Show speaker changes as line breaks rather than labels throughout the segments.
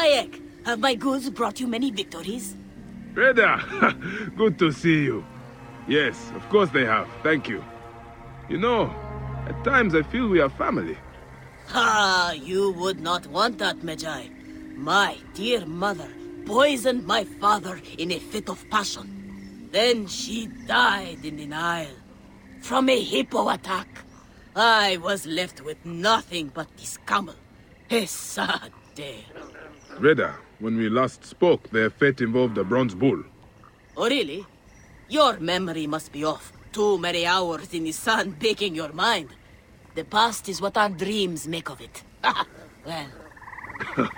Bayek, have my goods brought you many victories?
Reda, good to see you. Yes, of course they have. Thank you. You know, at times I feel we are family.
Ah, you would not want that, Medjay. My dear mother poisoned my father in a fit of passion. Then she died in the Nile. From a hippo attack. I was left with nothing but this camel. A sad day.
Reda, when we last spoke, their fate involved a bronze bull.
Oh, really? Your memory must be off. Too many hours in the sun baking your mind. The past is what our dreams make of it. Well...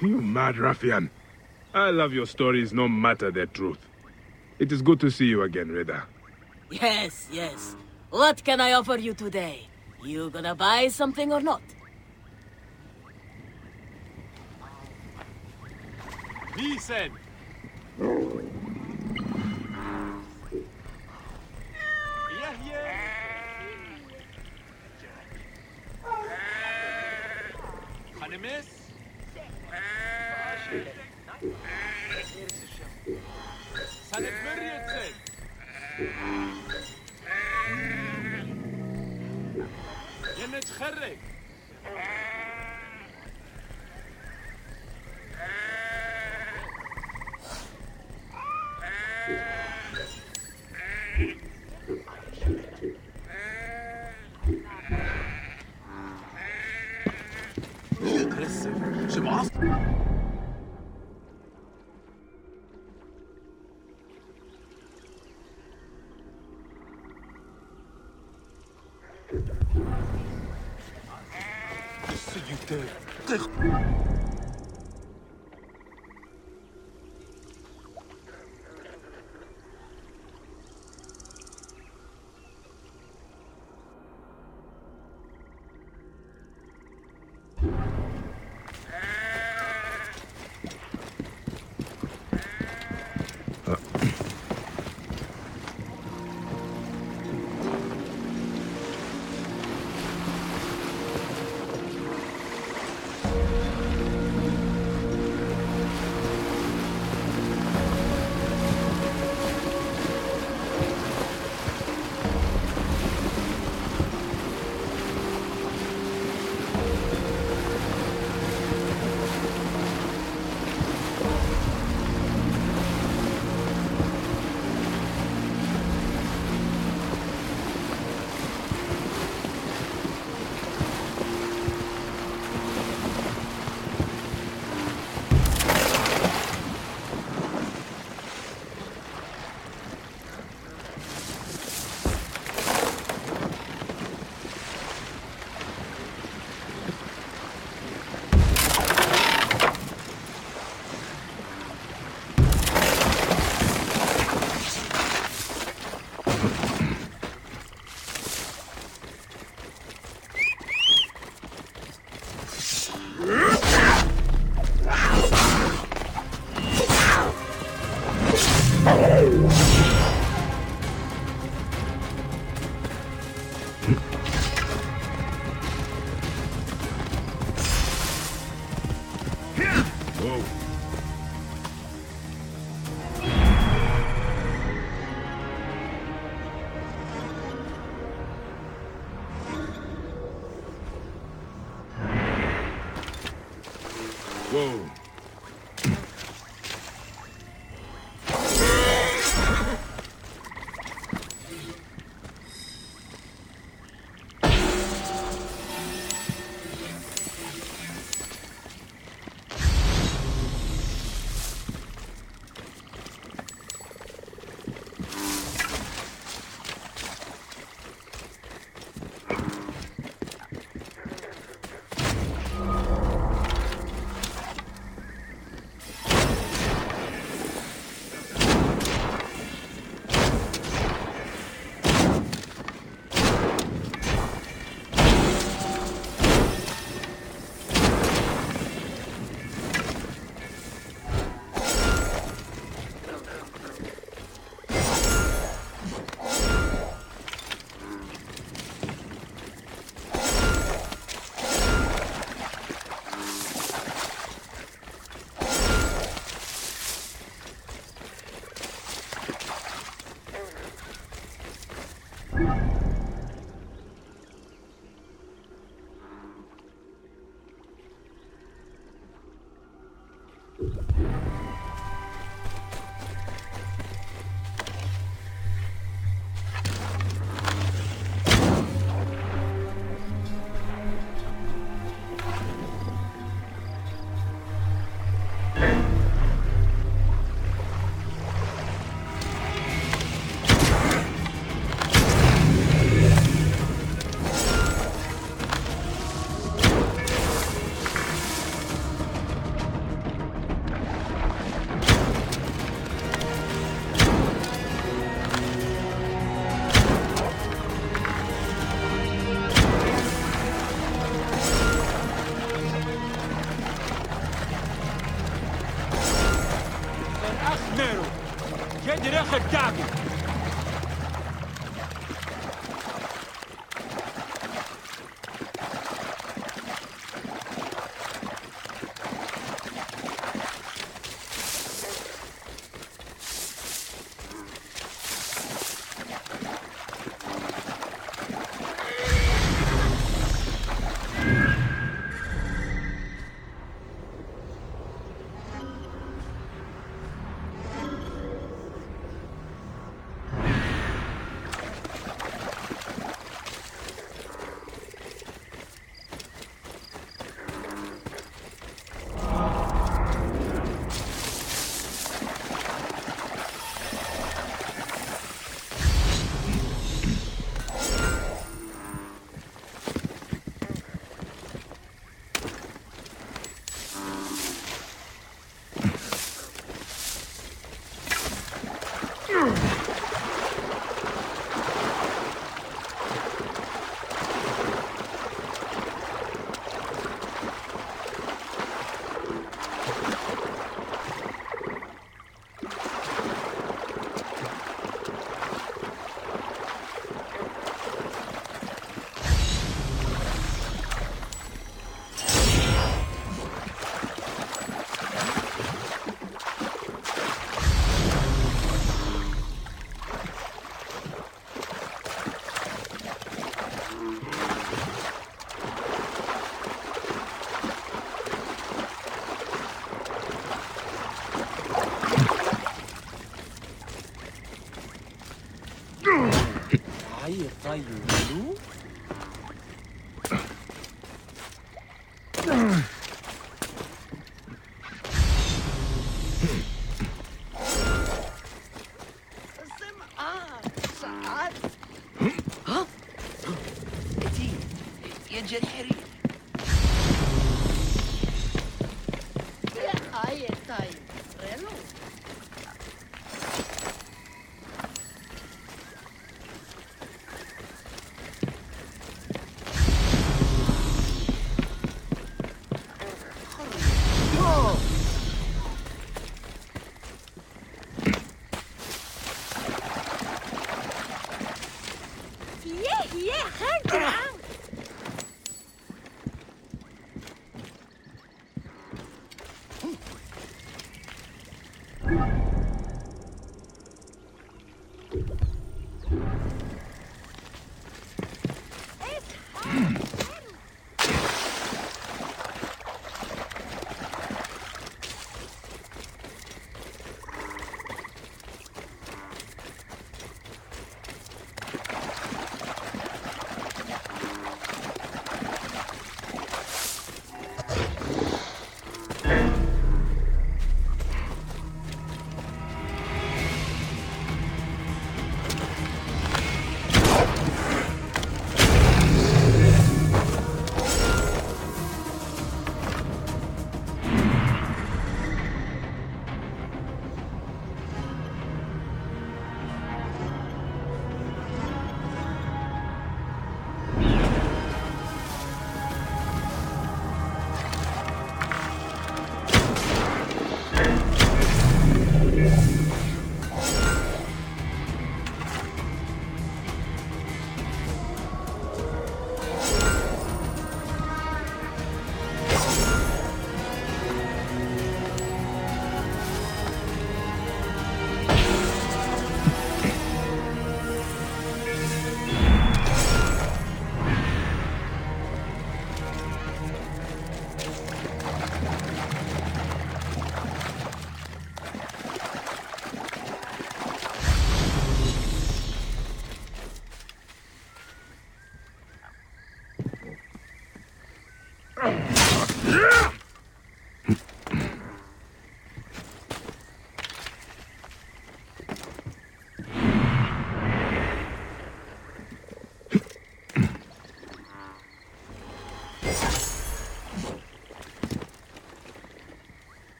You mad ruffian. I love your stories no matter their truth. It is good to see you again, Reda.
Yes, yes. What can I offer you today? You gonna buy something or not?
Listen! Hanemiz? Sen etmeriyorsun. Yine çıkarık.
Whoa.
Gabi!
Ay, tayo.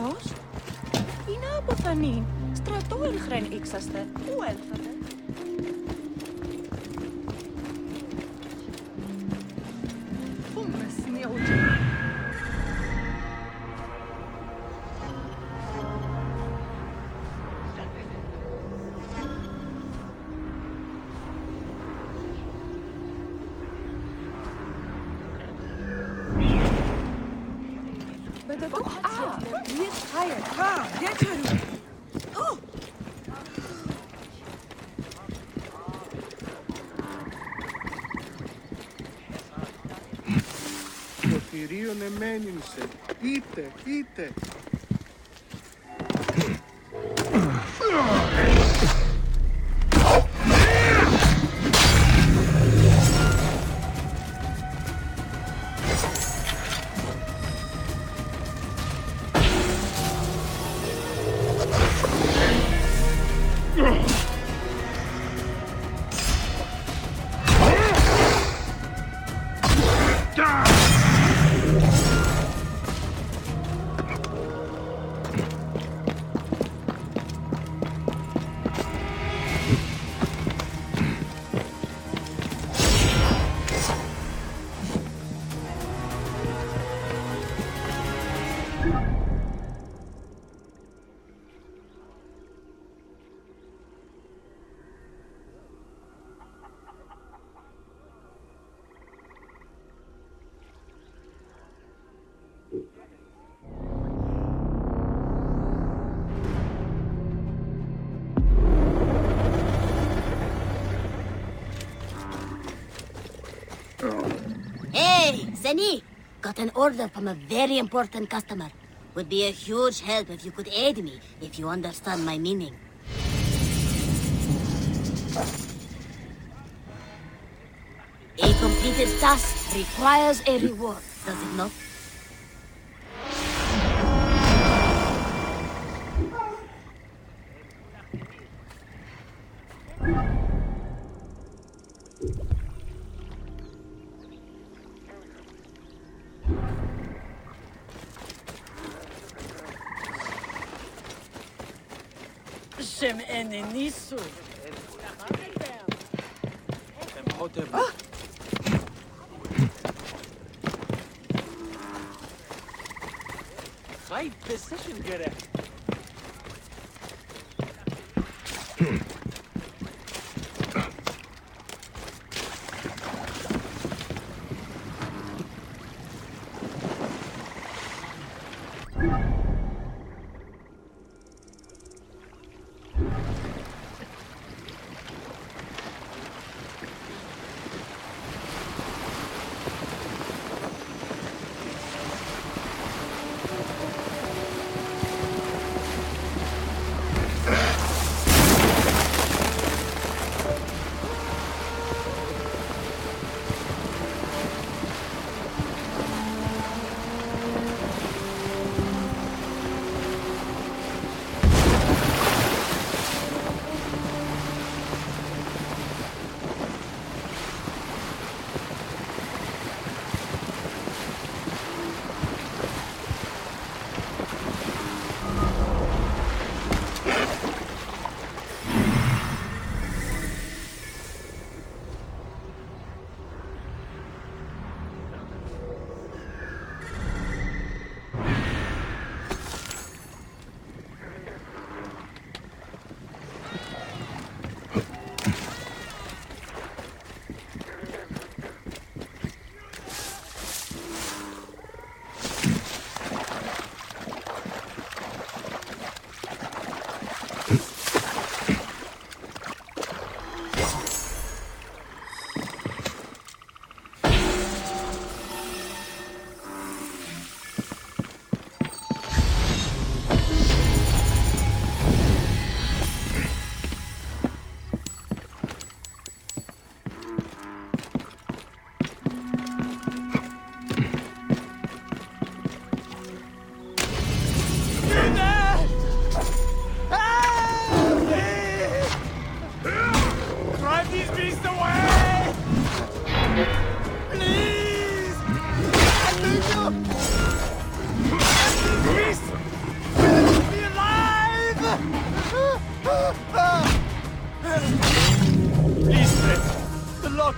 Roos? Είναι από Θανήν. Στρατό ελχρέν ήξαστε. Πού έλθατε? Πού με σνιούτζε.
Το θηρίον εμένυνσε. Είτε.
Hey, Zeni! Got an order from a very important customer. Would be a huge help if you could aid me, if you understand my meaning. A completed task requires a reward, does it not?
Shem enenisu.
High precision gerecht.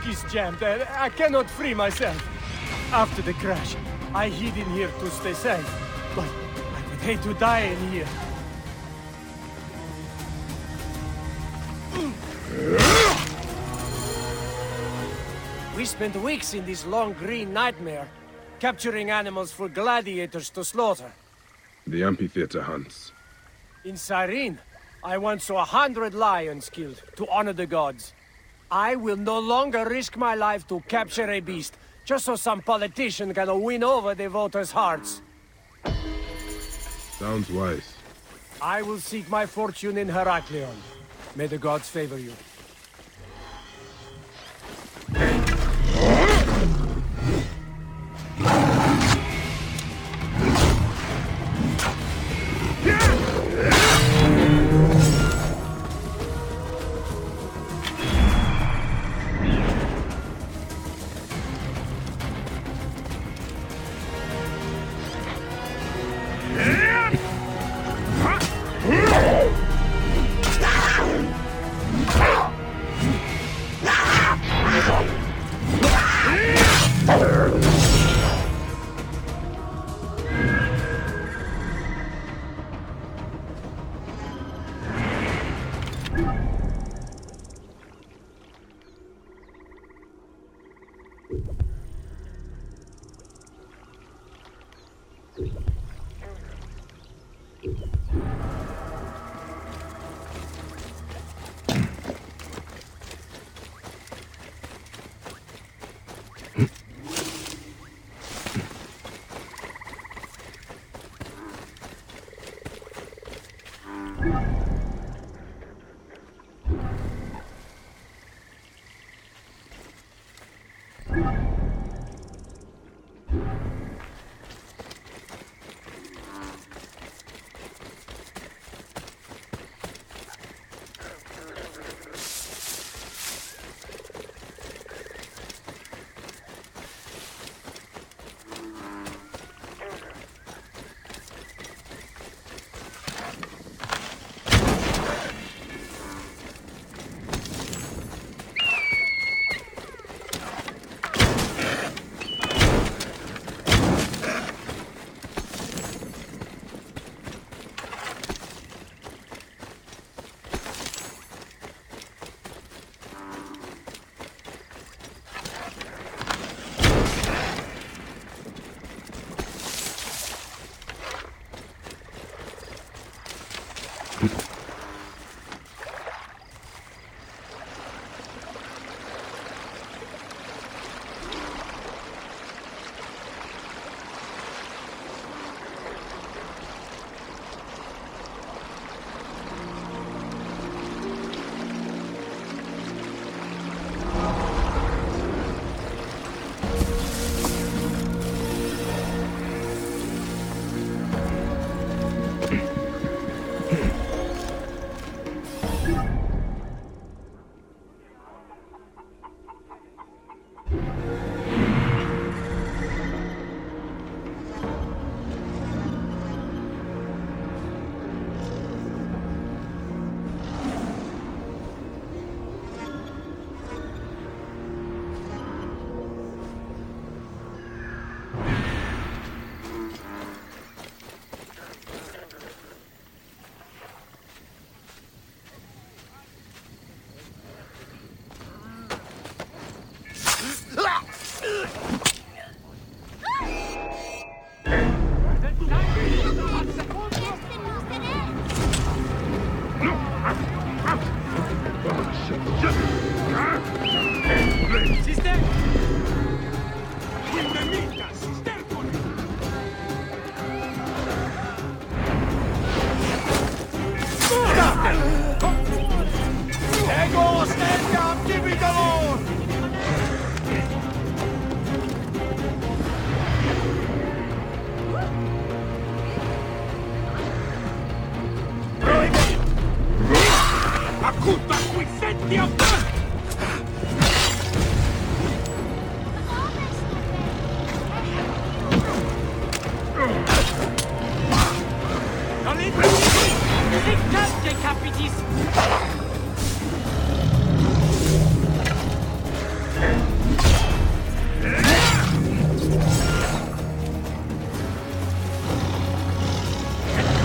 lock is jammed and I cannot free myself. After the crash, I hid in here to stay safe. But I would hate to die in here. We spent weeks in this long green nightmare, capturing animals for gladiators to slaughter.
The amphitheater hunts.
In Cyrene, I once saw 100 lions killed to honor the gods. I will no longer risk my life to capture a beast, just so some politician can win over the voters' hearts.
Sounds wise.
I will seek my fortune in Heraklion. May the gods favor you.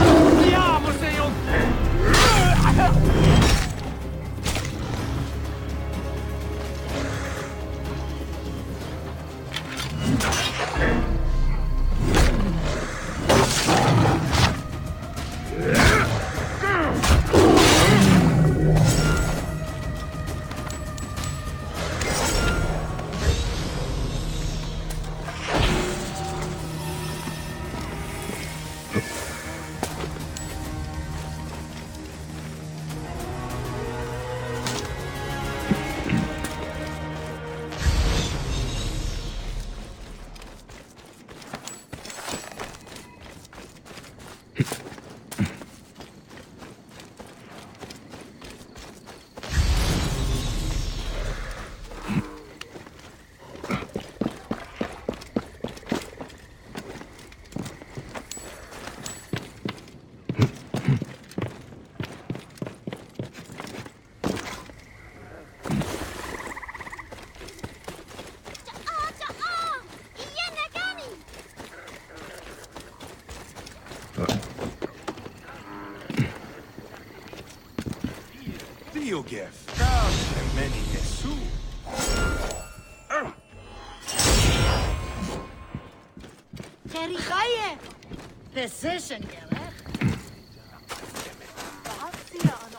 Andiamo, signor!
Dio gef. Tam meni nesu.
Terigaya. Physician, Gellert. Batia an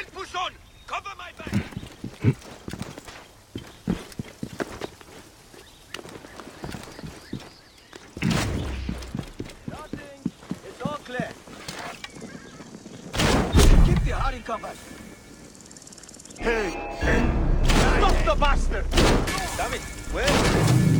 will push on! Cover my back!
Nothing. It's all clear. Keep the hurry covered.
Hey! Stop the bastard!
Damn it. Where?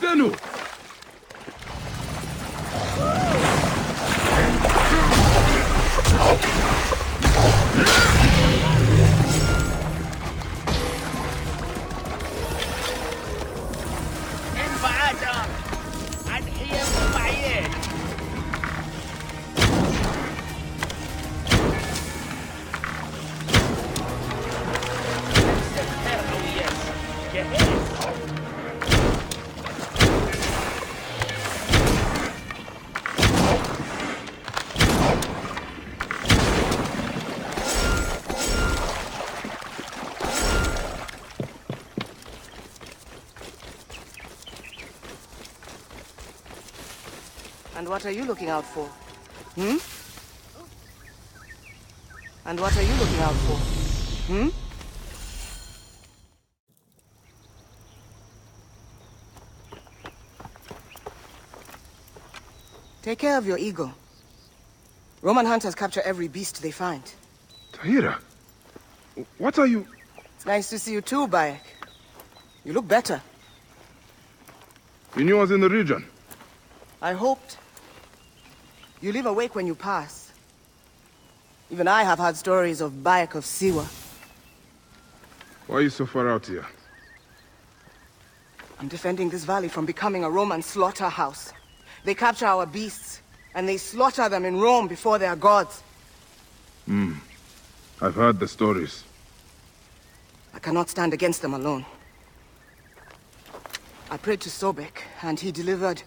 Zenu!
And what are you looking out for? Hmm? And what are you looking out for? Hmm? Take care of your ego. Roman hunters capture every beast they find.
Tahira, what are you...
It's nice to see you too, Bayek. You look better.
You knew I was in the region?
I hoped. You leave a wake when you pass. Even I have heard stories of Bayek of Siwa.
Why are you so far out here?
I'm defending this valley from becoming a Roman slaughterhouse. They capture our beasts, and they slaughter them in Rome before their gods.
I've heard the stories.
I cannot stand against them alone. I prayed to Sobek, and he delivered...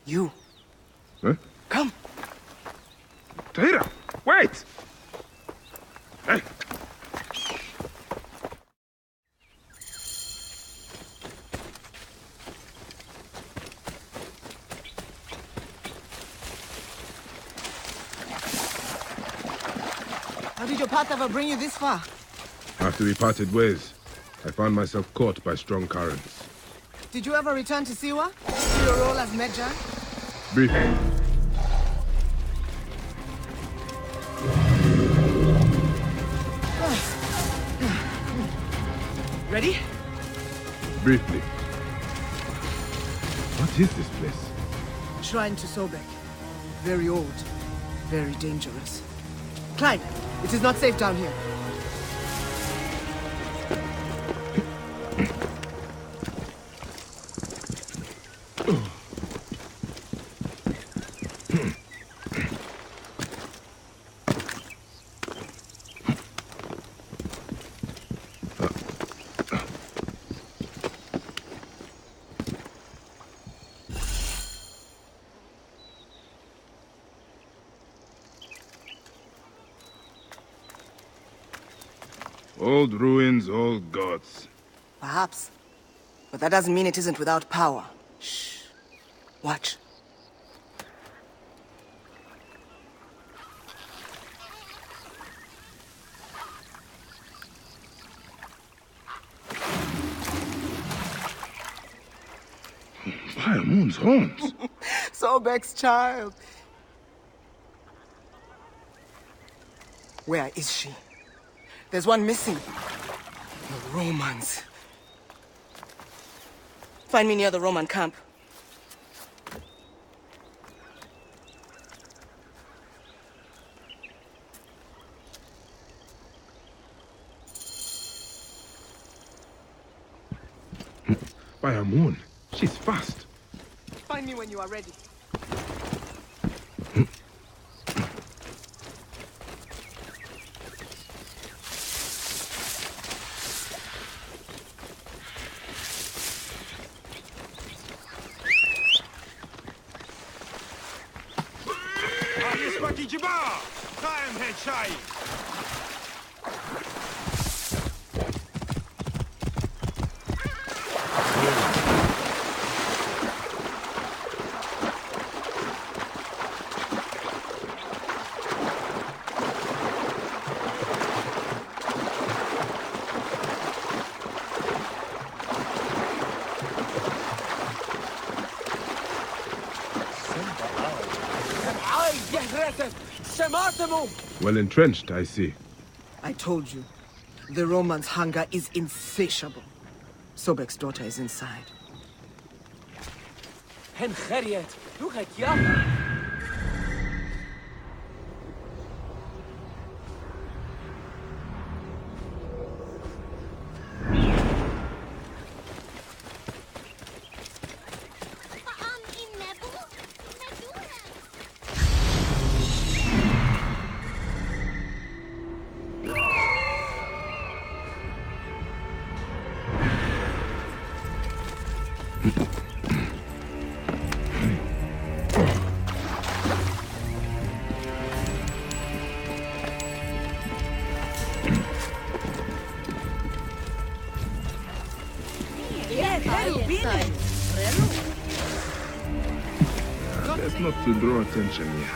you.
Huh?
Come.
Tahira, wait! Hey.
How did your path ever bring you this far?
After we parted ways, I found myself caught by strong currents.
Did you ever return to Siwa? To your role as Medjay?
Briefly.
Ready?
Briefly. What is this place?
Shrine to Sobek. Very old. Very dangerous. Climb! It is not safe down here.
Old ruins, old gods.
Perhaps. But that doesn't mean it isn't without power. Shh. Watch.
By Moon's horns.
Sobek's child. Where is she? There's one missing. The Romans. Find me near the Roman camp.
By a moon, she's fast.
Find me when you are ready.
Well entrenched, I see.
I told you. The Romans' hunger is insatiable. Sobek's daughter is inside.
Best not to draw attention here.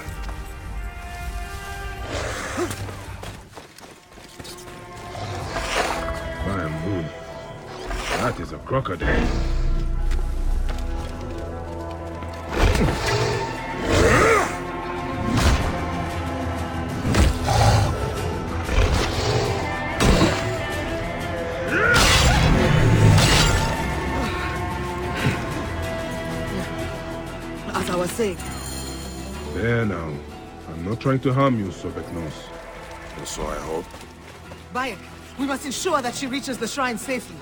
By a moon. That is a crocodile.
As I was saying.
There now. I'm not trying to harm you, Sobeknos.
So I hope.
Bayek, we must ensure that she reaches the shrine safely.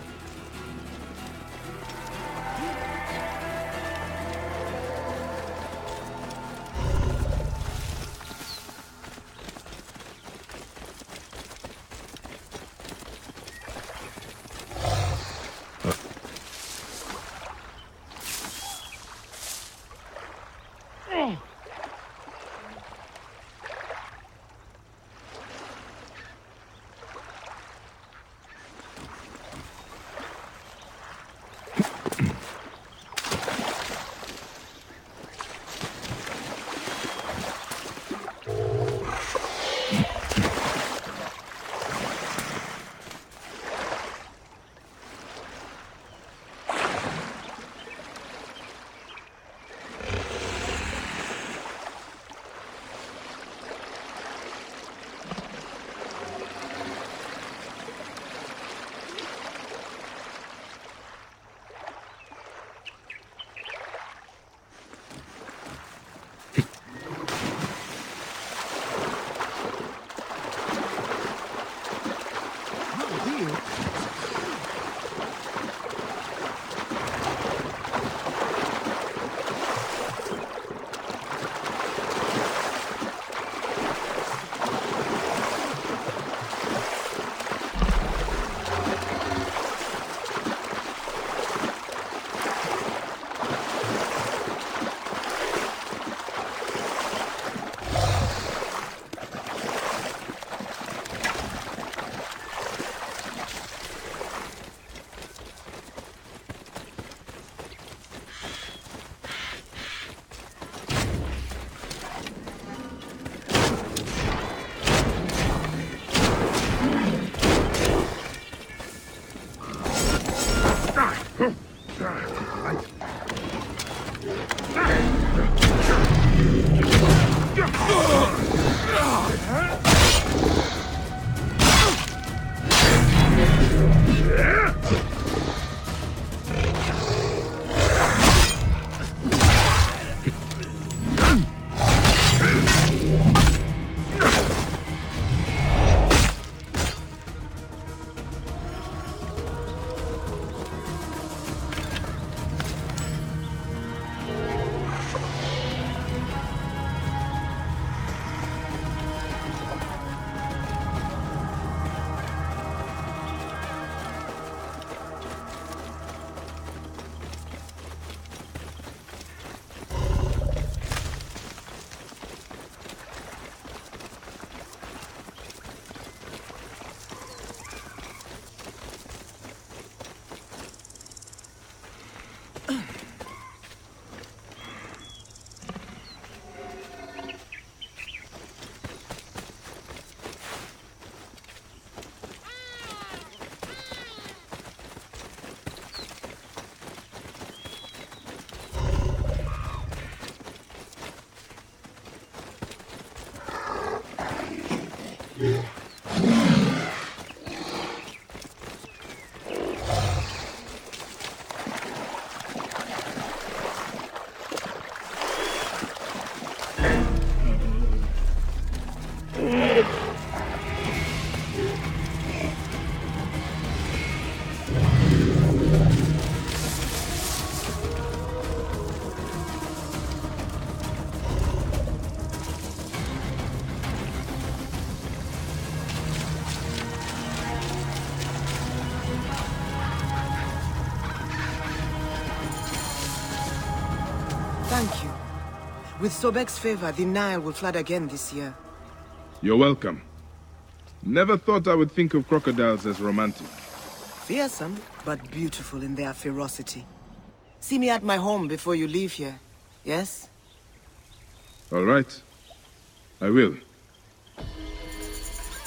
With Sobek's favor, the Nile will flood again this year.
You're welcome. Never thought I would think of crocodiles as romantic.
Fearsome, but beautiful in their ferocity. See me at my home before you leave here, yes?
All right. I will.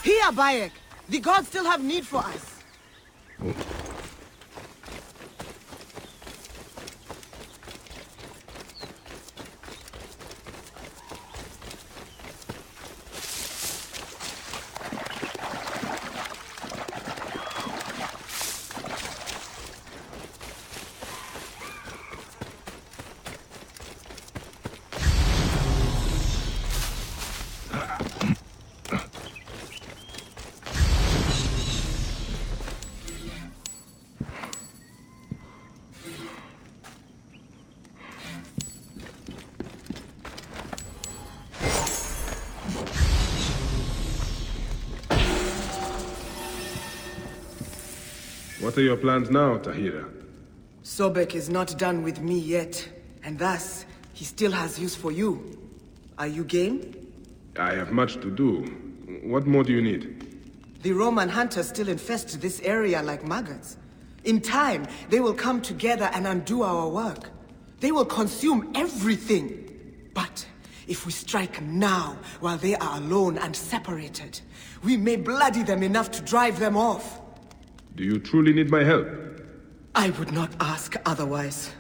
Here, Bayek! The gods still have need for us.
What are your plans now, Tahira?
Sobek is not done with me yet, and thus, he still has use for you. Are you game?
I have much to do. What more do you need?
The Roman hunters still infest this area like maggots. In time, they will come together and undo our work. They will consume everything. But if we strike now, while they are alone and separated, we may bloody them enough to drive them off.
Do you truly need my help?
I would not ask otherwise.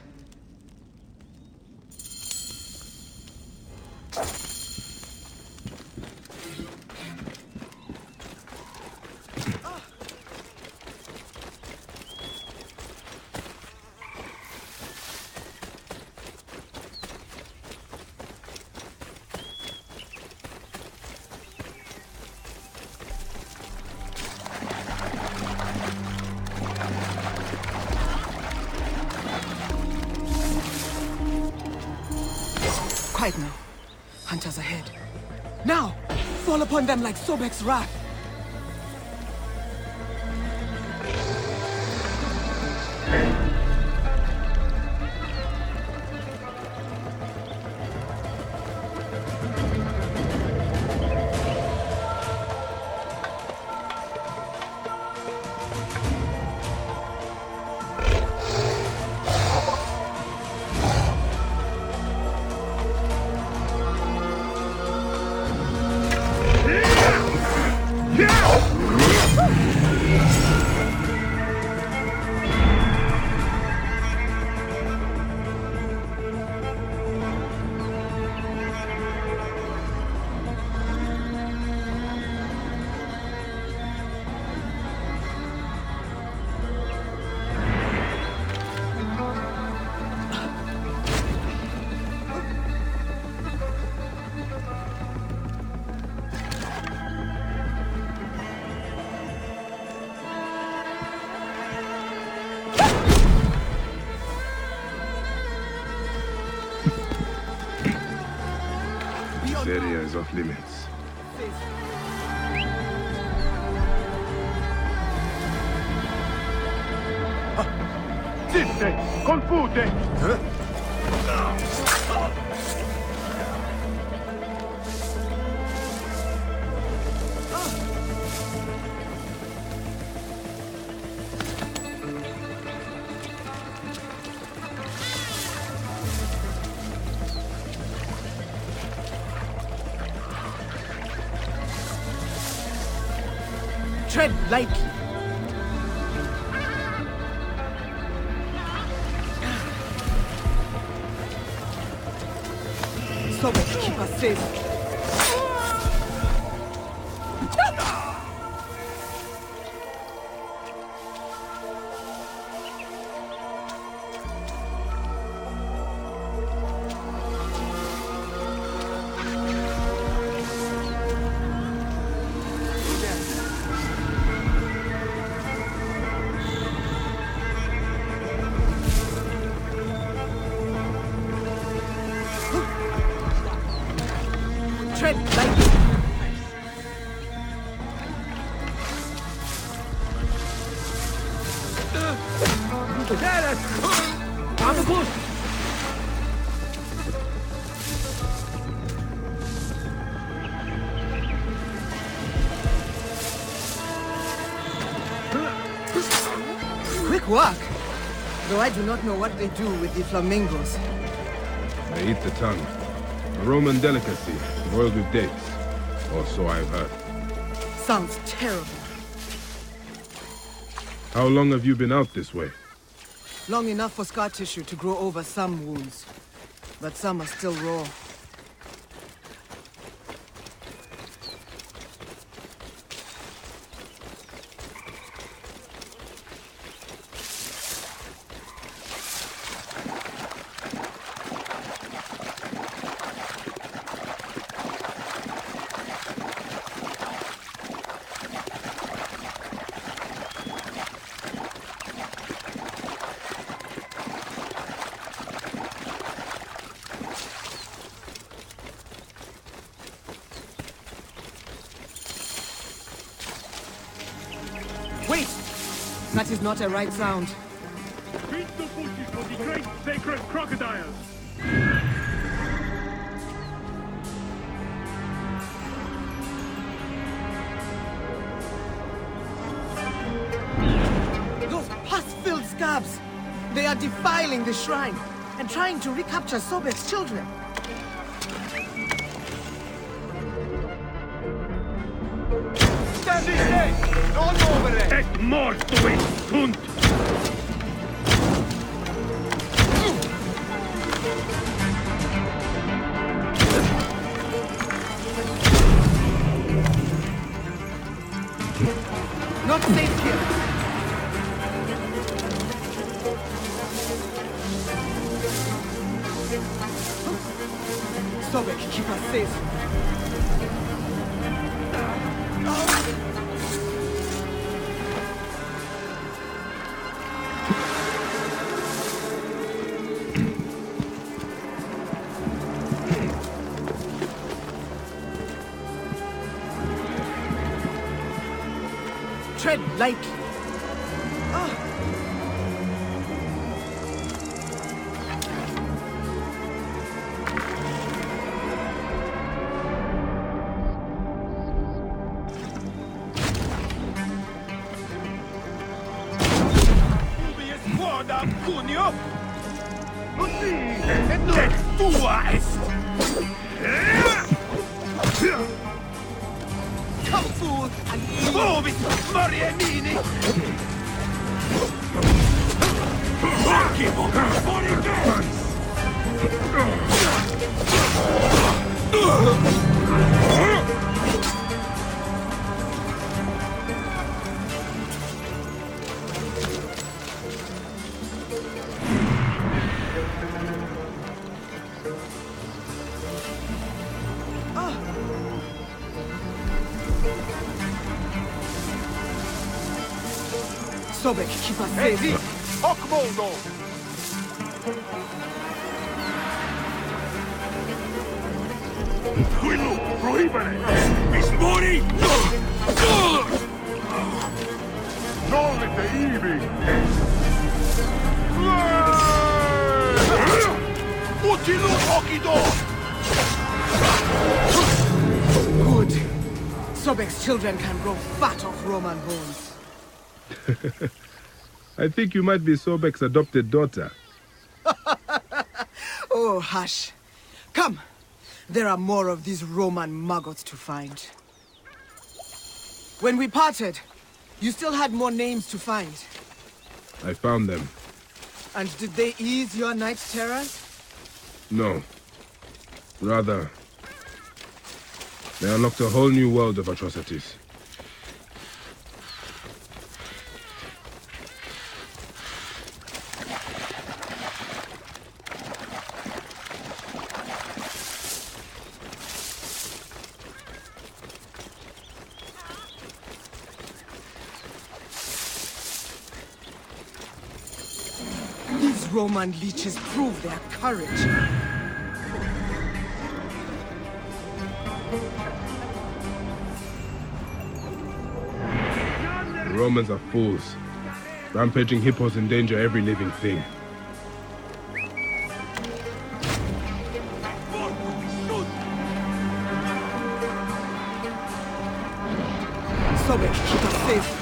Quiet now. Hunters ahead. Now! Fall upon them like Sobek's wrath!
This area is off limits.
Zitte! Confute!
Tread lightly. Sobek, keep us safe. Tread lightly.
On the bush!
Quick work! Though I do not know what they do with the flamingos.
They eat the tongue. A Roman delicacy, boiled with dates. Or so I've heard.
Sounds terrible.
How long have you been out this way?
Long enough for scar tissue to grow over some wounds. But some are still raw. Wait! That is not a right sound.
Beat the bushes for the great sacred crocodiles!
Those pus-filled scabs! They are defiling the shrine and trying to recapture Sobek's children.
Stand still! Don't move it!
Et mortuis sunt!
Not safe here. Sobek, keep us safe. Tread lightly.
Ubi es quodam cunio? Et tua est!
Come, fool, and
Movis Mariemini!
Sobek, keep us
Eti!
safe.
Hoc modo!
Quillo prohibere! Mispori! Nolite ibi!
Utilum occido!
Good. Sobek's children can grow fat off Roman bones.
I think you might be Sobek's adopted daughter.
Oh, hush. Come. There are more of these Roman maggots to find. When we parted, you still had more names to find.
I found them.
And did they ease your night's terrors?
No. Rather, they unlocked a whole new world of atrocities.
These Roman leeches prove their courage.
The Romans are fools. Rampaging hippos endanger every living thing.
Sobek, keep us safe.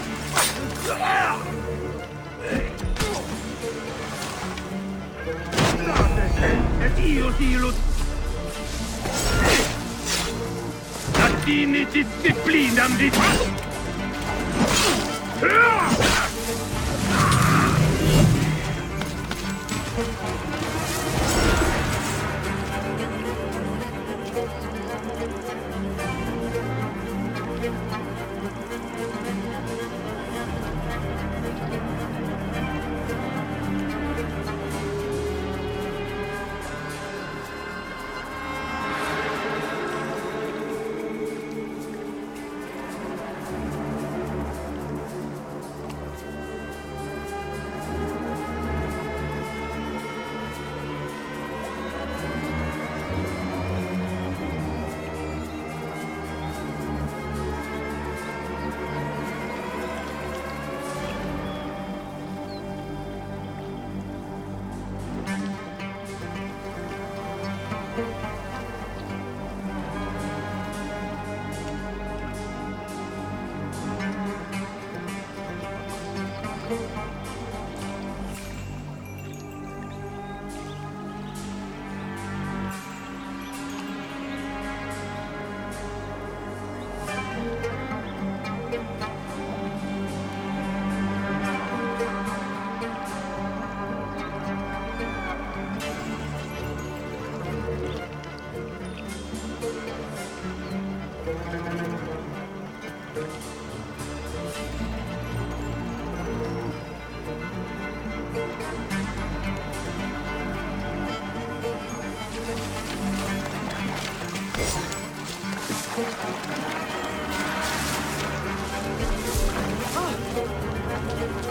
et io silut. Latini disciplinam dit.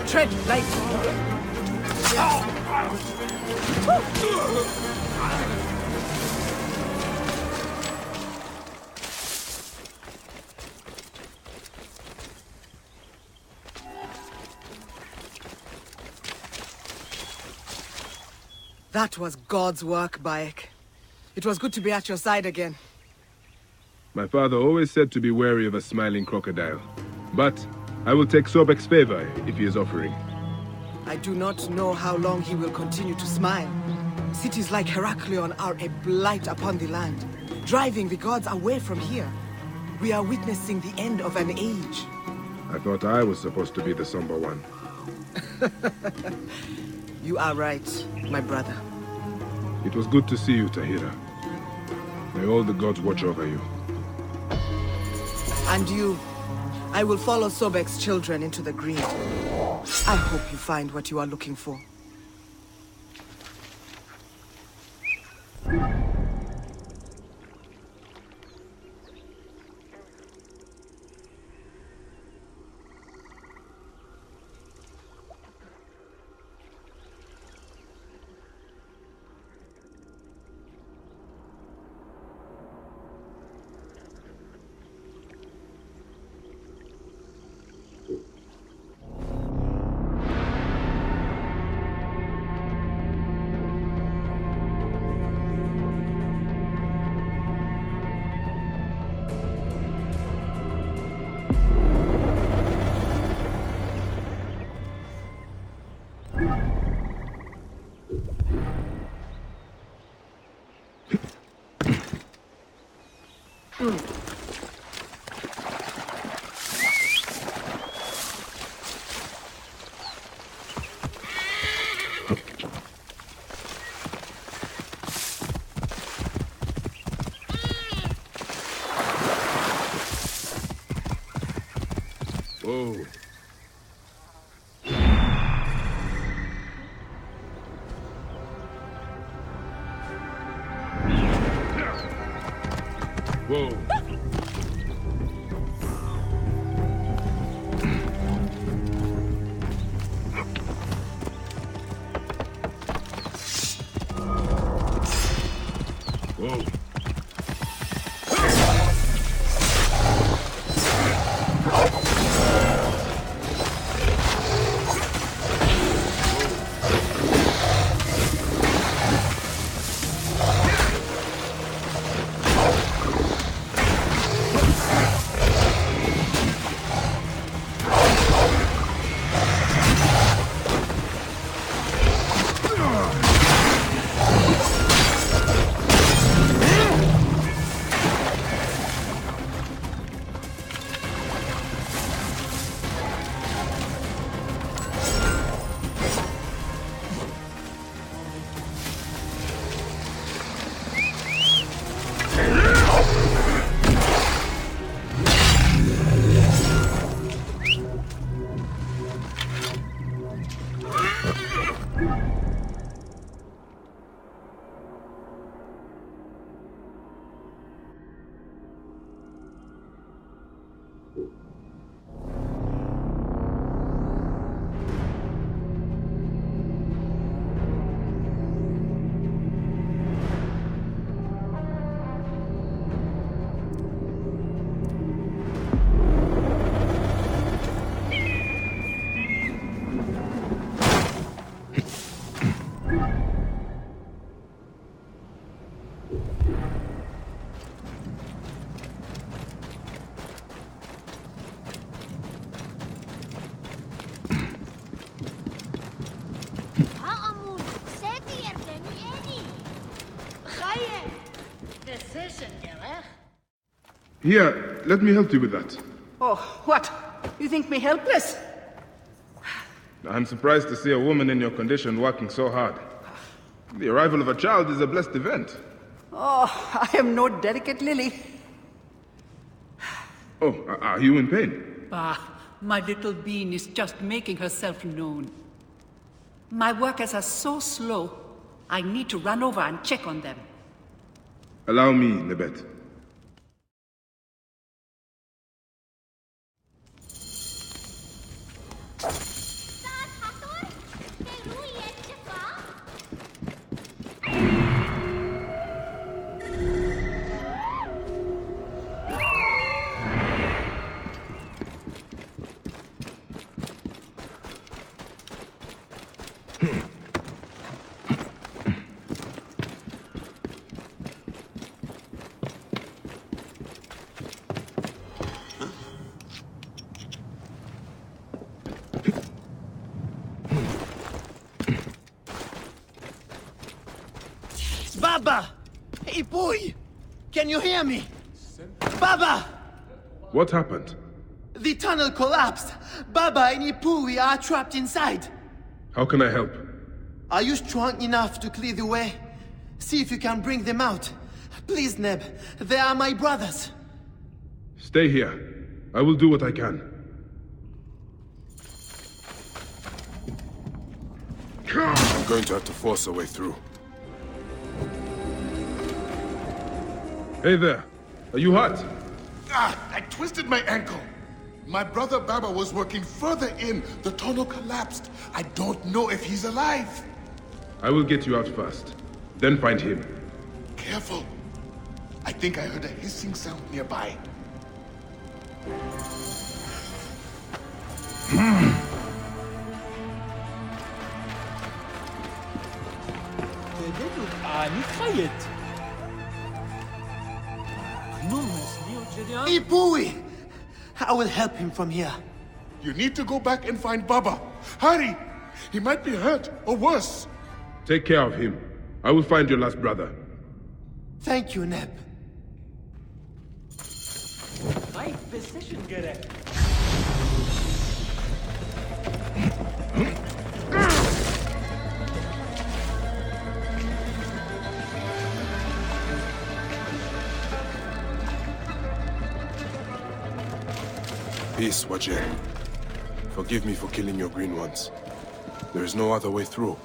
Tread lightly. That was God's work, Bayek. It was good to be at your side again.
My father always said to be wary of a smiling crocodile. But I will take Sobek's favor if he is offering.
I do not know how long he will continue to smile. Cities like Heraklion are a blight upon the land, driving the gods away from here. We are witnessing the end of an age.
I thought I was supposed to be the somber one.
You are right, my brother.
It was good to see you, Tahira. May all the gods watch over you.
And you. I will follow Sobek's children into the green. I hope you find what you are looking for.
Whoa. Whoa. Whoa. Here, let me help you with that.
Oh, what? You think me helpless?
I'm surprised to see a woman in your condition working so hard. The arrival of a child is a blessed event.
Oh, I am no delicate lily.
Oh, are you in pain?
Bah, my little bean is just making herself known. My workers are so slow, I need to run over and check on them.
Allow me, Nebet.
Baba! Hey, boy! Can you hear me? Baba!
What happened?
The tunnel collapsed. Baba and Ipui are trapped inside.
How can I help?
Are you strong enough to clear the way? See if you can bring them out. Please, Neb. They are my brothers.
Stay here. I will do what I can.
I'm going to have to force a way through.
Hey there. Are you hurt?
I twisted my ankle. My brother Baba was working further in. The tunnel collapsed. I don't know if he's alive.
I will get you out first. Then find him.
Careful. I think I heard a hissing sound nearby.
Ipui! I will help him from here.
You need to go back and find Baba. Hurry! He might be hurt, or worse.
Take care of him. I will find your last brother.
Thank you, Neb.
My position correct.
Peace, Wajen. Forgive me for killing your green ones. There is no other way through.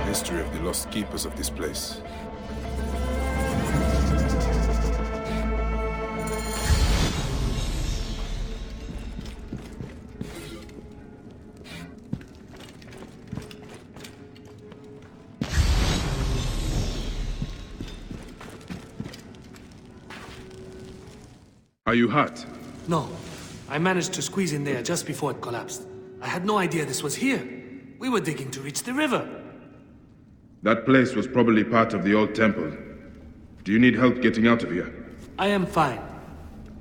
History of the lost keepers of this place.
Are you hurt?
No. I managed to squeeze in there just before it collapsed. I had no idea this was here. We were digging to reach the river.
That place was probably part of the old temple. Do you need help getting out of here?
I am fine.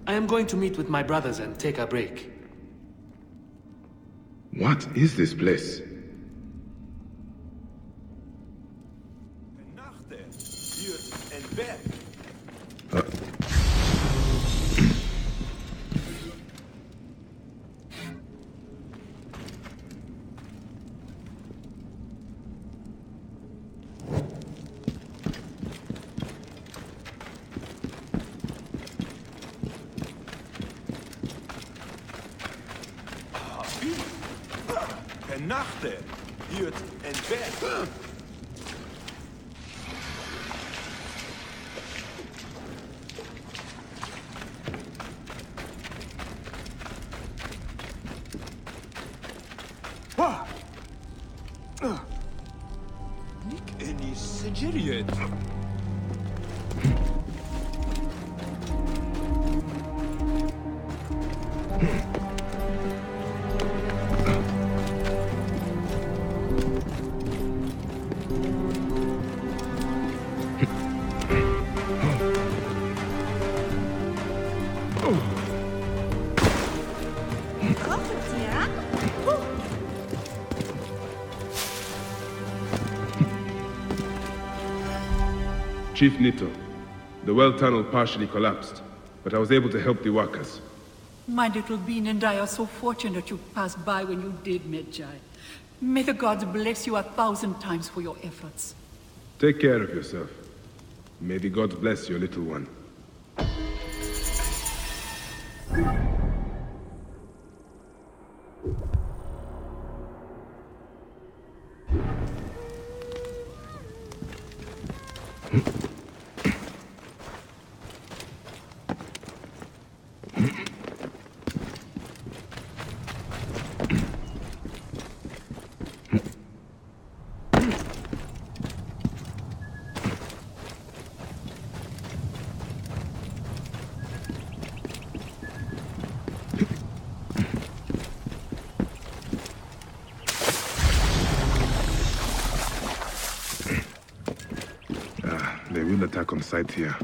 I am going to meet with my brothers and take a break.
What is this place?
nachten, hiert en bed. Nick en die Sigiriot.
Chief Nito, the well tunnel partially collapsed, but I was able to help the workers.
My little bean and I are so fortunate you passed by when you did, Medjay. May the gods bless you 1,000 times for your efforts.
Take care of yourself. May the gods bless your little one. They will attack on sight here.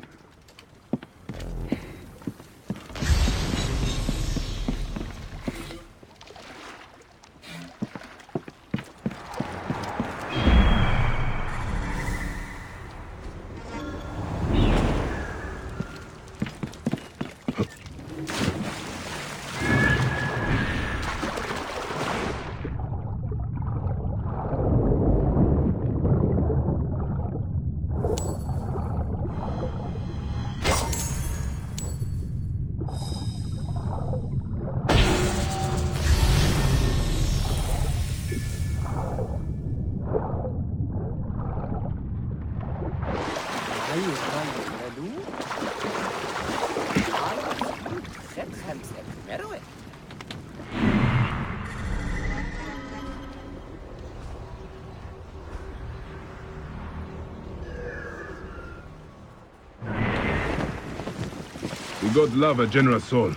The gods love a generous soul.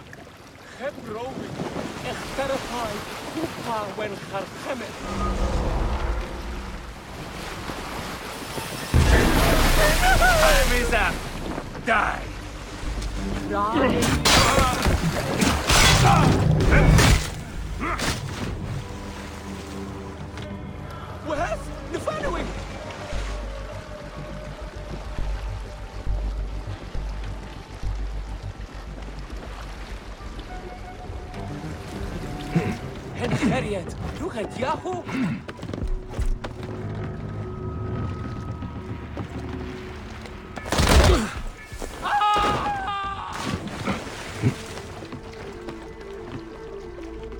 Die!
Where's the following? Harriet, look at Yahoo!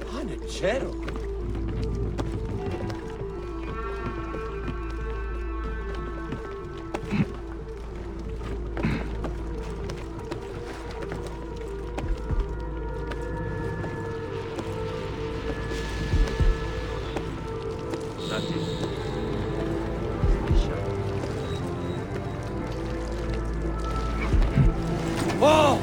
Panachero! Oh!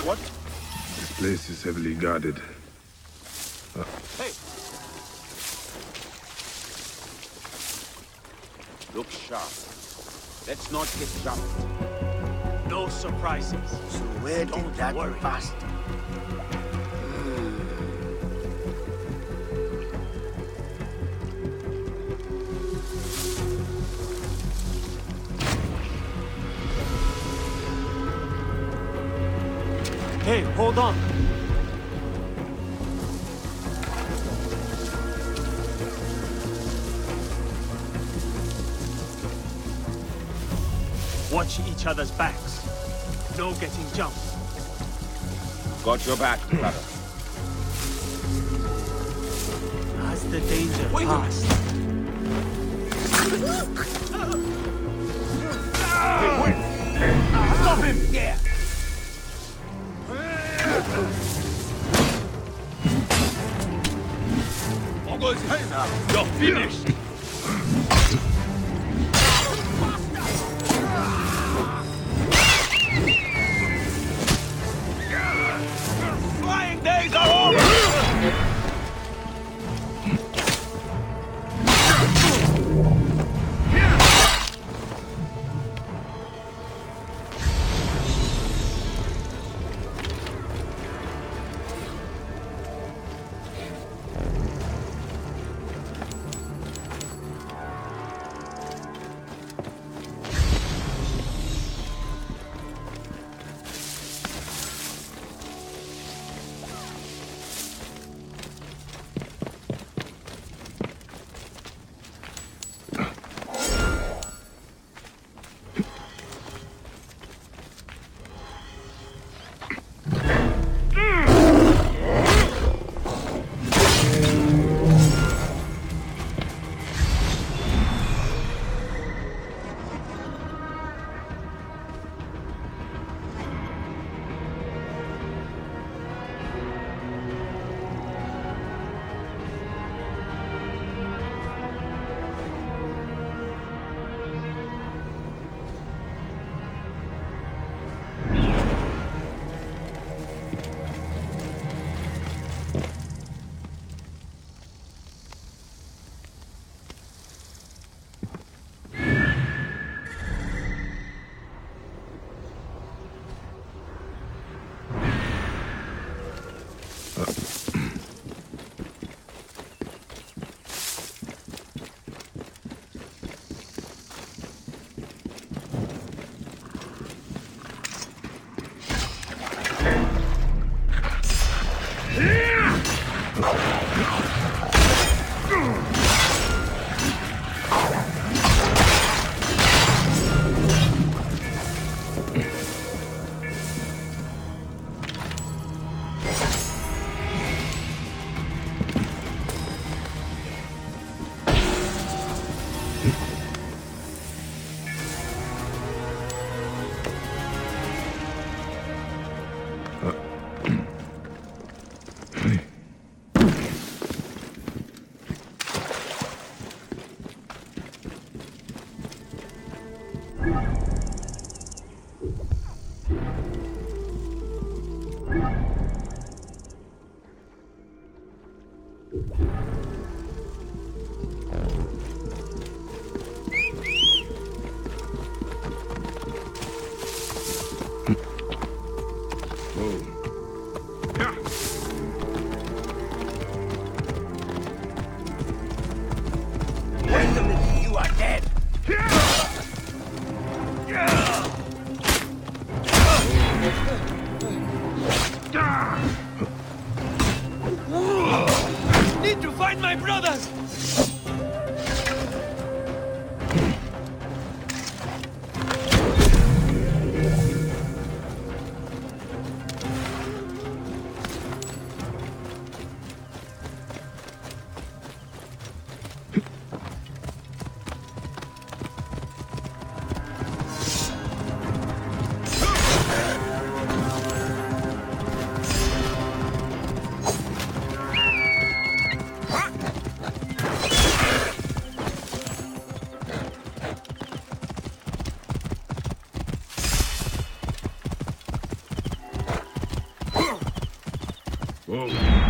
What?
This place is heavily guarded.
Hey! Look sharp. Let's not get jumped.
No surprises.
So where did that bastard?
Hey, hold on.
Watch each other's backs. No getting jumped.
Got your back, brother.
Has the danger passed?
Hey, wait! Stop him! Yeah!
You're finished!
Flying days are over!
Whoa.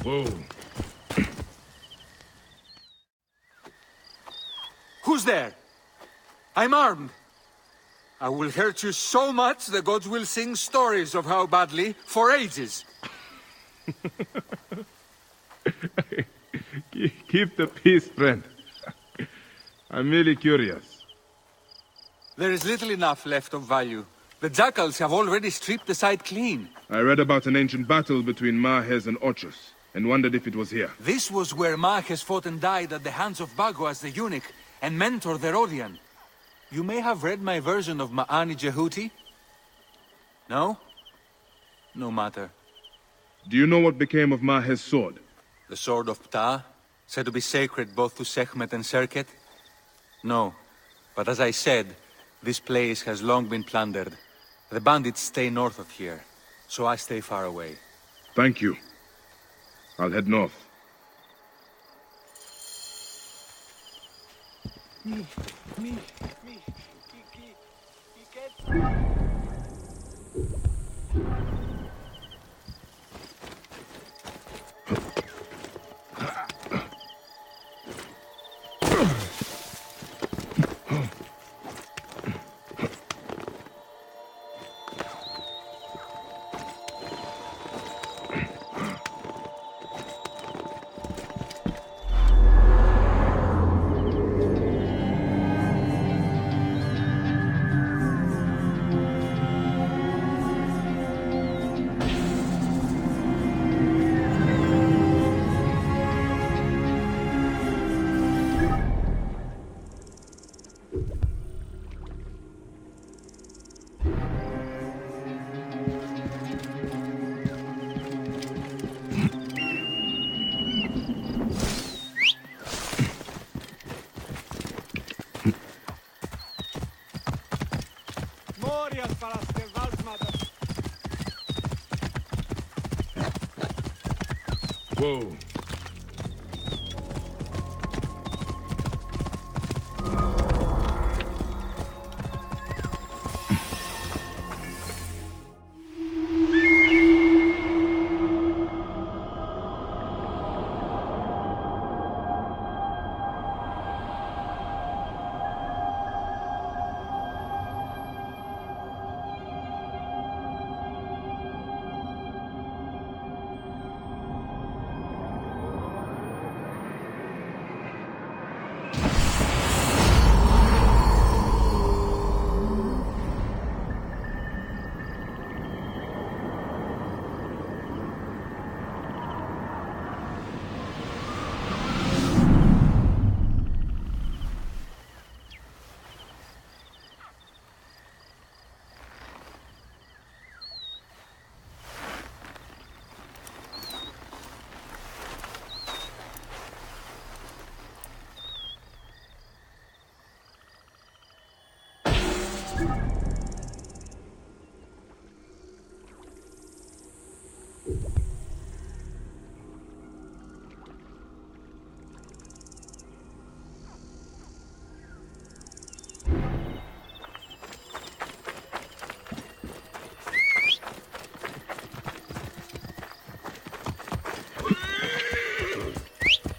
Whoa.
Who's there? I'm armed. I will hurt you so much the gods will sing stories of how badly for ages.
Keep the peace, friend. I'm merely curious.
There is little enough left of value. The jackals have already stripped the site clean.
I read about an ancient battle between Mahes and Ochus, and wondered if it was here.
This was where Mahes fought and died at the hands of Bagoas the eunuch, and mentor the Rodian. You may have read my version of Ma'ani Jehuti? No? No matter.
Do you know what became of Mahes' sword?
The sword of Ptah, said to be sacred both to Sekhmet and Serket? No. But as I said, this place has long been plundered. The bandits stay north of here, so I stay far away.
Thank you. I'll head north. Whoa.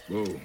Whoa.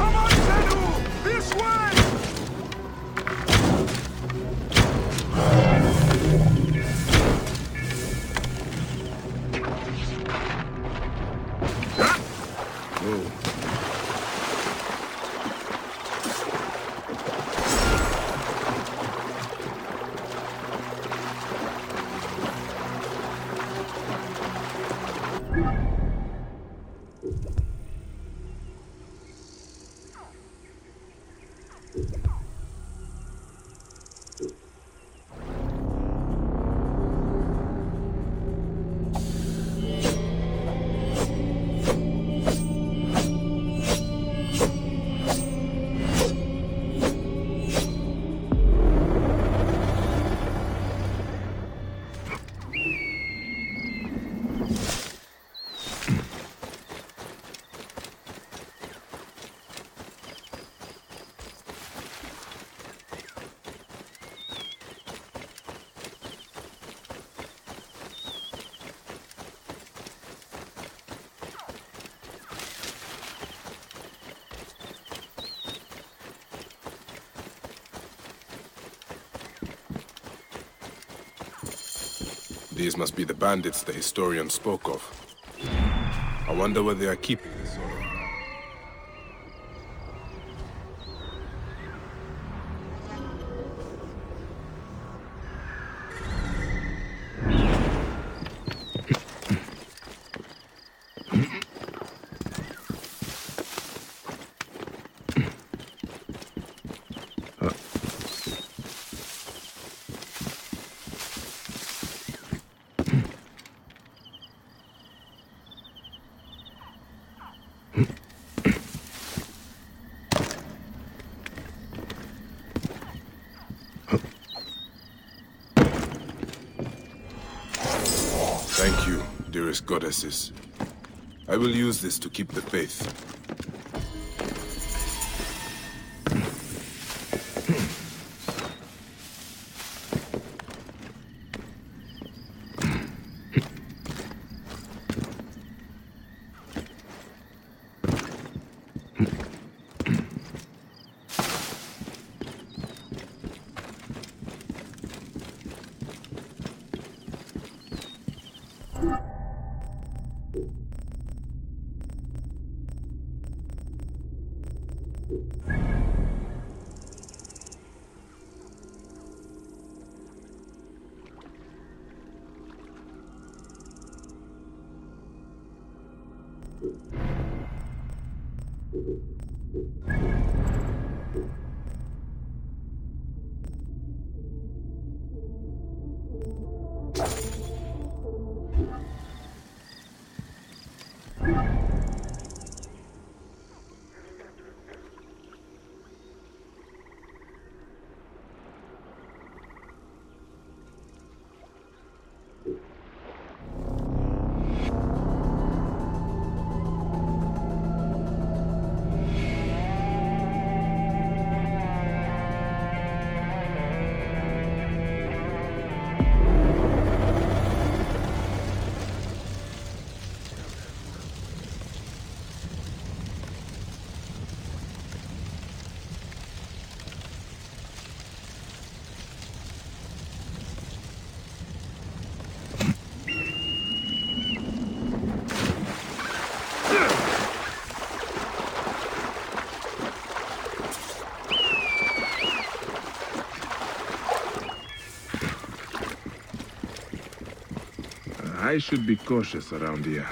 Come on, Zenu!
These must be the bandits the historian spoke of. I wonder where they are keeping this sort of... Thank you, dearest goddesses. I will use this to keep the faith.
I should be cautious around here.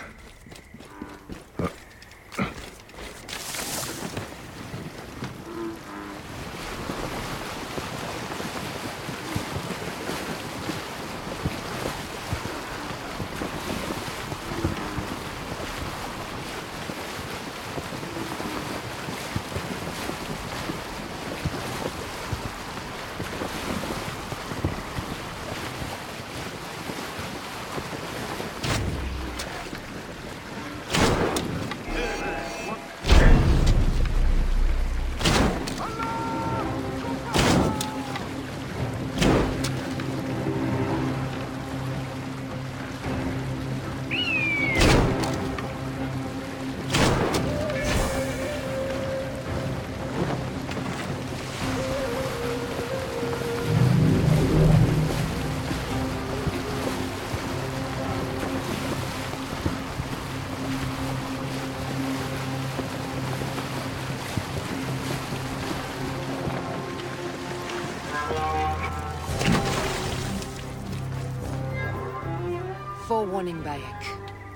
forewarning, Bayek.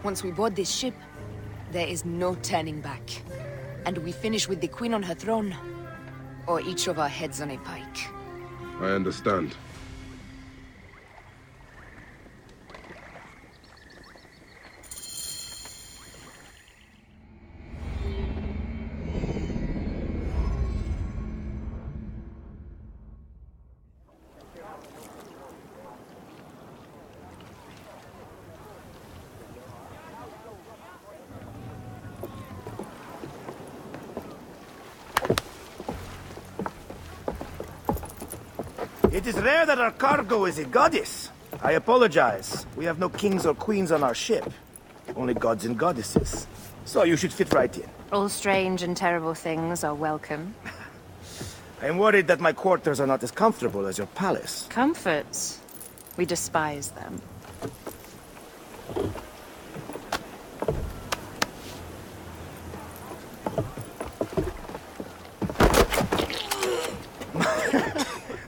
Once we board this ship, there is no turning back. And we finish with the Queen on her throne, or each of our heads on a pike.
I understand.
It is rare that our cargo is a goddess. I apologize. We have no kings or queens on our ship. Only gods and goddesses. So you should fit right in.
All strange and terrible things are welcome.
I am worried that my quarters are not as comfortable as your palace.
Comforts? We despise them.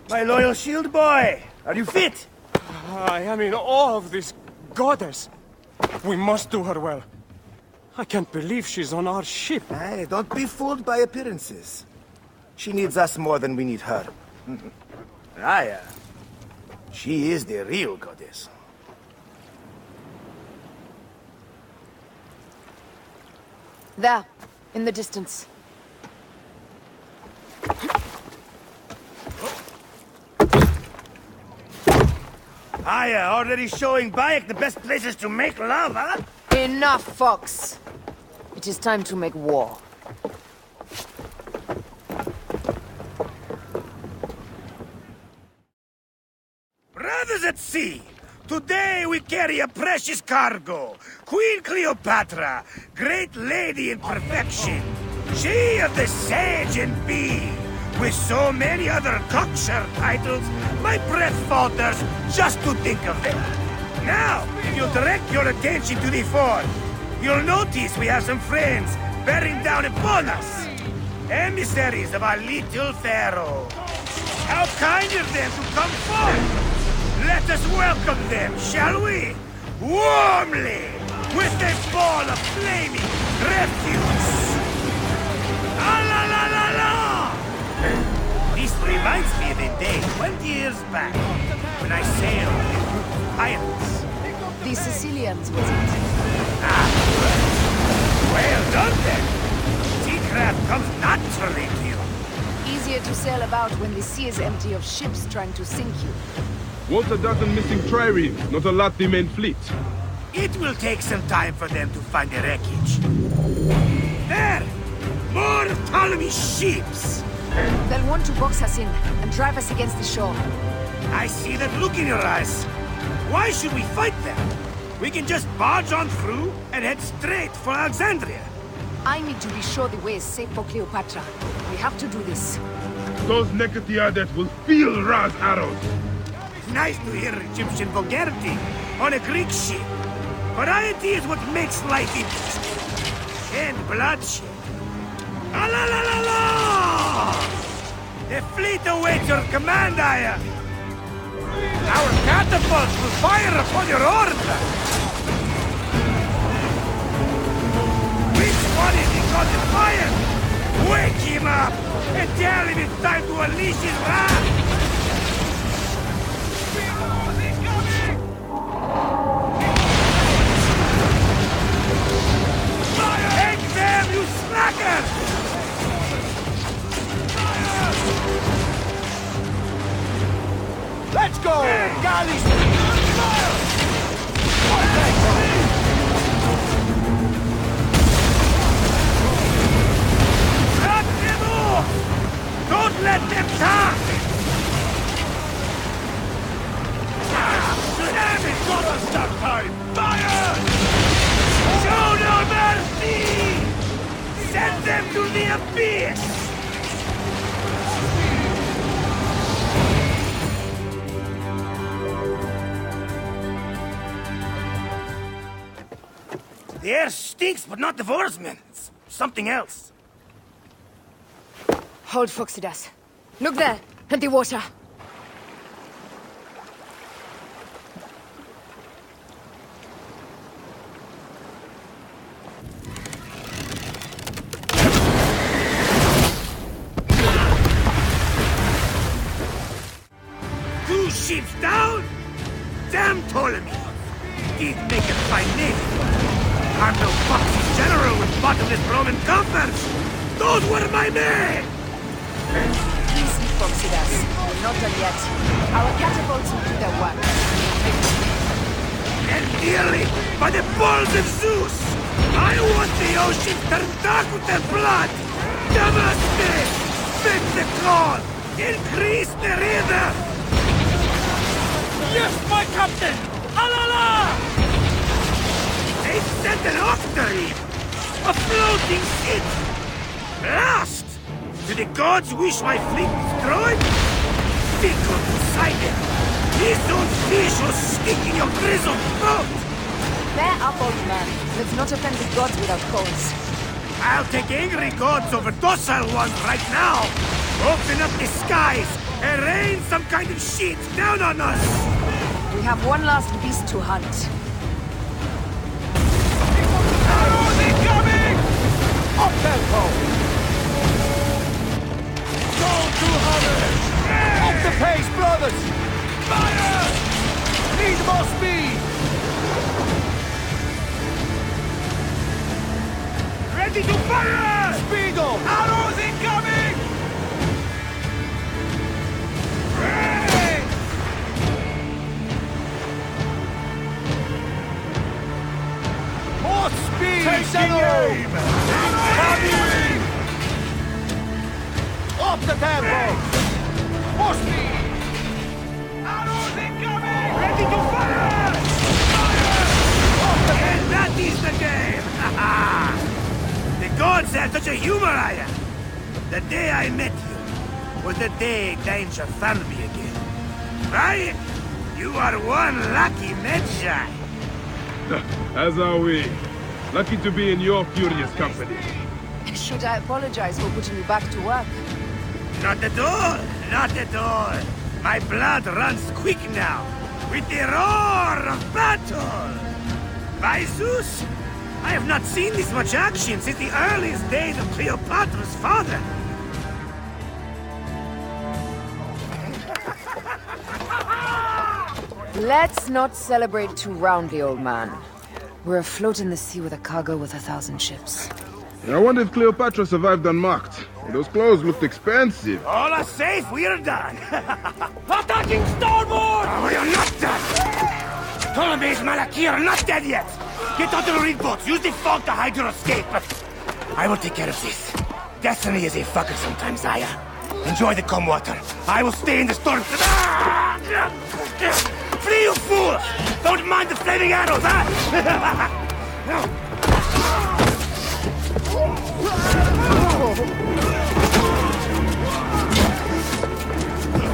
My loyal shield boy! Are you fit?
I am in awe of this goddess. We must do her well. I can't believe she's on our ship.
Hey, don't be fooled by appearances. She needs us more than we need her. Raya. She is the real goddess.
There, in the distance.
Aya, already showing Bayek the best places to make love, huh?
Enough, Fox. It is time to make war.
Brothers at sea, today we carry a precious cargo. Queen Cleopatra, great lady in perfection. She of the Sage and Bee. With so many other cocksure titles, my breath falters just to think of them. Now, if you direct your attention to the fort, you'll notice we have some friends bearing down upon us. Emissaries of our little pharaoh. How kind of them to come forth! Let us welcome them, shall we? Warmly! With a ball of flaming refuse! Ah la la la la! This reminds me of a day 20 years back, when I sailed with pirates.
The Sicilians, was it?
Ah, well done then! Seacraft comes naturally to you.
Easier to sail about when the sea is empty of ships trying to sink you.
What's a dozen missing triremes? Not a lot the main fleet.
It will take some time for them to find the wreckage. There! More Ptolemy's ships!
They'll want to box us in and drive us against the shore.
I see that look in your eyes. Why should we fight them? We can just barge on through and head straight for Alexandria.
I need to be sure the way is safe for Cleopatra. We have to do this.
Those Nekatiadet will feel Ra's arrows.
Nice to hear Egyptian vulgarity on a Greek ship. Variety is what makes life interesting. And bloodshed. Ah la la la la! The fleet awaits your command, Aya! Our catapults will fire upon your order! Which one is he got to fire? Wake him up and tell him it's time to unleash his wrath! Take them, you slackers!
Let's go! Galleys!
Cut them off! Don't let them talk! Damn it!
Got us that time! Fire!
Show no mercy! Send them to the abyss! The air stinks, but not the Vorsman. It's something else.
Hold, Phoxidas. Look there, at the water.
ships down? Damn Ptolemy! Did make a fine name. Cardinal Fox's general with bottomless Roman coffers! Those were my men!
Please be foxy us. We're not done yet. Our catapults will do their work.
And dearly, by the balls of Zeus, I want the ocean turned dark with their blood! Devastate! Fit the call! Increase the river!
Yes, my captain! Alala!
They sent an octarine! A floating ship! Blast! Do the gods wish my fleet destroyed? Think of Poseidon! These old fish will stick in your grizzled throat!
Bear up, old man. Let's not offend the gods without cause.
I'll take angry gods over docile ones right now! Open up the skies and rain some kind of shit down on us!
We have one last beast to hunt.
Arrows incoming!
Up tempo!
Go to Hammers!
Up the pace, brothers!
Fire!
Need more speed!
Ready to fire!
Speedo!
Arrows incoming! Ready!
More speed!
Taking aim! Heavy wing!
Up the tempo! More speed!
Arrows incoming! Ready to fire!
And that is the game! The gods have such a humor, Aya! The day I met you was the day danger found me again. Right? You are one lucky Medjay.
As are we. Lucky to be in your furious company.
Should I apologize for putting you back to work?
Not at all! Not at all! My blood runs quick now, with the roar of battle! By Zeus, I have not seen this much action since the earliest days of Cleopatra's father!
Let's not celebrate too roundly, old man. We're afloat in the sea with a cargo with 1,000 ships.
I wonder if Cleopatra survived unmarked. Those clothes looked expensive.
All are safe, we're done!
Attacking starboard!
Oh, we are not done! Ptolemy's Malaki are not dead yet! Get onto the reed boats, use the fog to hide your escape! I will take care of this. Destiny is a fucker sometimes, Aya. Enjoy the calm water. I will stay in the storm. Flee, you fool! Don't mind the flaming arrows, huh?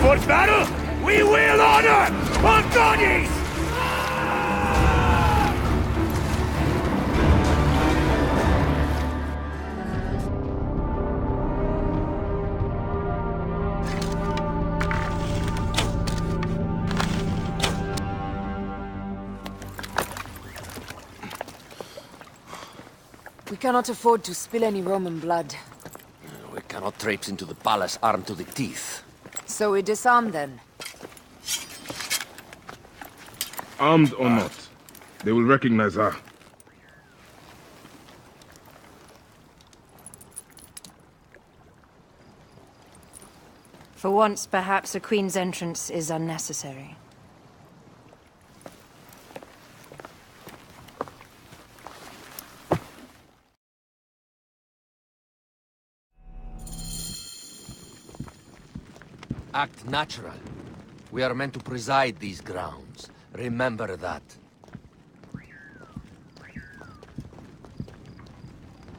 For battle, we will honor our bodies!
We cannot afford to spill any Roman blood.
We cannot traipse into the palace armed to the teeth.
So we disarm then.
Armed or not, they will recognize her.
For once, perhaps a queen's entrance is unnecessary.
Act natural. We are meant to preside these grounds. Remember that.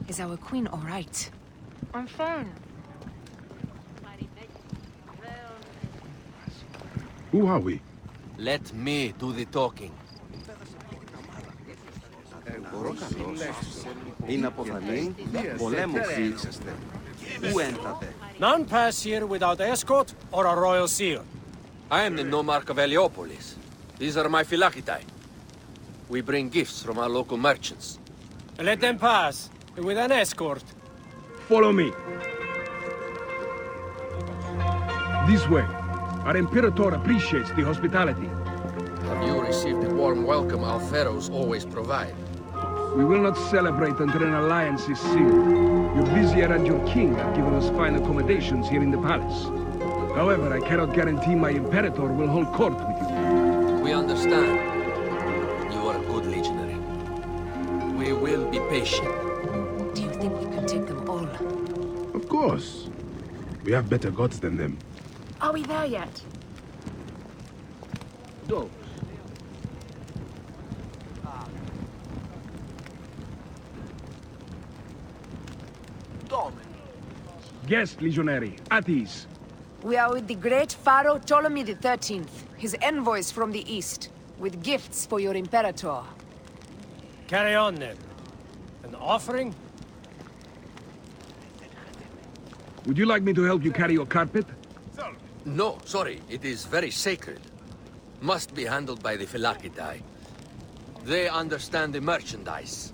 Is our queen all right?
I'm fine.
Who are we?
Let me do the talking.
None pass here without escort or a royal seal.
I am the Nomarch of Heliopolis. These are my Phylakitae. We bring gifts from our local merchants.
Let them pass, with an escort.
Follow me. This way.
Our Imperator appreciates the hospitality.
Have you received the warm welcome our pharaohs always provide?
We will not celebrate until an alliance is sealed. Your vizier and your king have given us fine accommodations here in the palace. However, I cannot guarantee my Imperator will hold court with you.
We understand. You are a good legionary. We will be patient.
Do you think we could take them all?
Of course. We have better gods than them.
Are we there yet?
Go. Guest, legionary. At ease.
We are with the great Pharaoh Ptolemy XIII, his envoys from the east, with gifts for your Imperator.
Carry on, then. An offering?
Would you like me to help you carry your carpet?
No, sorry. It is very sacred. Must be handled by the Phylakitai. They understand the merchandise.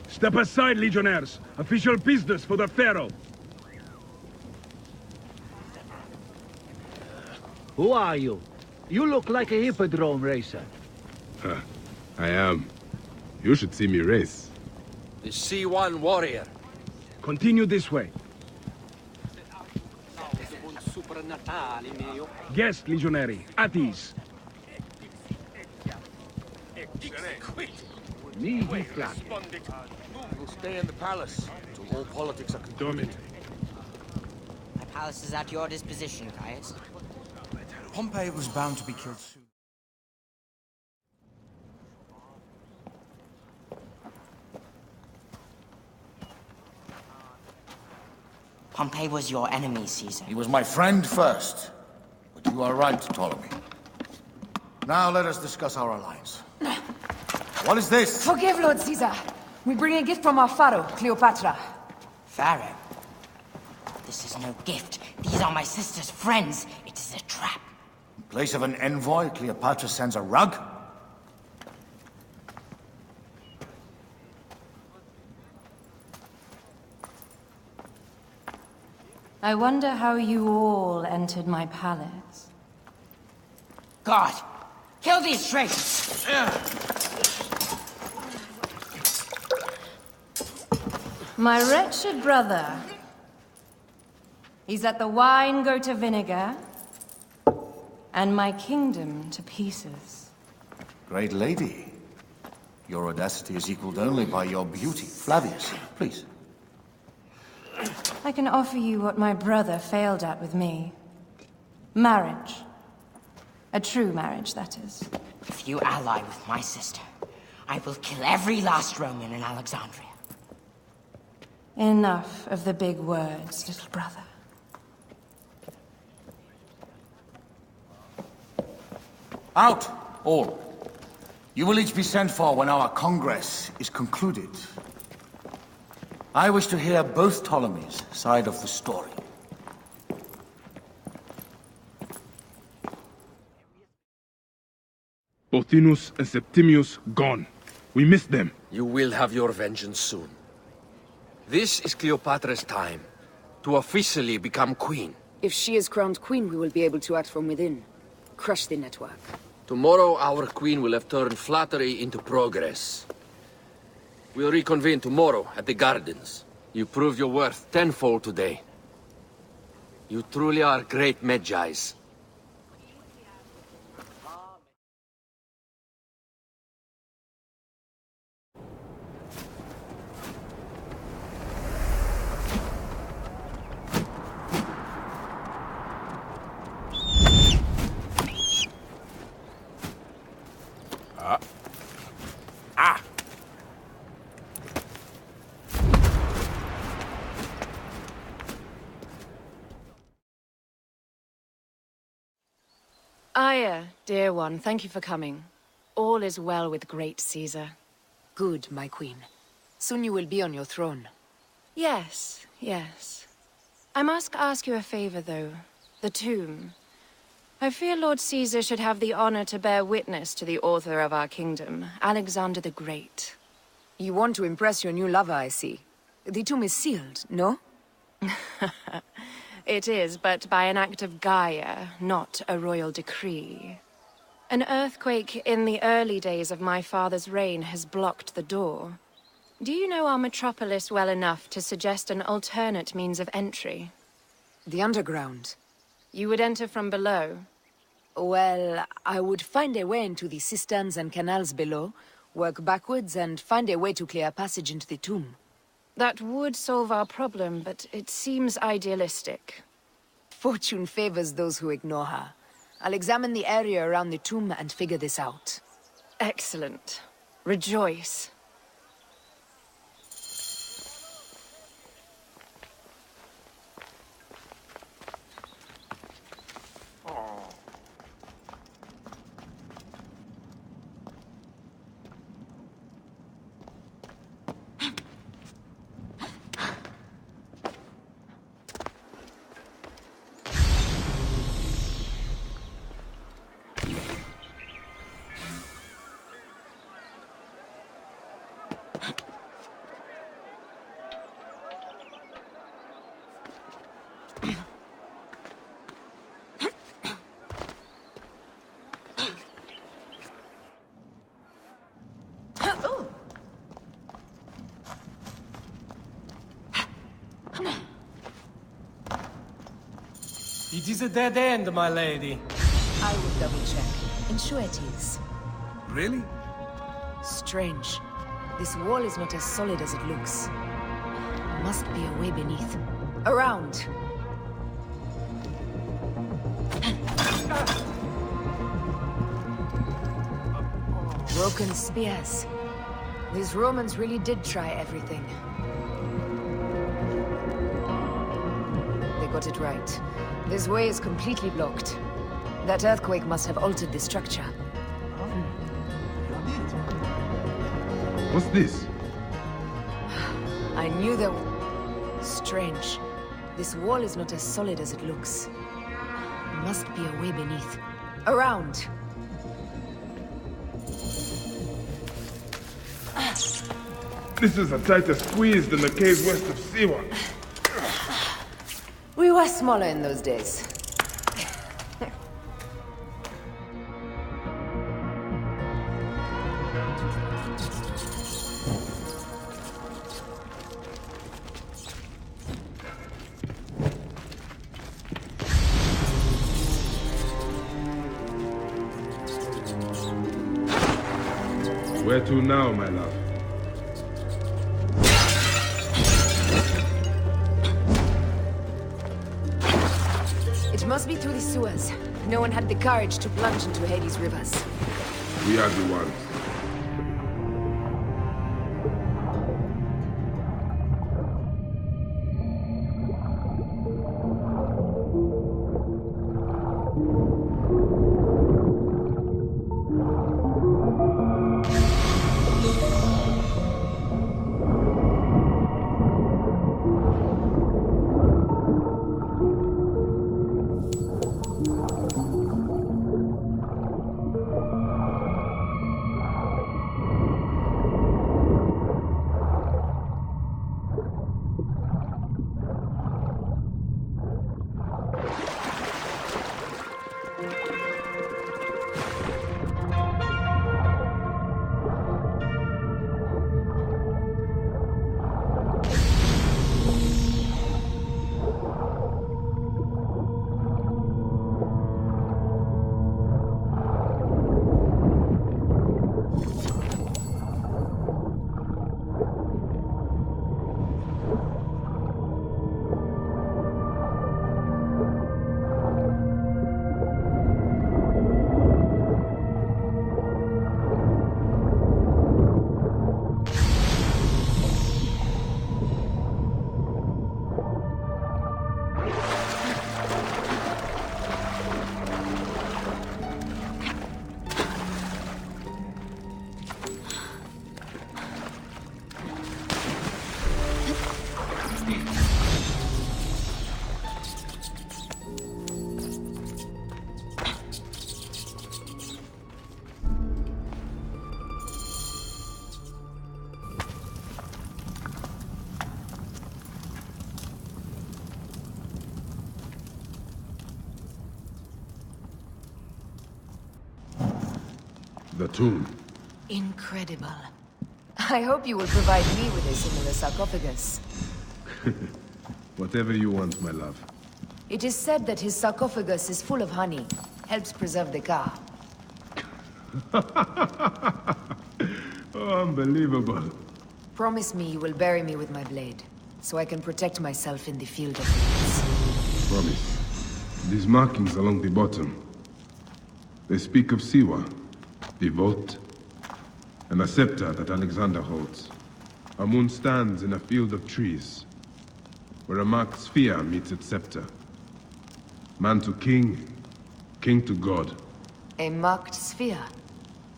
Step aside, legionnaires. Official business for the Pharaoh.
Who are you? You look like a hippodrome racer.
I am. You should see me race.
The C1 warrior.
Continue this way. Guest, legionary. At ease.
We'll stay in the palace until all politics are concluded.
My palace is at your disposition, Caius.
Pompey was bound to be killed soon.
Pompey was your enemy, Caesar.
He was my friend first. But you are right, Ptolemy. Now let us discuss our alliance. What is this?
Forgive, Lord Caesar. We bring a gift from our Pharaoh, Cleopatra.
Pharaoh? This is no gift. These are my sister's friends. It is a trap.
In place of an envoy, Cleopatra sends a rug?
I wonder how you all entered my palace.
God! Kill these traitors!
My wretched brother. He's let the wine go to vinegar, and my kingdom to pieces.
Great lady. Your audacity is equaled only by your beauty. Flavius, please.
I can offer you what my brother failed at with me. Marriage. A true marriage, that is.
If you ally with my sister, I will kill every last Roman in Alexandria.
Enough of the big words, little brother.
Out, all. You will each be sent for when our Congress is concluded. I wish to hear both Ptolemies' side of the story.
Pothinus and Septimius gone. We missed them.
You will have your vengeance soon. This is Cleopatra's time to officially become queen.
If she is crowned queen, we will be able to act from within. Crush the network.
Tomorrow, our queen will have turned flattery into progress. We'll reconvene tomorrow at the gardens. You proved your worth tenfold today. You truly are great Magi's.
Aya, dear one, thank you for coming. All is well with great Caesar.
Good, my queen. Soon you will be on your throne.
Yes, yes. I must ask you a favor, though. The tomb. I fear Lord Caesar should have the honor to bear witness to the author of our kingdom, Alexander the Great.
You want to impress your new lover, I see. The tomb is sealed, no?
It is, but by an act of Gaia, not a royal decree. An earthquake in the early days of my father's reign has blocked the door. Do you know our metropolis well enough to suggest an alternate means of entry?
The underground.
You would enter from below?
Well, I would find a way into the cisterns and canals below, work backwards, and find a way to clear a passage into the tomb.
That would solve our problem, but it seems idealistic.
Fortune favors those who ignore her. I'll examine the area around the tomb and figure this out.
Excellent. Rejoice.
It is a dead end, my lady.
I will double-check. Ensure it is.
Really?
Strange. This wall is not as solid as it looks. Must be a way beneath. Around! Broken spears. These Romans really did try everything. They got it right. This way is completely blocked. That earthquake must have altered the structure.
What's this?
I knew there was... Strange. This wall is not as solid as it looks. Must be a way beneath. Around!
This is a tighter squeeze than the cave west of Siwa.
We were smaller in those days.
Where to now, my love?
It must be through the sewers. No one had the courage to plunge into Hades' rivers.
We are the ones.
the tomb.
Incredible. I hope you will provide me with a similar sarcophagus.
Whatever you want, my love.
It is said that his sarcophagus is full of honey. Helps preserve the car.
Oh, unbelievable.
Promise me you will bury me with my blade, so I can protect myself in the field of needs.
Promise. These markings along the bottom, they speak of Siwa, the vault, and a scepter that Alexander holds. A moon stands in a field of trees, where a marked sphere meets its scepter. Man to king, king to god.
A marked sphere?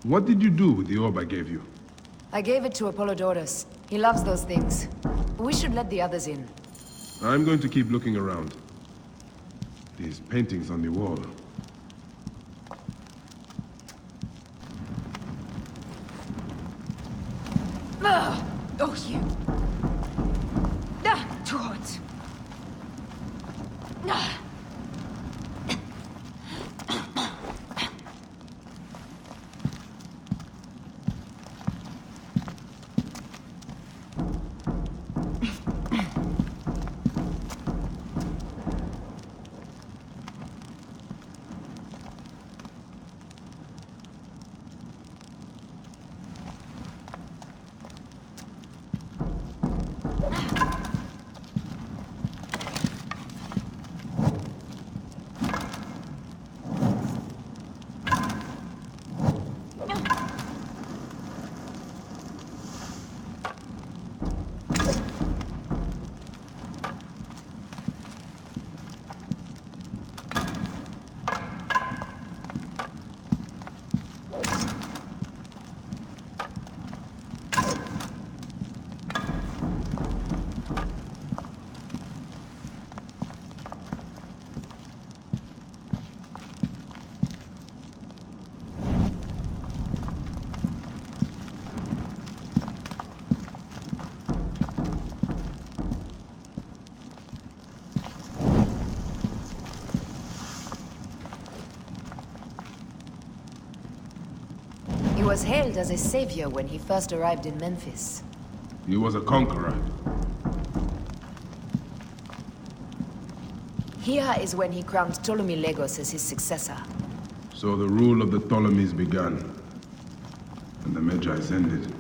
What did you do with the orb I gave you?
I gave it to Apollodorus. He loves those things. We should let the others in.
I'm going to keep looking around. These paintings on the wall.
Oh, you. Too hot. He was hailed as a savior when he first arrived in Memphis.
He was a conqueror.
Here is when he crowned Ptolemy Legos as his successor.
So the rule of the Ptolemies began, and the Magi's ended.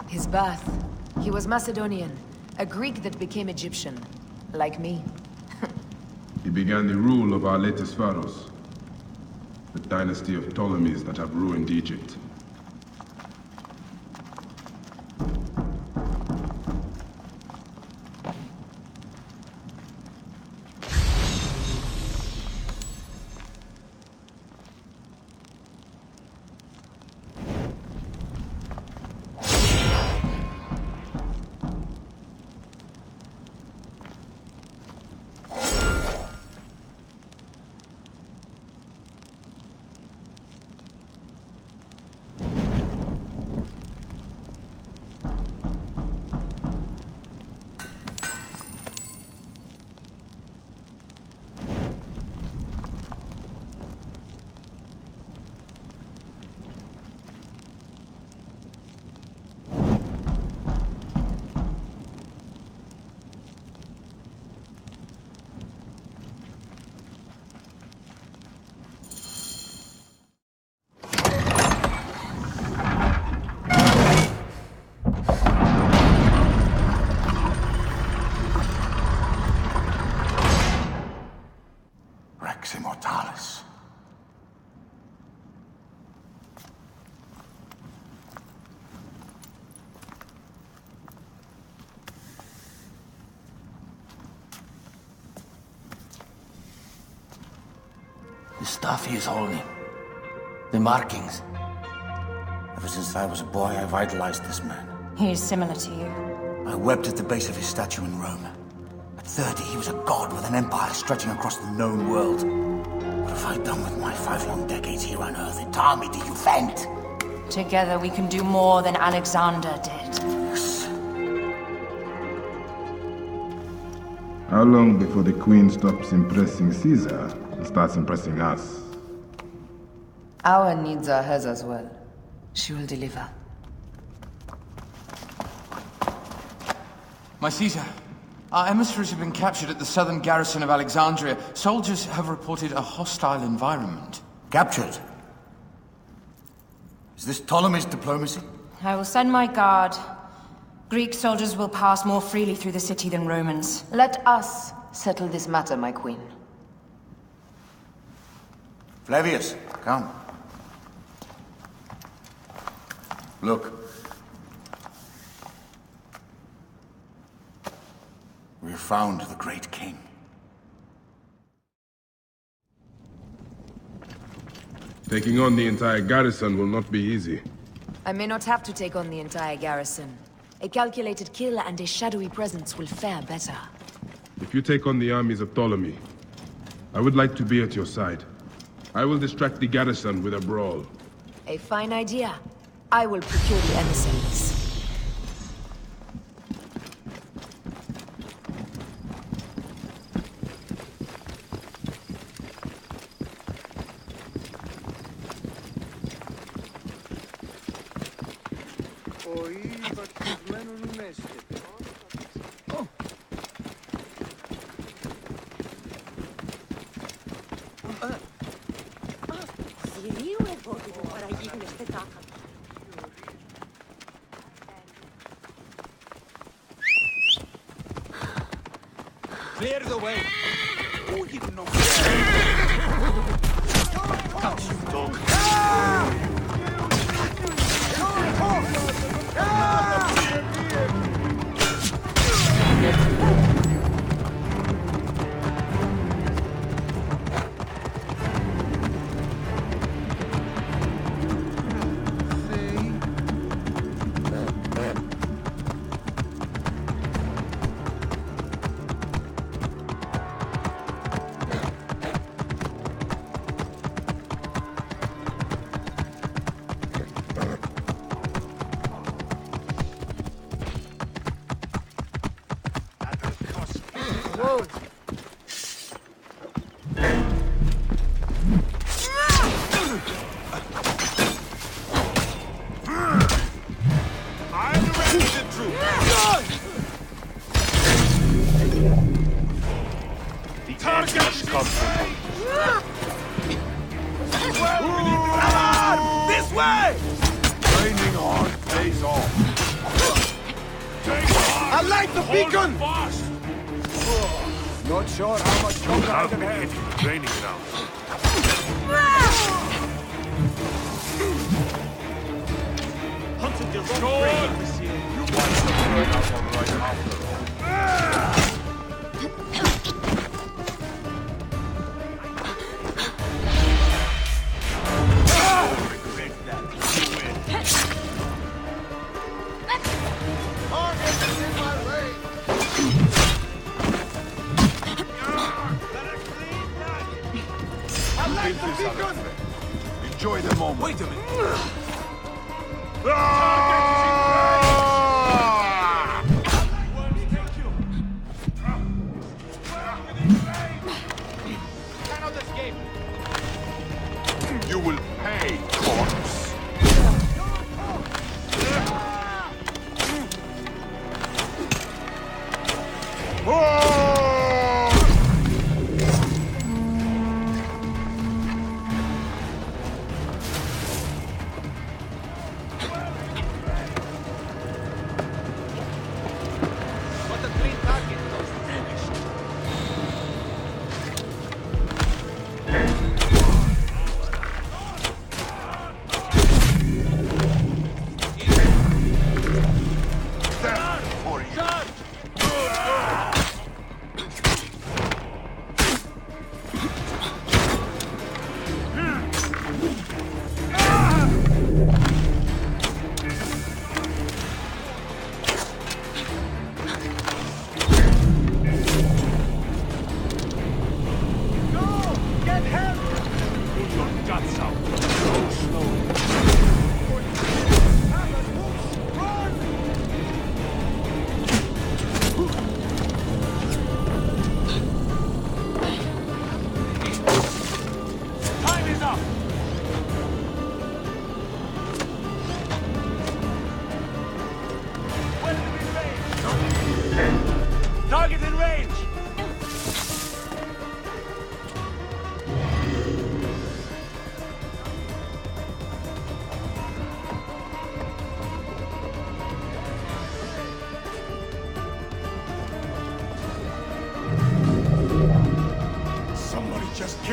His birth. He was Macedonian, a Greek that became Egyptian, like me.
He began the rule of our latest pharaohs, the dynasty of Ptolemies that have ruined Egypt.
Rex Immortalis.
The stuff he is holding. The markings.
Ever since I was a boy, I've idolized this man.
He is similar to you.
I wept at the base of his statue in Rome. At 30, he was a god with an empire stretching across the known world. What have I done with my 5 long decades here
Who on earth at army do you vent?
Together we can do more than Alexander did.
How long before the Queen stops impressing Caesar and starts impressing us?
Our needs are hers as well. She will deliver.
My Caesar, our emissaries have been captured at the southern garrison of Alexandria. Soldiers have reported a hostile environment.
Captured? Is this Ptolemy's diplomacy?
I will send my guard. Greek soldiers will pass more freely through the city than Romans.
Let us settle this matter, my queen.
Flavius, come. Look. We have found the great king.
Taking on the entire garrison will not be easy.
I may not have to take on the entire garrison. A calculated kill and a shadowy presence will fare better.
If you take on the armies of Ptolemy, I would like to be at your side. I will distract the garrison with a brawl.
A fine idea. I will procure the emissaries.
Clear the way! Oh, you know. Come, you dog.
Not sure how much longer I can have.
Hitting the training ground.
Hunting the wrong prey this year. You want to burn up on right after all.
Enjoy the moment.
Wait a minute.
Cannot escape. You will pay, corpse.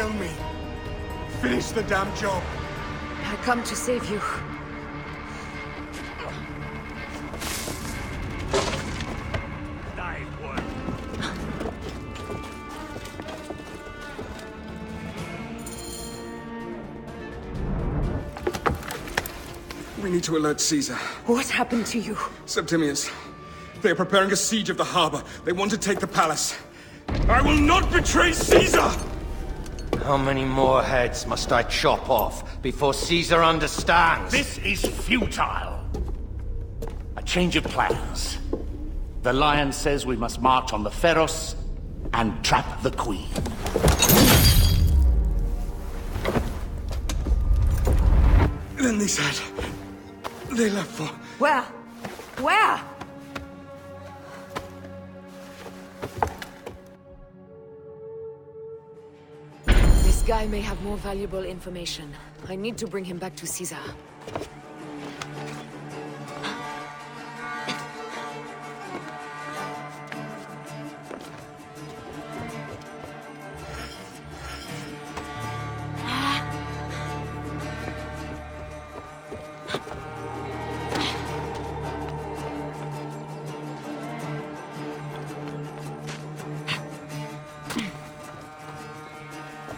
tell me. Finish the damn job.
I come to save you.
We need to alert Caesar.
What happened to you?
Septimius. They are preparing a siege of the harbor. They want to take the palace. I will not betray Caesar!
How many more heads must I chop off before Caesar understands?
This is futile. A change of plans. The Lion says we must march on the Pharos and trap the Queen.
Then they said... they left for...
Where? Where? This guy may have more valuable information. I need to bring him back to Caesar.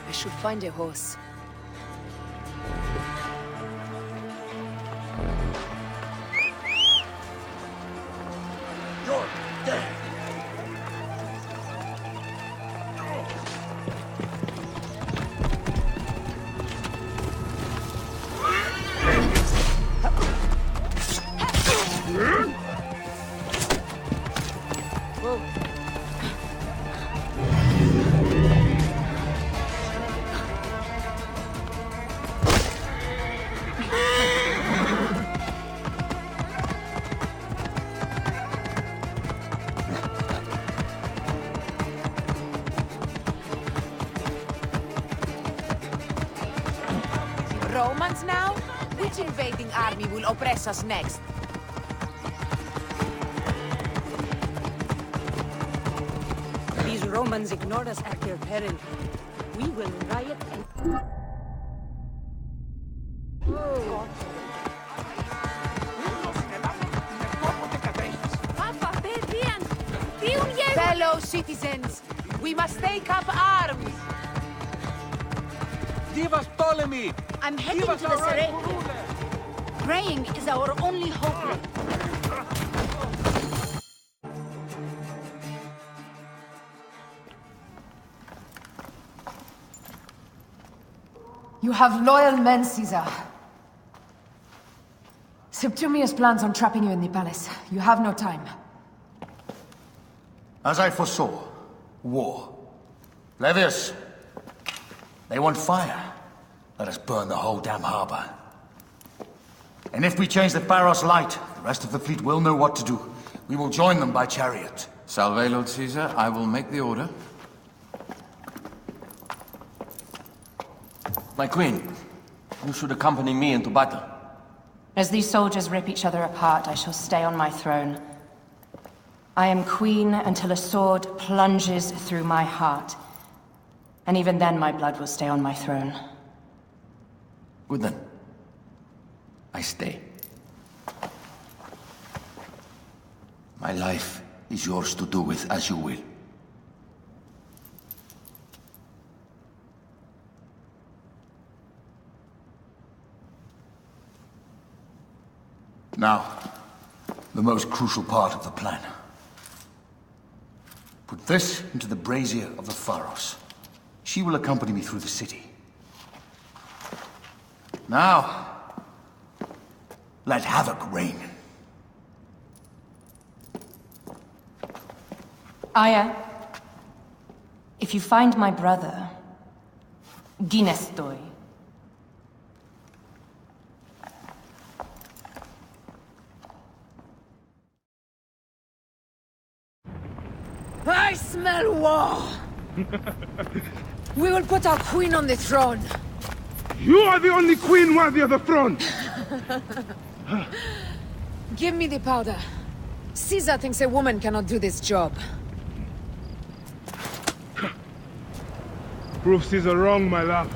I should find a horse.
You're dead.
Romans now? Which invading army will oppress us next?
These Romans ignored us at their peril. We will riot and...
Fellow citizens, we must take up arms.
Give us Ptolemy!
I'm heading to the Serapia. Praying is our only hope.
You have loyal men, Caesar. Septimius plans on trapping you in the palace. You have no time.
As I foresaw, war. Flavius, they want fire. Let us burn the whole damn harbor. And if we change the Pharos light, the rest of the fleet will know what to do. We will join them by chariot.
Salve, Lord Caesar. I will make the order. My queen, you should accompany me into battle.
As these soldiers rip each other apart, I shall stay on my throne. I am queen until a sword plunges through my heart. And even then my blood will stay on my throne.
Good then. I stay. My life is yours to do with as you will. Now, the most crucial part of the plan. Put this into the brazier of the Pharos. She will accompany me through the city. Now, let havoc reign.
Aya, if you find my brother, Ginestoi.
I smell war! We will put our queen on the throne.
You are the only queen worthy of the throne!
Give me the powder. Caesar thinks a woman cannot do this job.
Prove Caesar wrong, my love.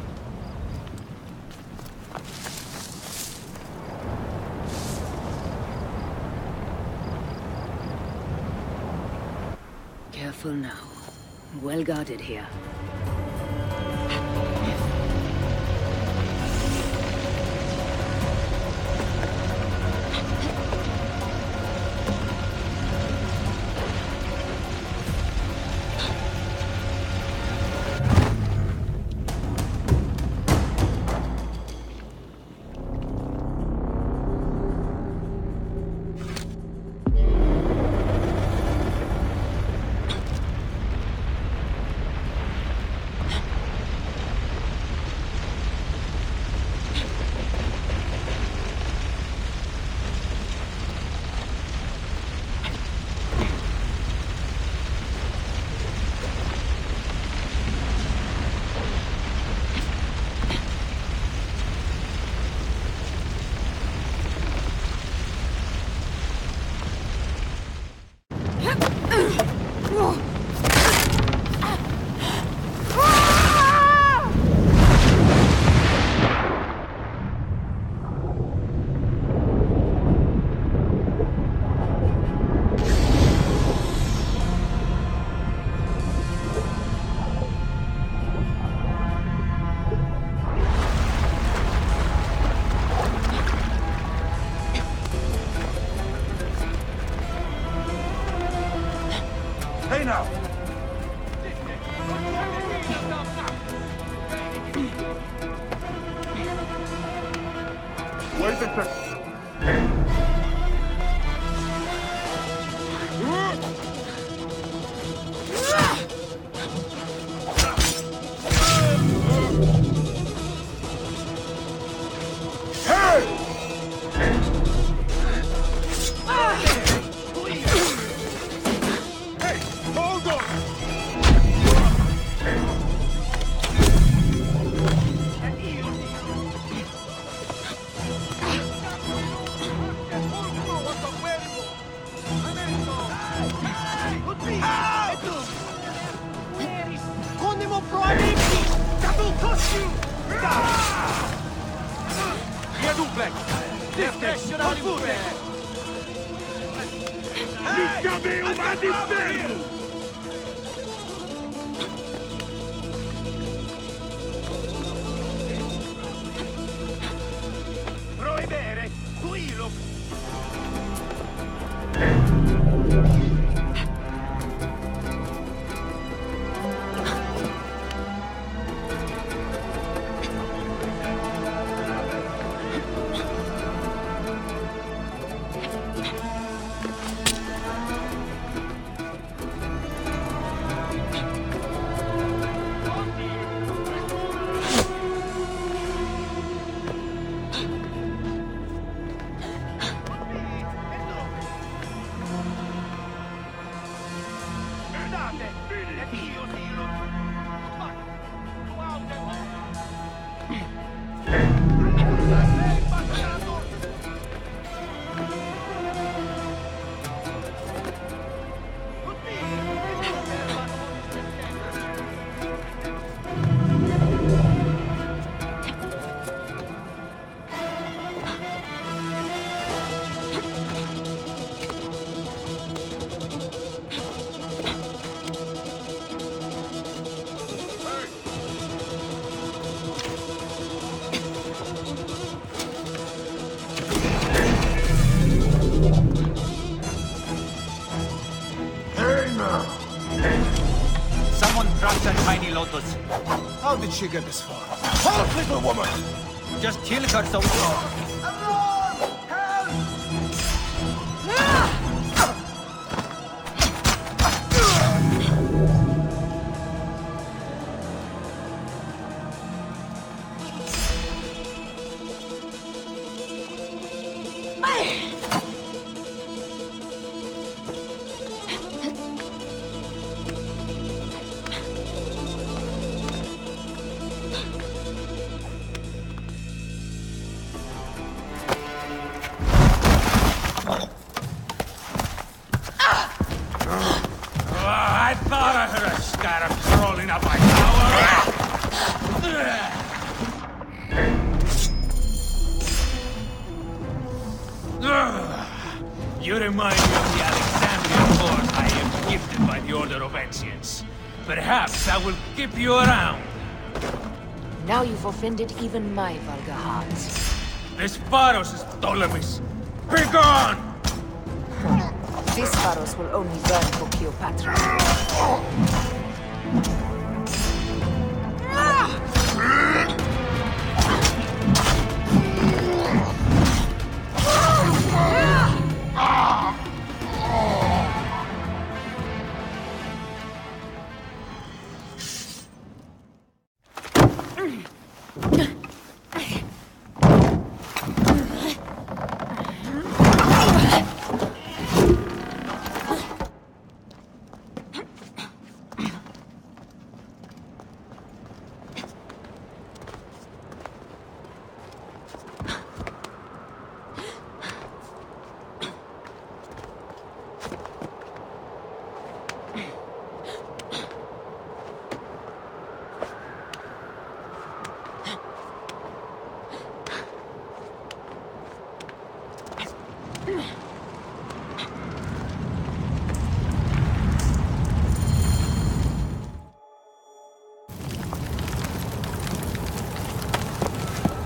Careful now. Well guarded here.
Hey now!
Wait a second.
How did she get this far? Halt, little woman!
Just kill her, soldier! You remind me of the Alexandrian court I am gifted by the Order of Ancients. Perhaps I will keep you around.
Now you've offended even my vulgar heart.
This Pharos is Ptolemy's. Be gone!
This Pharos will only burn for Cleopatra.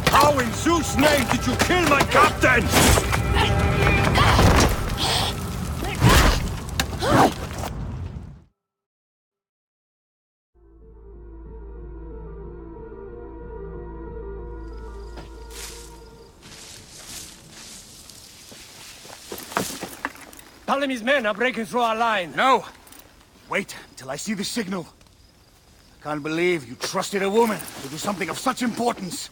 How in Zeus' name did you kill my captain?
Ptolemy's men are breaking through our line.
No! Wait till I see the signal. I can't believe you trusted a woman to do something of such importance.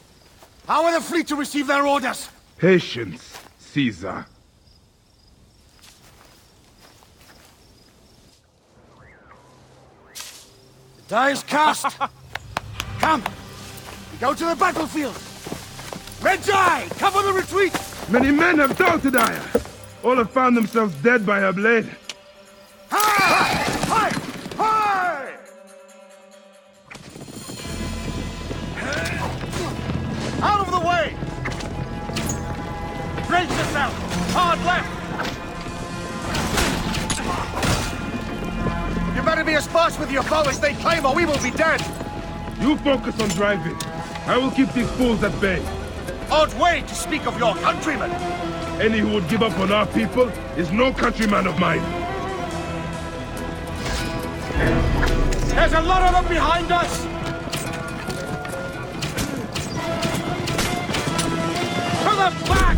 How are the fleet to receive their orders?
Patience, Caesar.
The die is cast. Come, we go to the battlefield. Medjay, cover the retreat!
Many men have doubted Aya. All have found themselves dead by her blade.
Hi! Hi! Hi! Out of the way! Brace yourself! Hard left! You better be as fast with your bow as they claim or we will be dead!
You focus on driving. I will keep these fools at bay.
Odd way to speak of your countrymen!
Any who would give up on our people is no countryman of mine.
There's a lot of them behind us! To the back!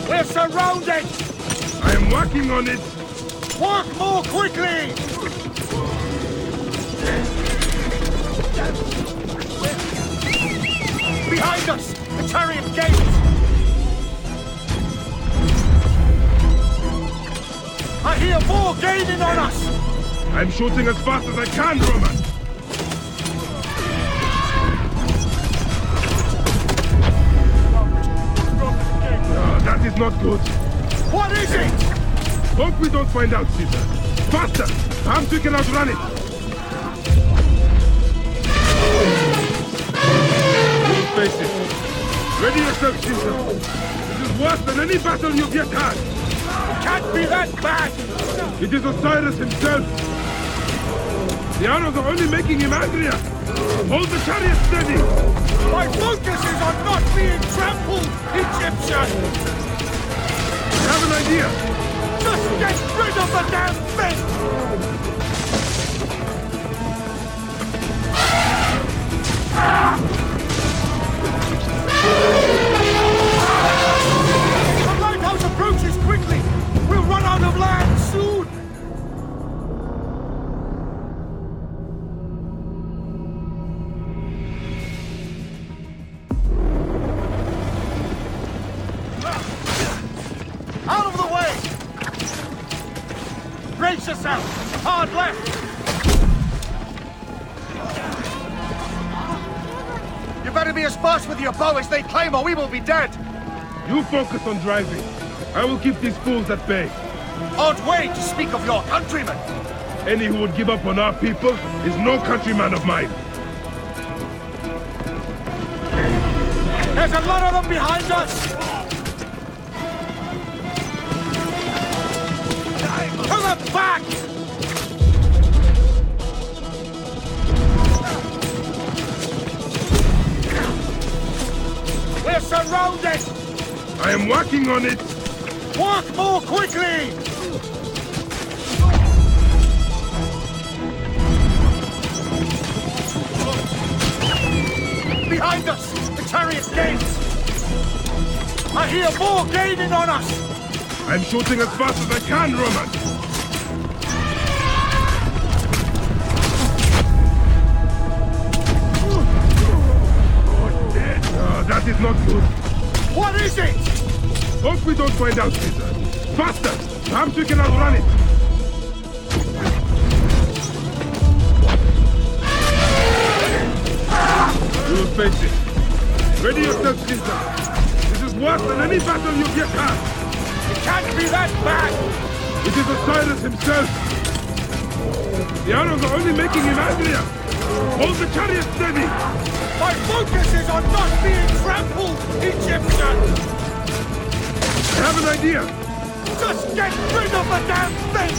We're surrounded!
I am working on it!
Work more quickly! Behind us! The chariot gate! I hear more gaining on us!
I'm shooting as fast as I can, Roman! Oh, that is not good.
What is it?
Hope we don't find out, Caesar. Faster! Perhaps we can outrun it! Face it. Ready yourself, Caesar. This is worse than any battle you've yet had.
It can't be that bad!
It is Osiris himself. The arrows are only making him angrier. Hold the chariot steady.
My focus is on not being trampled, Egyptian!
I have an idea.
Just get rid of the damn thing! The lighthouse approaches quickly! We'll run out of land soon! Out of the way! Brace yourself! Hard left! You better be as fast with your bow as they claim or we will be dead!
You focus on driving. I will keep these fools at bay.
Odd way to speak of your countrymen!
Any who would give up on our people is no countryman of mine.
There's a lot of them behind us! To the back! We're surrounded!
I am working on it!
Work more quickly! Behind us! The chariot gates! I hear more gaining on us!
I'm shooting as fast as I can, Roman! That is not good.
What is it?
Hope we don't find out, Caesar. Faster! Perhaps we can outrun it! We will face it. Ready yourself, Caesar. This is worse than any battle you've yet had.
It can't be that bad!
It is Osiris himself. The arrows are only making him angrier. Hold the chariot steady.
My focus is on not being trampled, Egyptian!
I have an idea.
Just get rid of the damn thing!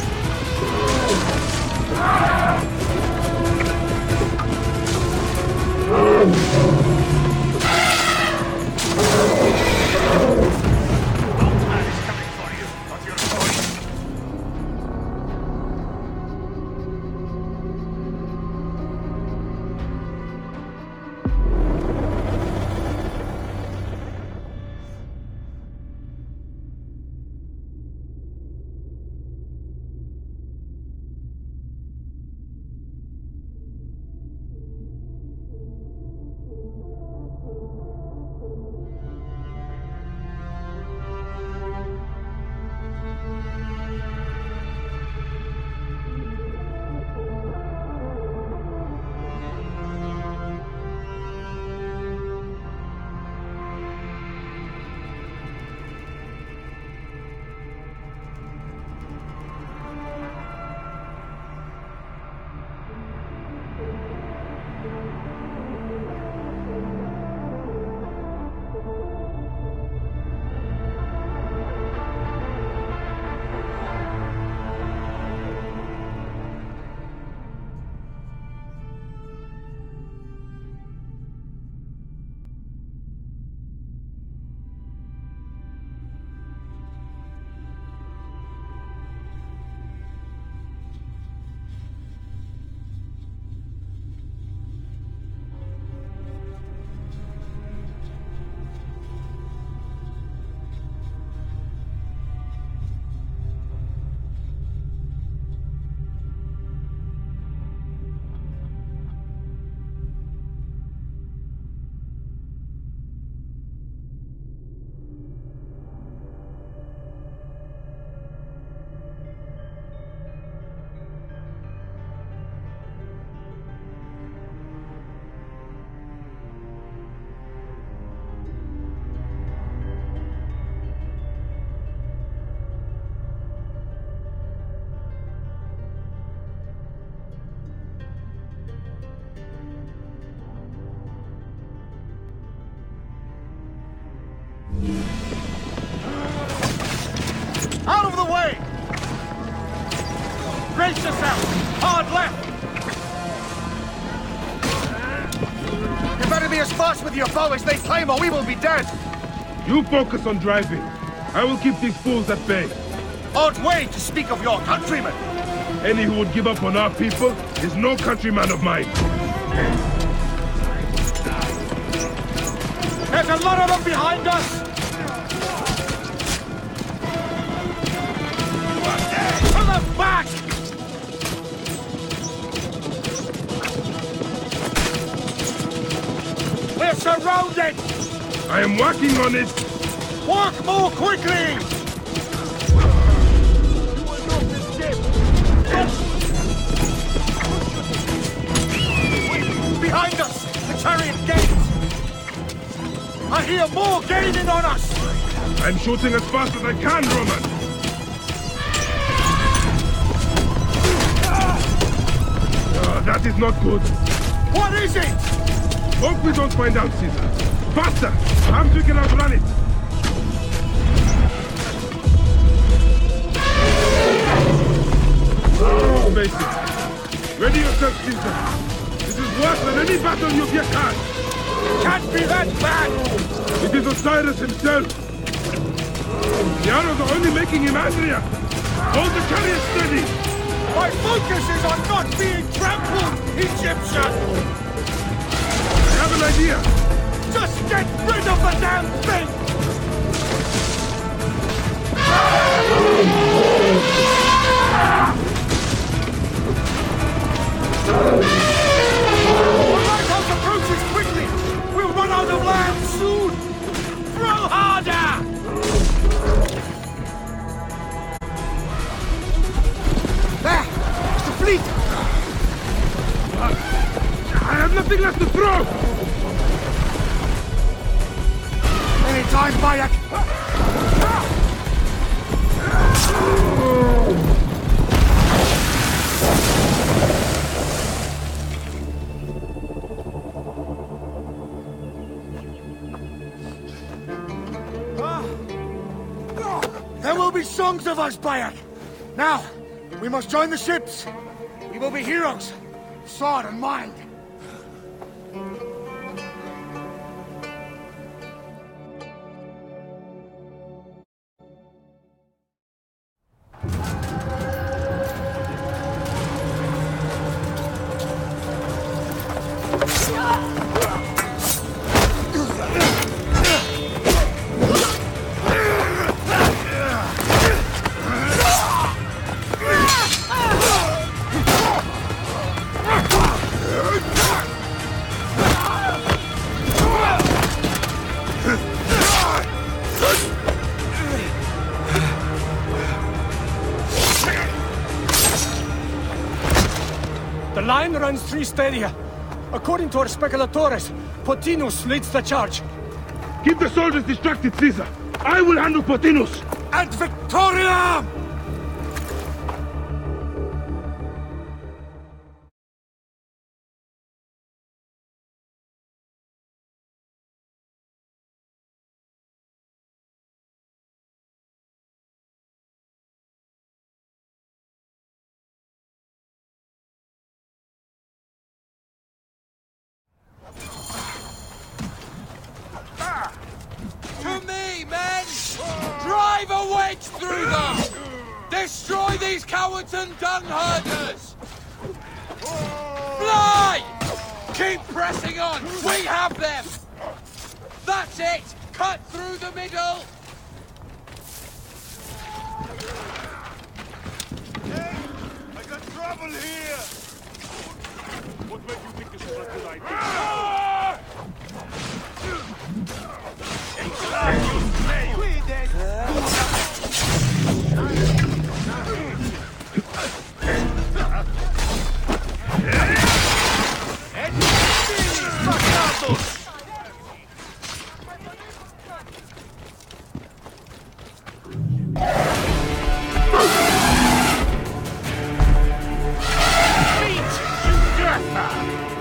Out of the way! Brace yourself! Hard left! You better be as fast with your bow as they claim or we will be dead!
You focus on driving. I will keep these fools at bay.
Odd way to speak of your countrymen!
Any who would give up on our people is no countryman of mine.
There's a lot of them behind us! To the back! We're surrounded!
I am working on it!
Work more quickly! Behind us! The chariot gates! I hear more gaining on us!
I'm shooting as fast as I can, Roman! That is not good.
What is it?
Hope we don't find out, Caesar.
Faster! Perhaps we can outrun it! Face it. Ready yourself, Caesar. This is worse than any battle you've yet had.
Can't be that bad!
It is Osiris himself. The arrows are only making him angrier. Hold the chariot steady.
My focus is on not being trampled, Egyptian!
I have an idea.
Just get rid of the damn thing! The lighthouse approaches quickly! We'll run out of land soon! Throw harder! There! It's the fleet!
I have nothing left to throw!
Any time, Bayek! There will be songs of us, Bayek! Now, we must join the ships! We will be heroes! Sword and mind!
The line runs 3 stadia. According to our speculatores, Pothinus leads the charge.
Keep the soldiers distracted, Caesar. I will handle Pothinus.
Ad Victoriam!
To me, men! Drive a wedge through them! Destroy these cowards and dung herders! Fly! Keep pressing on! We have them! That's it! Cut through the middle!
Hey! I got trouble here! What makes you think this is a good idea?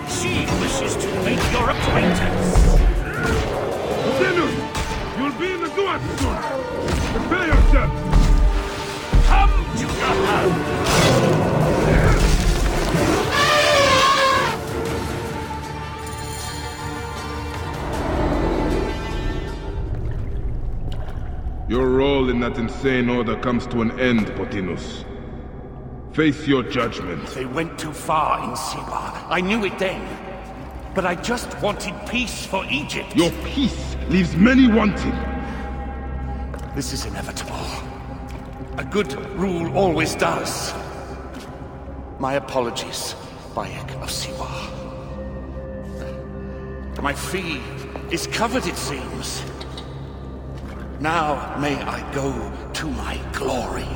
She wishes to make your acquaintance.
Pothinus, you'll be in the Duat soon. Prepare yourself.
Come to your home.
Your role in that insane order comes to an end, Pothinus. Face your judgment.
They went too far in Siwa. I knew it then. But I just wanted peace for Egypt.
Your peace leaves many wanting.
This is inevitable. A good rule always does. My apologies, Bayek of Siwa. My fee is covered, it seems. Now may I go to my glory.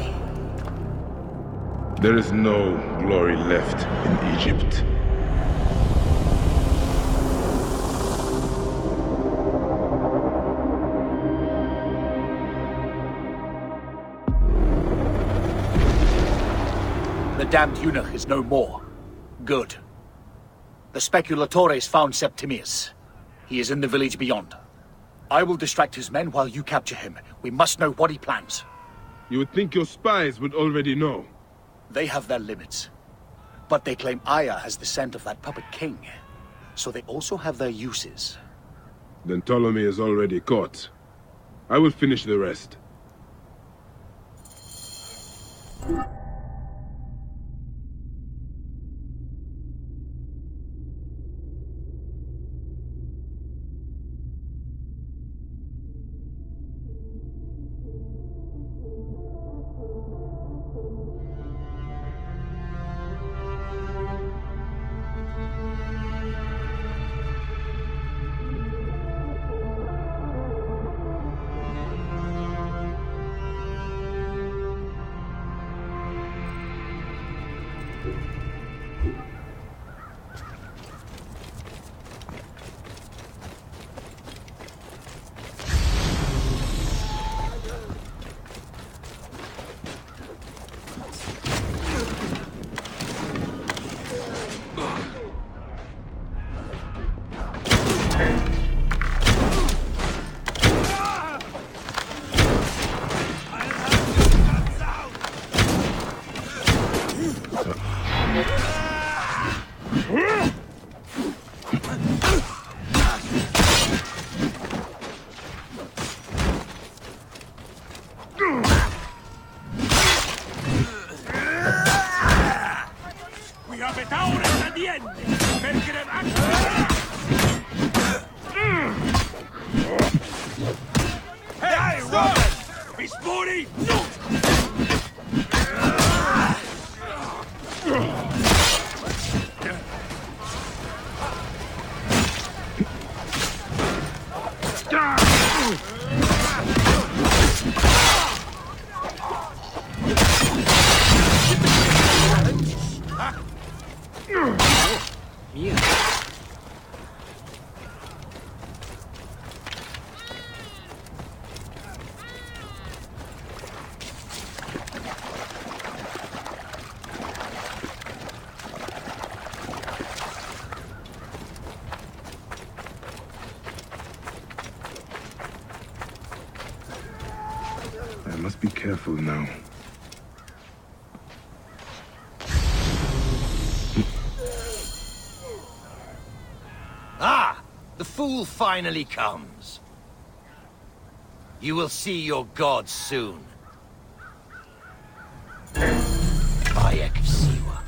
There is no glory left in Egypt.
The damned eunuch is no more. Good. The speculatores found Septimius. He is in the village beyond.
I will distract his men while you capture him. We must know what he plans.
You would think your spies would already know.
They have their limits. But they claim Aya has the scent of that puppet king. So they also have their uses.
Then Ptolemy is already caught. I will finish the rest. I must be careful now.
Ah! The fool finally comes. You will see your gods soon. Bayek of Siwa.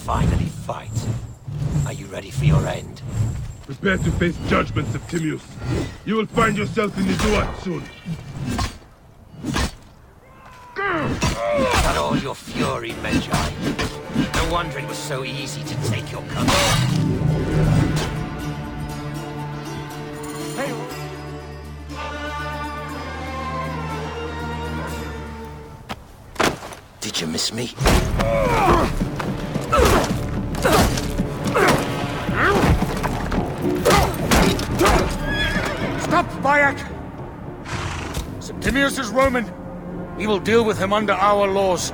Finally fight. Are you ready for your end?
Prepare to face judgments of Timaeus. You will find yourself in the Duat soon.
Got all your fury, Medjay. No wonder it was so easy to take your country. Did you miss me?
Stop, Bayek! Septimius is Roman. We will deal with him under our laws.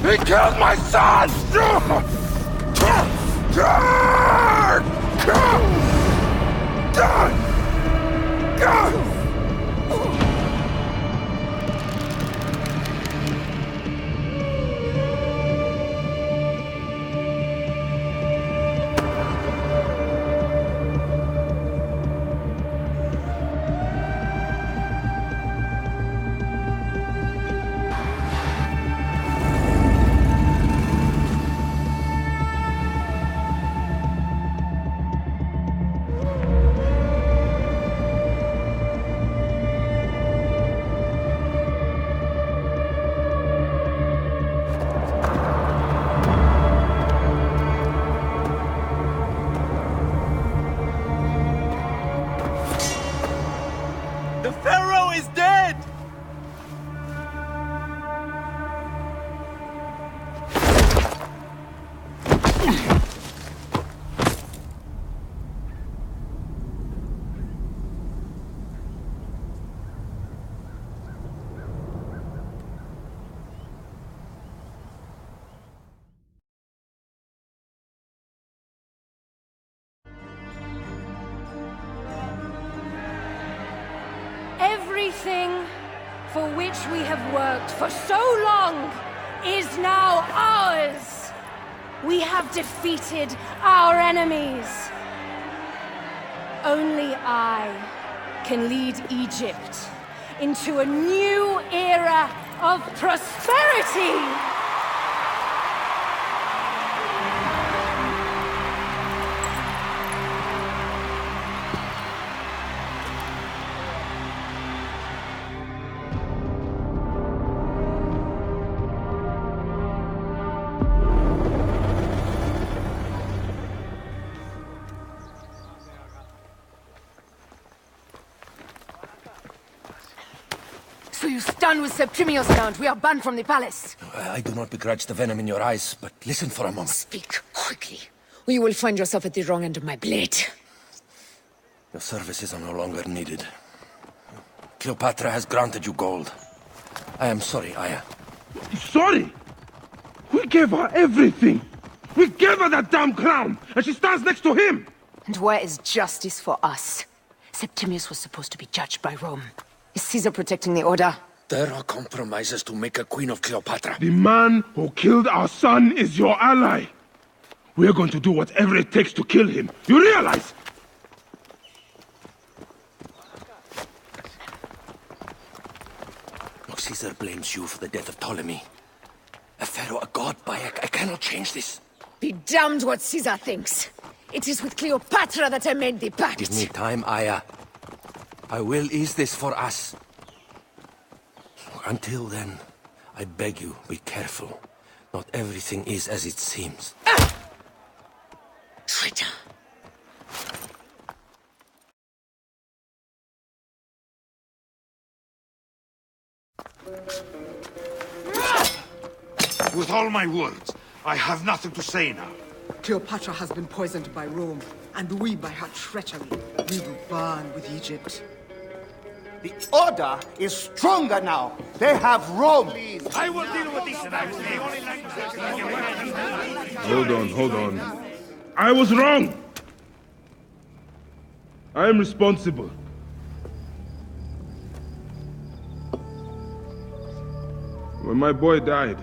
He killed my son!
for which we have worked for so long, is now ours. We have defeated our enemies. Only I can lead Egypt into a new era of prosperity.
So you stand with Septimius, Count. We are banned from the palace.
I do not begrudge the venom in your eyes, but listen for a moment.
Speak quickly, or you will find yourself at the wrong end of my blade.
Your services are no longer needed. Cleopatra has granted you gold. I am sorry, Aya.
Sorry? We gave her everything. We gave her that damn crown, and she stands next to him.
And where is justice for us? Septimius was supposed to be judged by Rome. Is Caesar protecting the Order?
There are compromises to make a queen of Cleopatra.
The man who killed our son is your ally. We're going to do whatever it takes to kill him. You realize?
Look, Caesar blames you for the death of Ptolemy. A pharaoh, a god, Bayek. I cannot change this.
Be damned what Caesar thinks. It is with Cleopatra that I made the pact.
Give me time, Aya. I will ease this for us. Until then, I beg you, be careful. Not everything is as it seems.
Traitor!
With all my words, I have nothing to say now.
Cleopatra has been poisoned by Rome, and we by her treachery. We will burn with Egypt.
The Order is stronger now. They have Rome.
I will deal with this.
Hold on. I was wrong. I am responsible. When my boy died,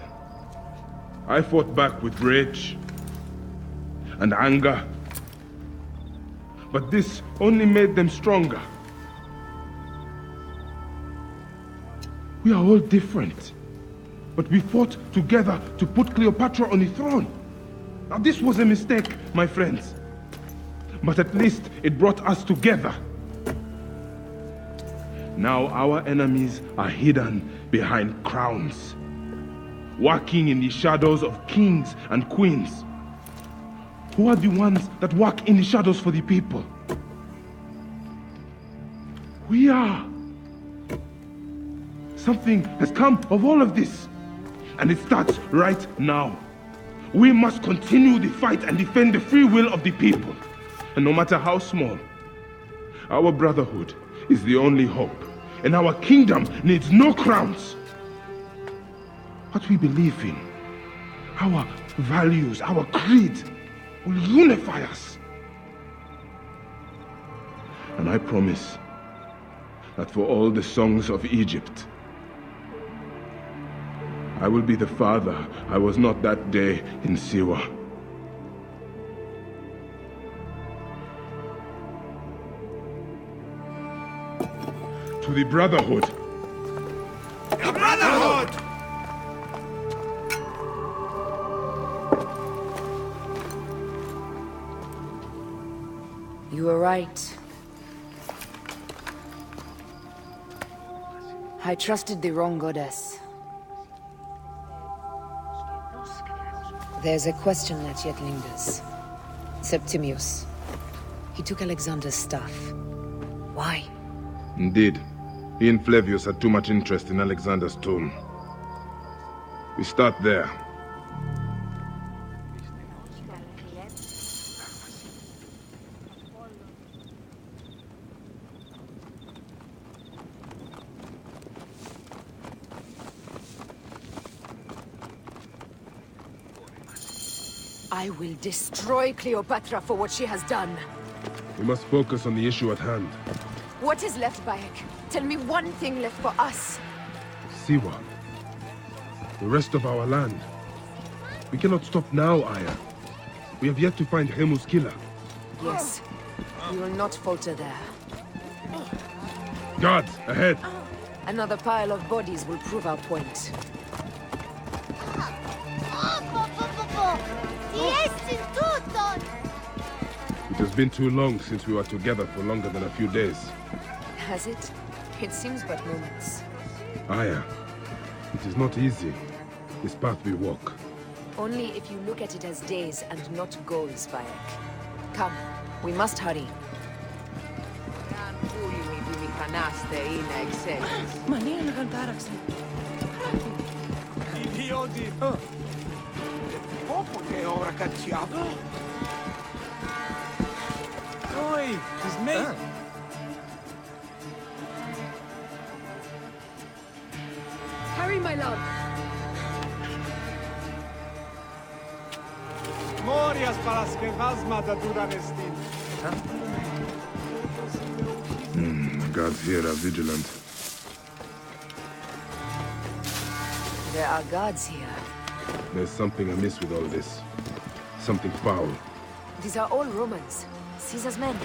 I fought back with rage and anger. But this only made them stronger. We are all different. But we fought together to put Cleopatra on the throne. Now this was a mistake, my friends. But at least it brought us together. Now our enemies are hidden behind crowns, walking in the shadows of kings and queens. Who are the ones that walk in the shadows for the people? We are. Something has come of all of this, and it starts right now. We must continue the fight and defend the free will of the people. And no matter how small, our brotherhood is the only hope, and our kingdom needs no crowns. What we believe in, our values, our creed, will unify us. And I promise that for all the songs of Egypt, I will be the father I was not that day in Siwa. To the Brotherhood.
The Brotherhood!
You were right. I trusted the wrong goddess. There's a question that yet lingers. Septimius. He took Alexander's staff. Why?
Indeed. He and Flavius had too much interest in Alexander's tomb. We start there.
I will destroy Cleopatra for what she has done.
We must focus on the issue at hand.
What is left, Bayek? Tell me one thing left for us.
Siwa. The rest of our land. We cannot stop now, Aya. We have yet to find Hemu's killer.
Yes. We will not falter there.
Guards, ahead!
Another pile of bodies will prove our point.
It has been too long since we were together for longer than a few days.
Has it? It seems but moments.
Aya, it is not easy, this path we walk.
Only if you look at it as days and not goals, Bayek. Come, we must hurry.
Oi, his mate.
Hurry, my love.
Morias para skevazma da Duranestin.
Guards here are vigilant.
There are guards here.
There's something amiss with all this. Something foul.
These are all Romans. Caesar's men.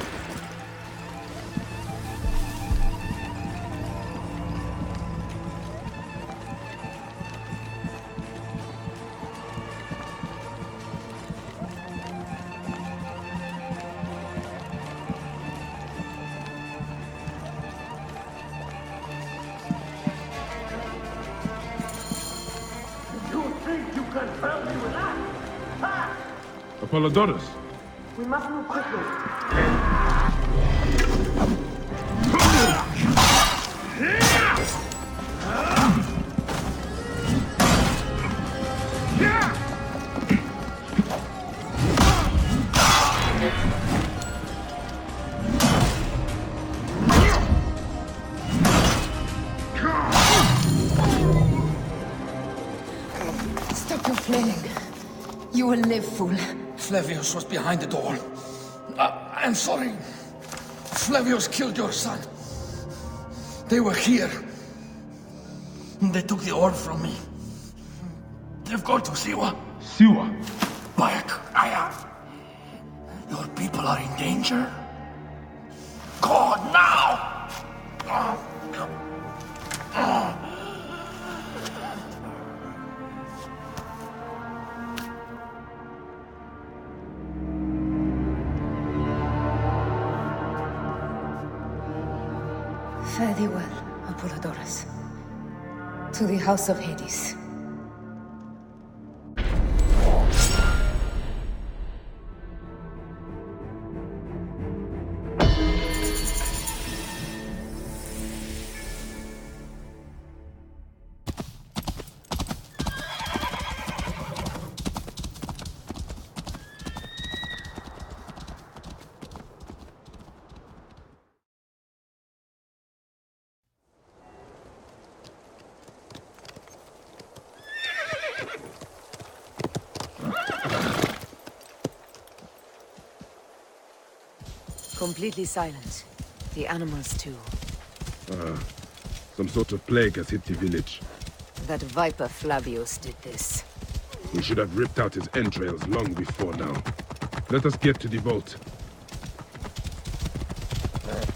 Apollodorus!
We must move quickly. Stop your flailing. You will live, fool.
Flavius was behind the door. I'm sorry. Flavius killed your son. They were here. They took the orb from me. They've gone to Siwa.
Siwa?
Bayek, Aya. Your people are in danger. Go now!
Fare thee well, Apollodorus. To the House of Hades. Completely silent. The animals, too.
Some sort of plague has hit the village.
That viper Flavius did this.
We should have ripped out his entrails long before now. Let us get to the vault.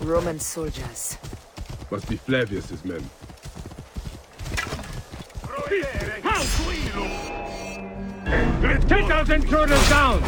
Roman soldiers.
Must be Flavius's men.
Take those intruders down!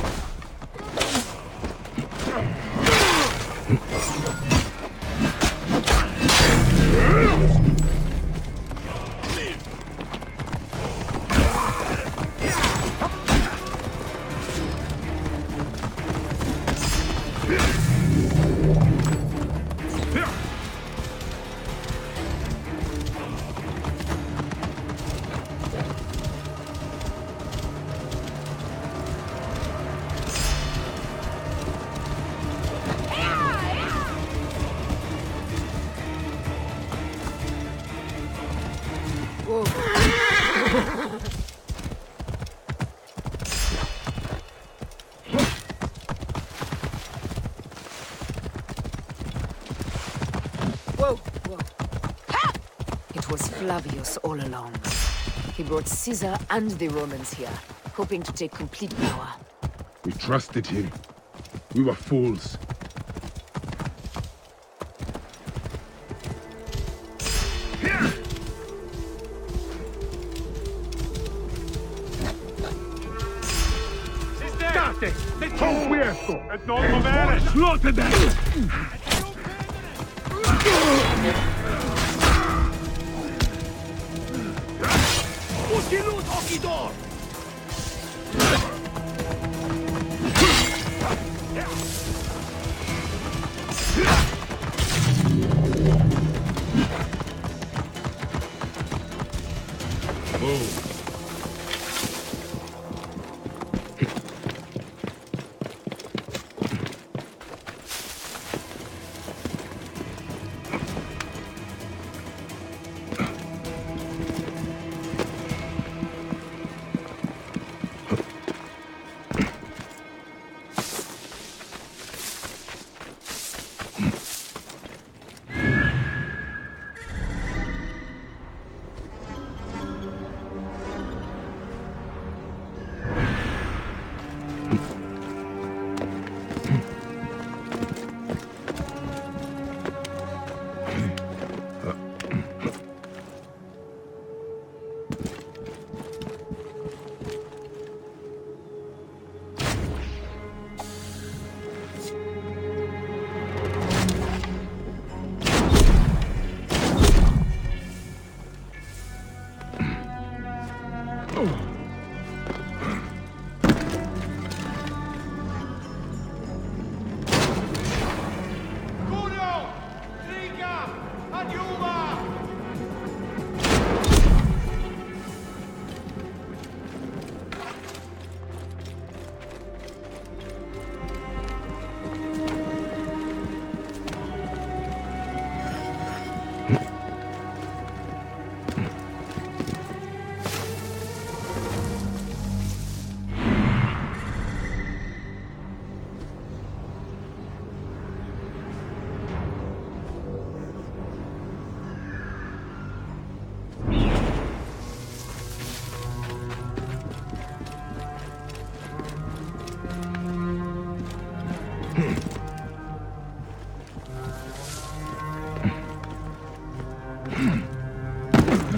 Flavius all along. He brought Caesar and the Romans here, hoping to take complete power.
We trusted him. We were fools.
State!
Con questo!
E non muovere!
Slaughter them!
Usilut Okidor!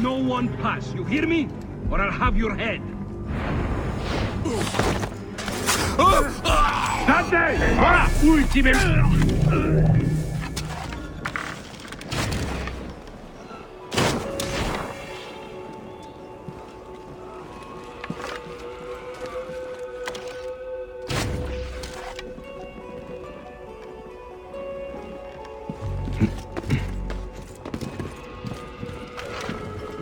No one pass, you hear me? Or I'll have your head.
Dante!
Ora, ultime...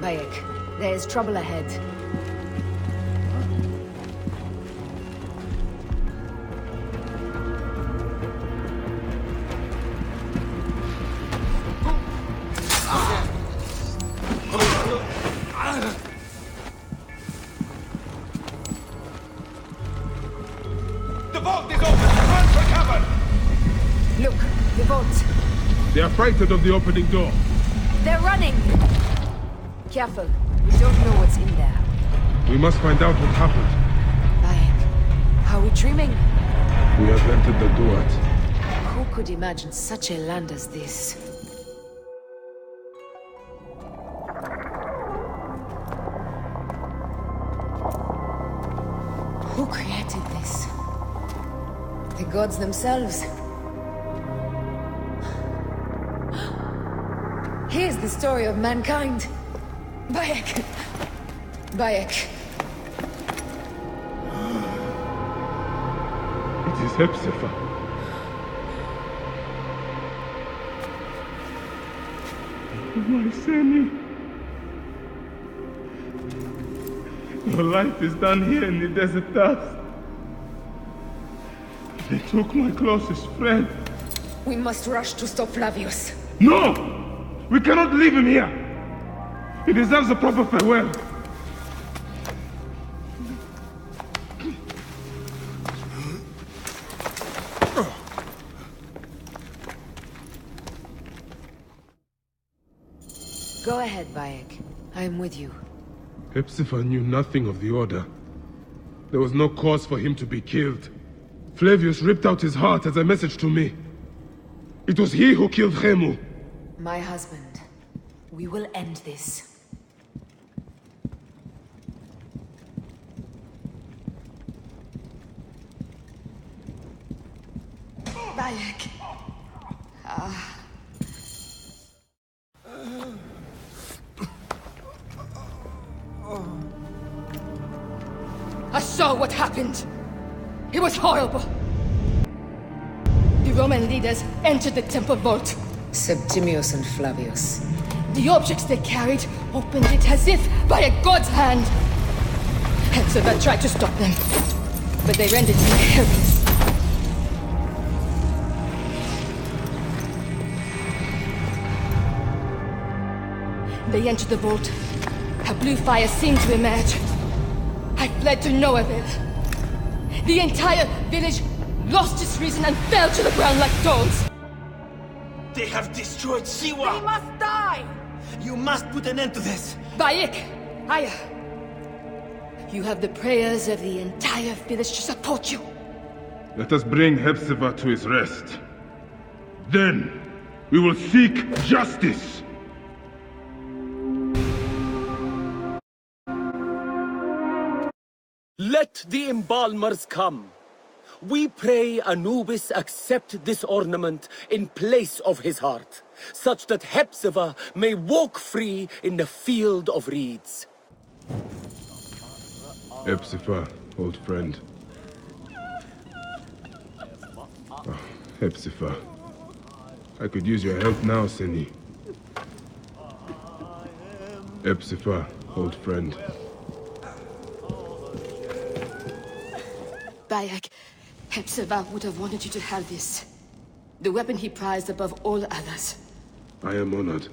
Bayek, there is trouble ahead.
The vault is open! Run for cover!
Look, the vault.
They are frightened of the opening door.
They're running! Careful, we don't know what's in there.
We must find out what happened.
Bayek, are we dreaming?
We have entered the Duat.
Who could imagine such a land as this? Who created this? The gods themselves. Here's the story of mankind. Bayek! Bayek!
It is Hepzibah. My Sammy. Your life is done here in the desert dust. They took my closest friend.
We must rush to stop Flavius.
No! We cannot leave him here! He deserves a proper farewell.
Go ahead, Bayek. I am with you.
Hepzibah knew nothing of the Order. There was no cause for him to be killed. Flavius ripped out his heart as a message to me. It was he who killed Khemu.
My husband. We will end this. Bayek.
I saw what happened. It was horrible. The Roman leaders entered the temple vault.
Septimius and Flavius.
The objects they carried opened it as if by a god's hand. Hepzibah tried to stop them, but they rendered to the heavens. They entered the vault. A blue fire seemed to emerge. I fled to no avail. The entire village lost its reason and fell to the ground like dogs.
They have destroyed Siwa!
They must die!
You must put an end to this!
Bayek! Aya! You have the prayers of the entire village to support you.
Let us bring Hepzibah to his rest. Then, we will seek justice!
Let the embalmers come. We pray Anubis accept this ornament in place of his heart, such that Hepzibah may walk free in the field of reeds.
Hepzibah, old friend. Oh, Hepzibah. I could use your help now, Seni. Hepzibah, old friend.
Bayek, Hepzibah would have wanted you to have this. The weapon he prized above all others.
I am honored.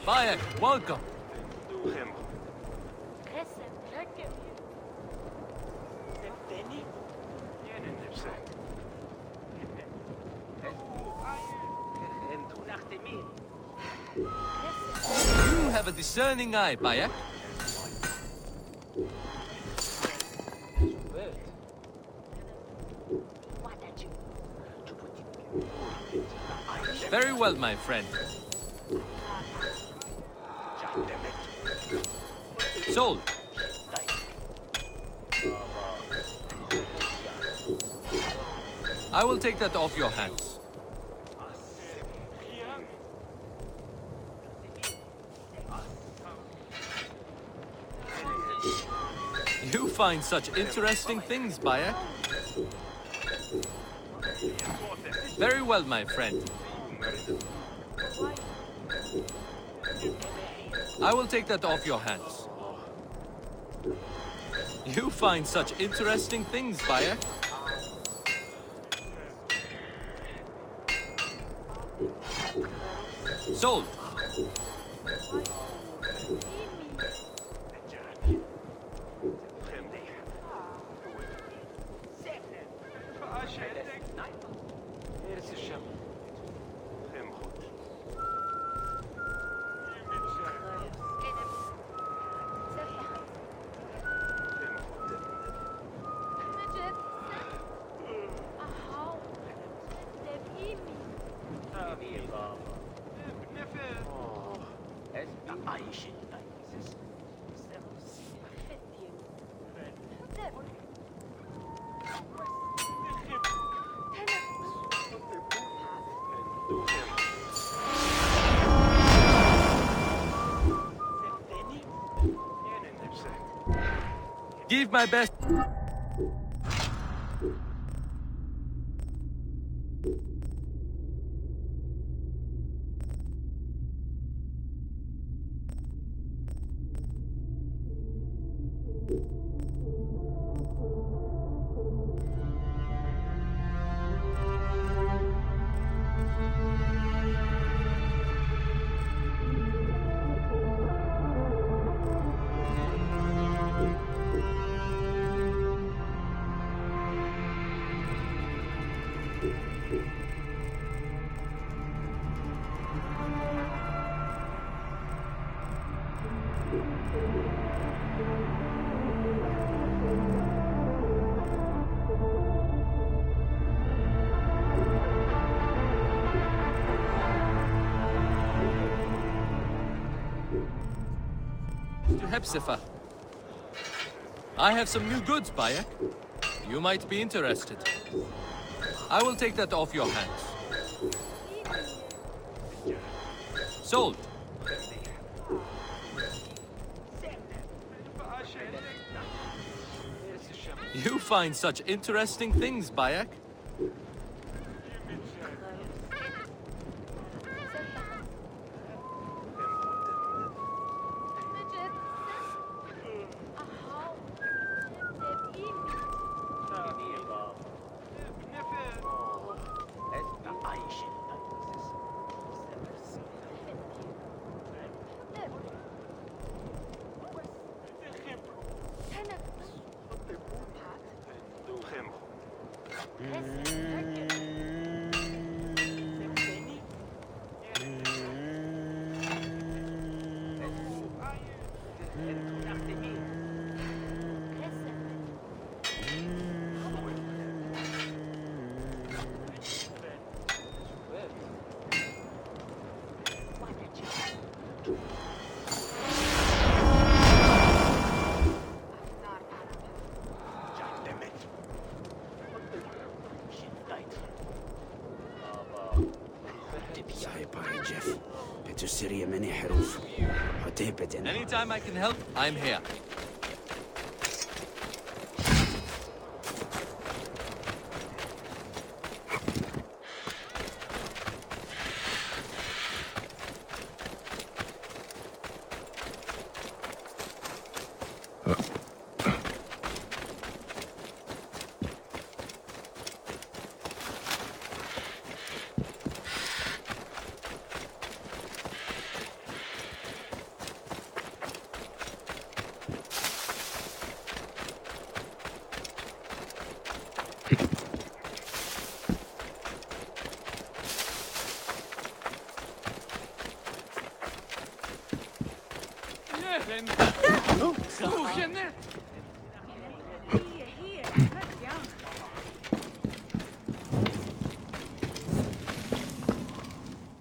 Bayek, welcome. You have a discerning eye, Bayek. Very well, my friend. Sold. I will take that off your hands. You find such interesting things, Bayek. Very well, my friend. I will take that off your hands. You find such interesting things, Bayek. Sold. Give my best. To Hepzibah. I have some new goods, Bayek. You might be interested. I will take that off your hands. Sold. You find such interesting things, Bayek. Anytime I can help, I'm here.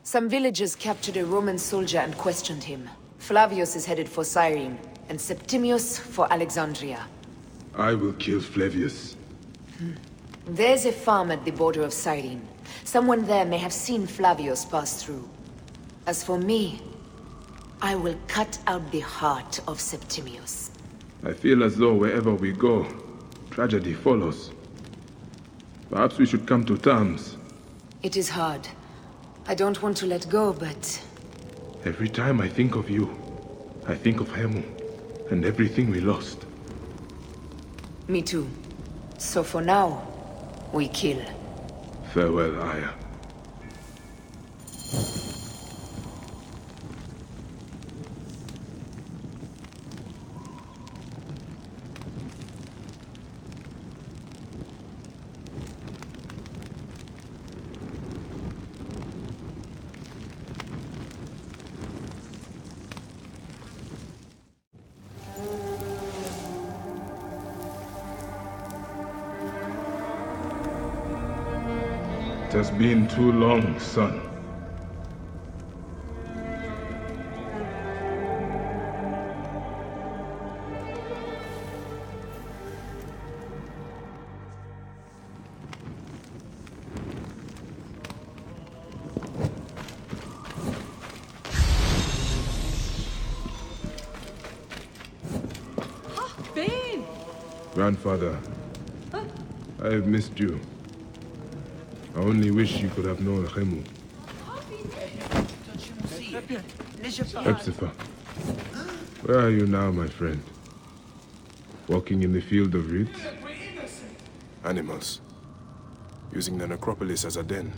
Some villagers captured a Roman soldier and questioned him. Flavius is headed for Cyrene, and Septimius for Alexandria.
I will kill Flavius.
There's a farm at the border of Cyrene. Someone there may have seen Flavius pass through. As for me, I will cut out the heart of Septimius.
I feel as though wherever we go, tragedy follows. Perhaps we should come to terms.
It is hard. I don't want to let go, but...
Every time I think of you, I think of Hemu, and everything we lost.
Me too. So for now, we kill.
Farewell, Aya. It has been too long, son.
Bane!
Grandfather, I have missed you. I only wish you could have known Hemu. Hepzibah, where are you now, my friend? Walking in the field of reeds?
Animals. Using the necropolis as a den.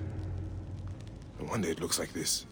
No wonder it looks like this.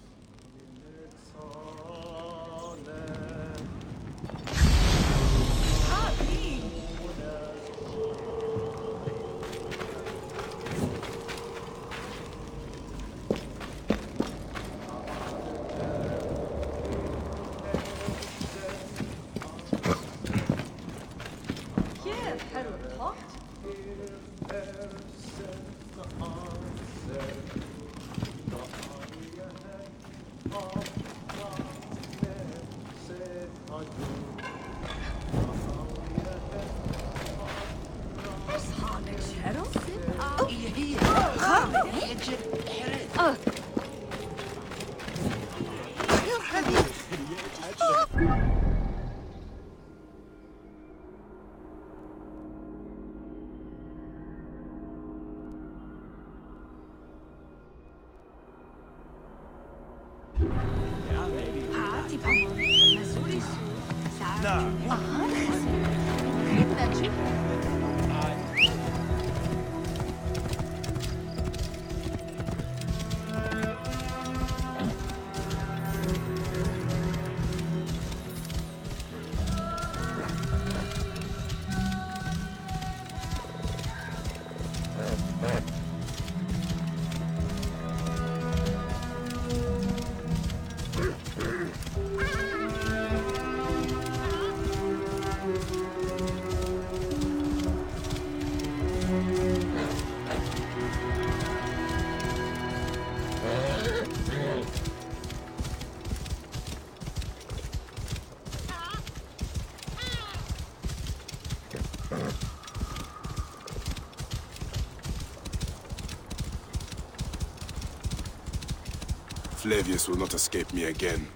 Flavius will not escape me again.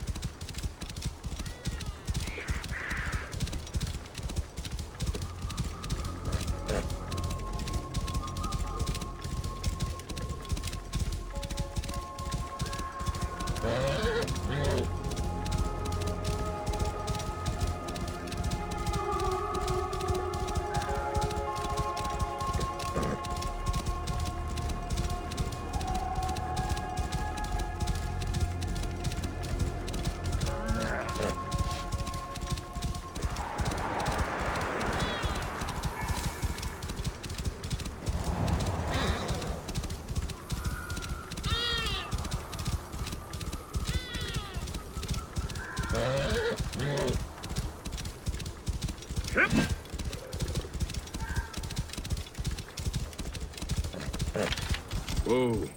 Whoa.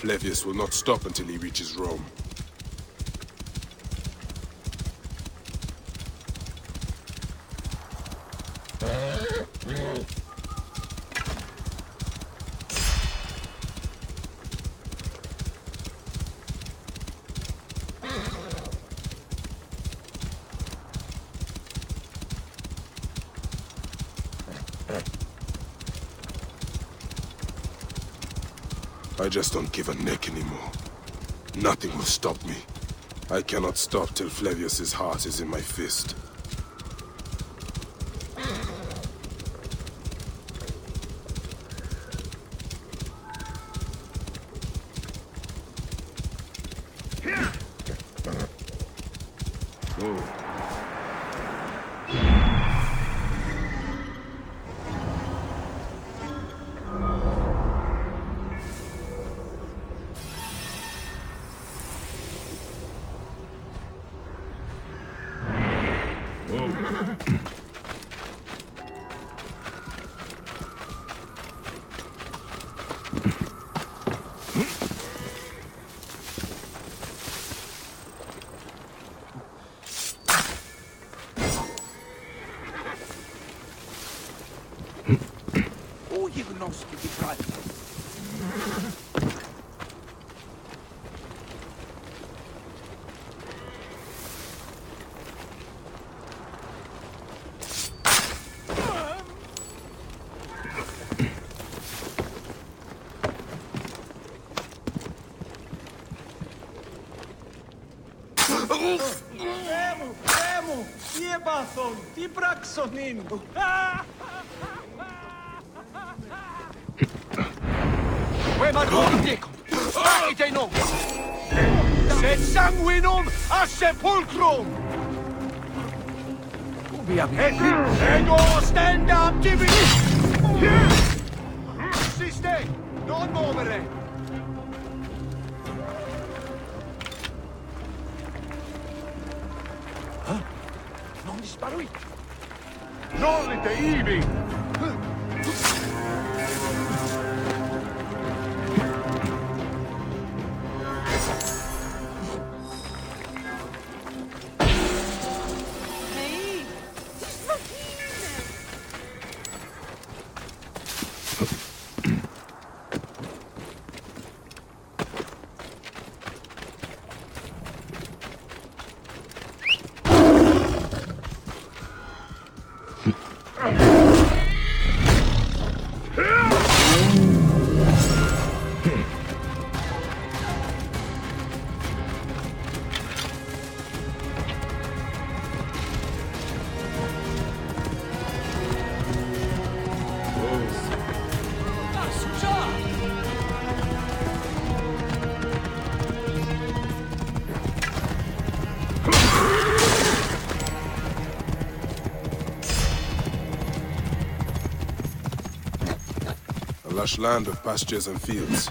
Flavius will not stop until he reaches Rome. I just don't give a neck anymore. Nothing will stop me. I cannot stop till Flavius's heart is in my fist.
Τι πράξονιν! Spagite nos! Sed sanguinum a sepulcrum! Ego stendam divinis! Siste, non movere! Non disparuit! Non lite ibi!
lush land of pastures and fields,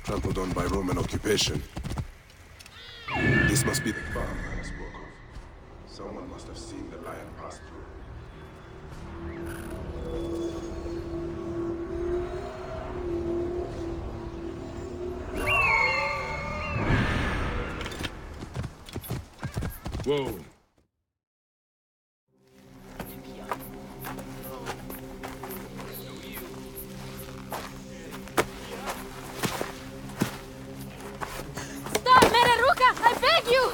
trampled on by Roman occupation. This must be the farm I spoke of. Someone must have seen the lion pass through.
Whoa.
Stop, Mereruka! I beg you!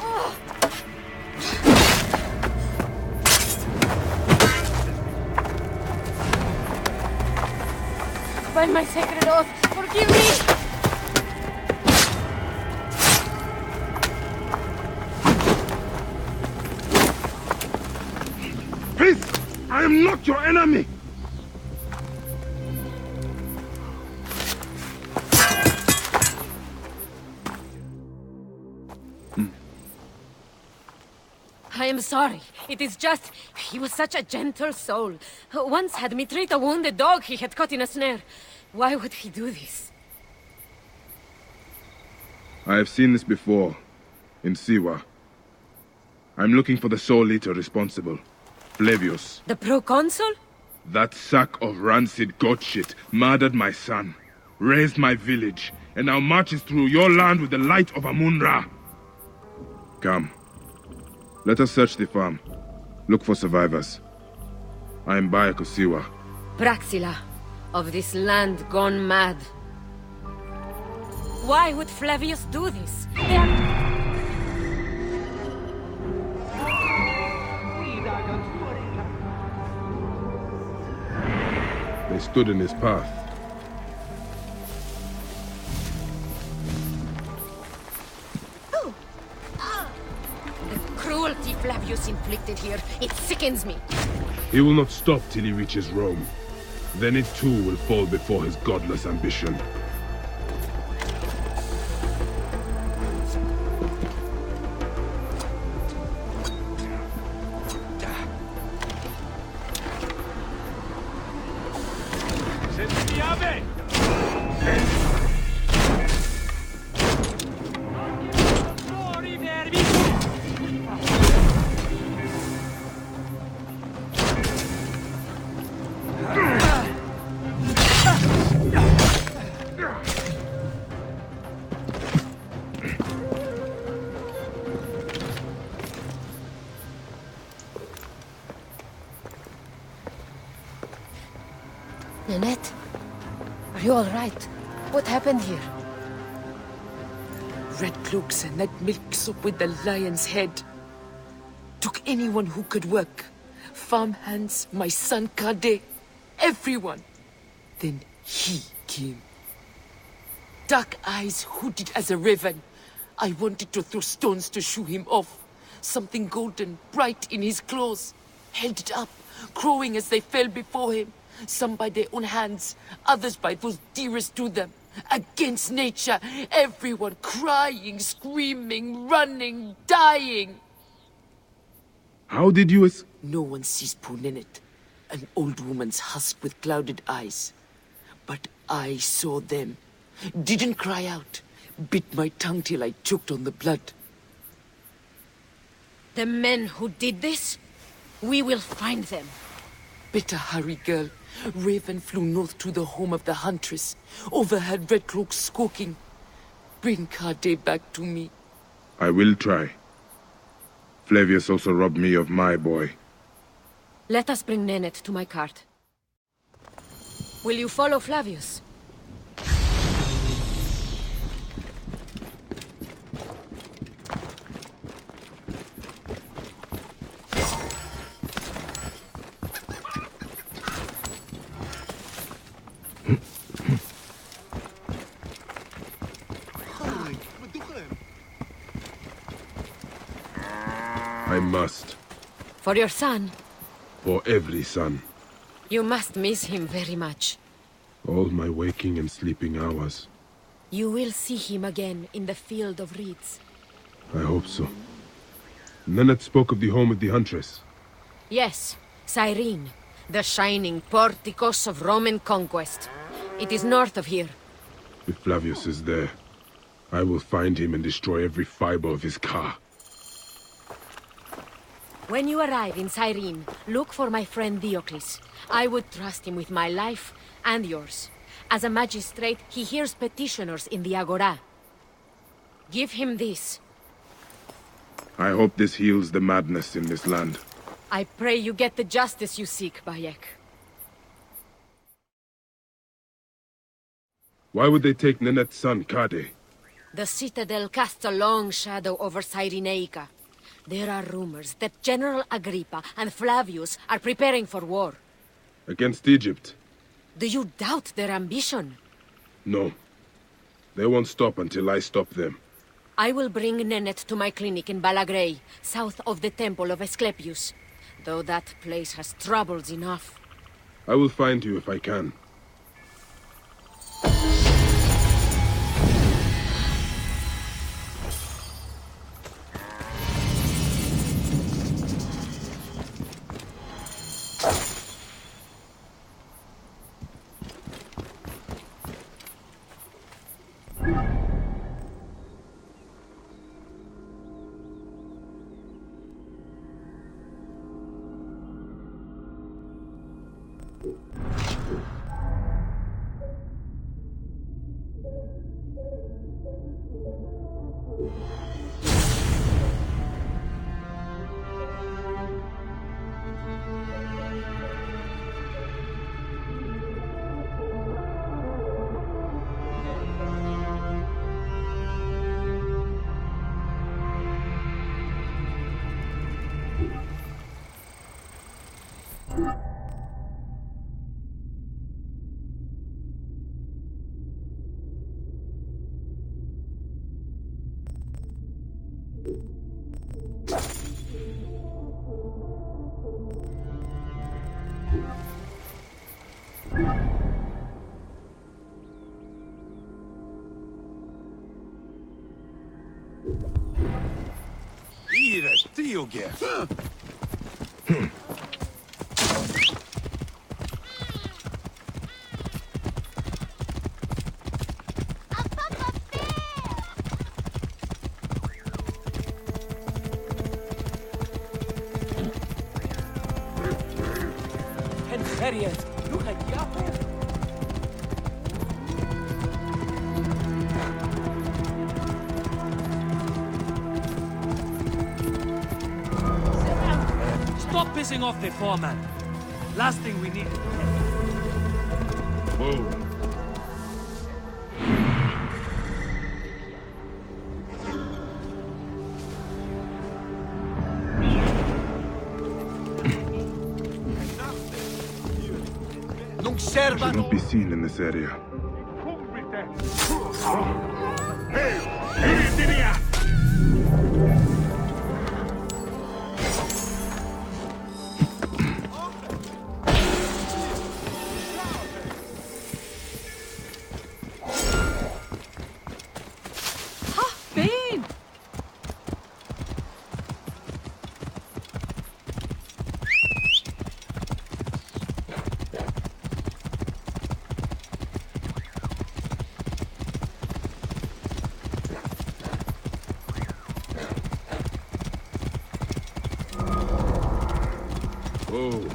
Oh. By my sacred oath, forgive me!
Peace! I am not your enemy!
I am sorry. It is just... he was such a gentle soul. Once had me treat a wounded dog he had caught in a snare. Why would he do this?
I have seen this before, in Siwa. I'm looking for the Soul Eater responsible, Flavius.
The proconsul?
That sack of rancid goat shit murdered my son, raised my village, and now marches through your land with the light of Amun-Ra. Come. Let us search the farm. Look for survivors. I am Bayek Siwa.
Praxila, of this land gone mad. Why would Flavius do this?
They stood in his path.
The cruelty Flavius inflicted here, it sickens me.
He will not stop till he reaches Rome. Then it too will fall before his godless ambition.
Nanette, are you all right? What happened here?
Red cloaks and that milk soup with the lion's head. Took anyone who could work. Farm hands, my son Kade, everyone. Then he came. Dark eyes hooded as a raven. I wanted to throw stones to shoo him off. Something golden, bright in his claws. Held it up, crowing as they fell before him. Some by their own hands, others by those dearest to them. Against nature, everyone crying, screaming, running, dying.
How did you
No one sees poor Ninette, an old woman's husk with clouded eyes. But I saw them. Didn't cry out. Bit my tongue till I choked on the blood.
The men who did this? We will find them.
Better hurry, girl. Raven flew north to the home of the Huntress. Overheard Red Cloaks squawking. Bring Kade back to me.
I will try. Flavius also robbed me of my boy.
Let us bring Nennet to my cart. Will you follow Flavius?
I must.
For your son?
For every son.
You must miss him very much.
All my waking and sleeping hours.
You will see him again in the Field of Reeds.
I hope so. Nennet spoke of the home of the Huntress.
Yes, Cyrene.
The shining porticos of Roman conquest. It is north of here.
If Flavius is there, I will find him and destroy every fiber of his car.
When you arrive in Cyrene, look for my friend Diocles. I would trust him with my life and yours. As a magistrate, he hears petitioners in the Agora. Give him this.
I hope this heals the madness in this land.
I pray you get the justice you seek, Bayek.
Why would they take Nenet's son, Kade?
The Citadel casts a long shadow over Cyrenaica. There are rumors that General Agrippa and Flavius are preparing for war.
Against Egypt?
Do you doubt their ambition?
No. They won't stop until I stop them.
I will bring Nenet to my clinic in Balagrey, south of the Temple of Asclepius. Though that place has troubles enough.
I will find you if I can.
Stop pissing off the foreman. Last thing we need.
Whoa. I should not be seen in this area. Whoa.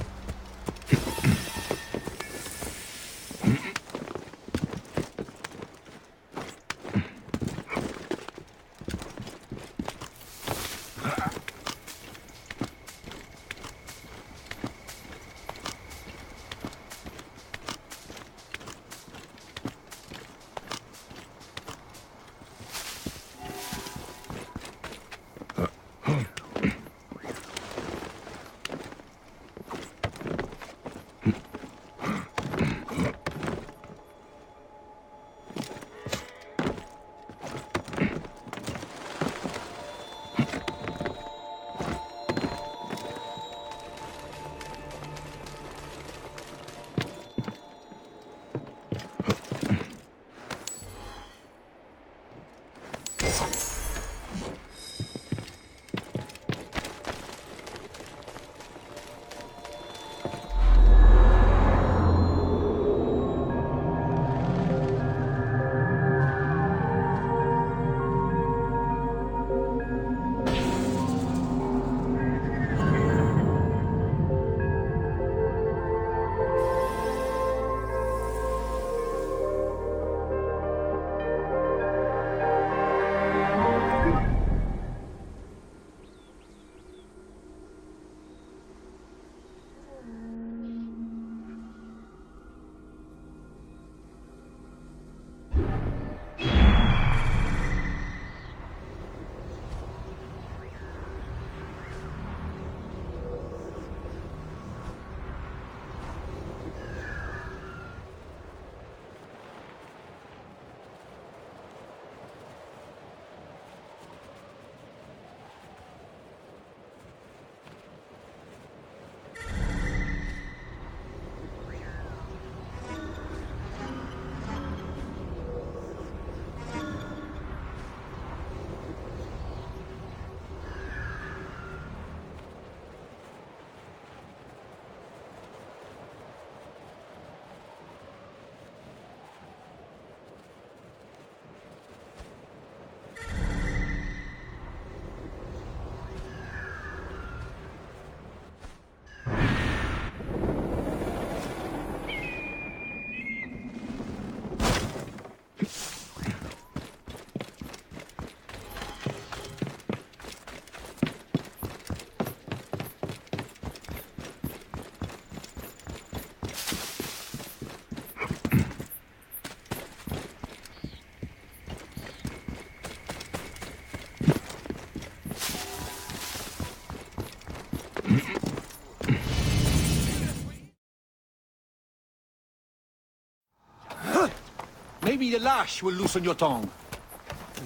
Maybe the lash will loosen your tongue.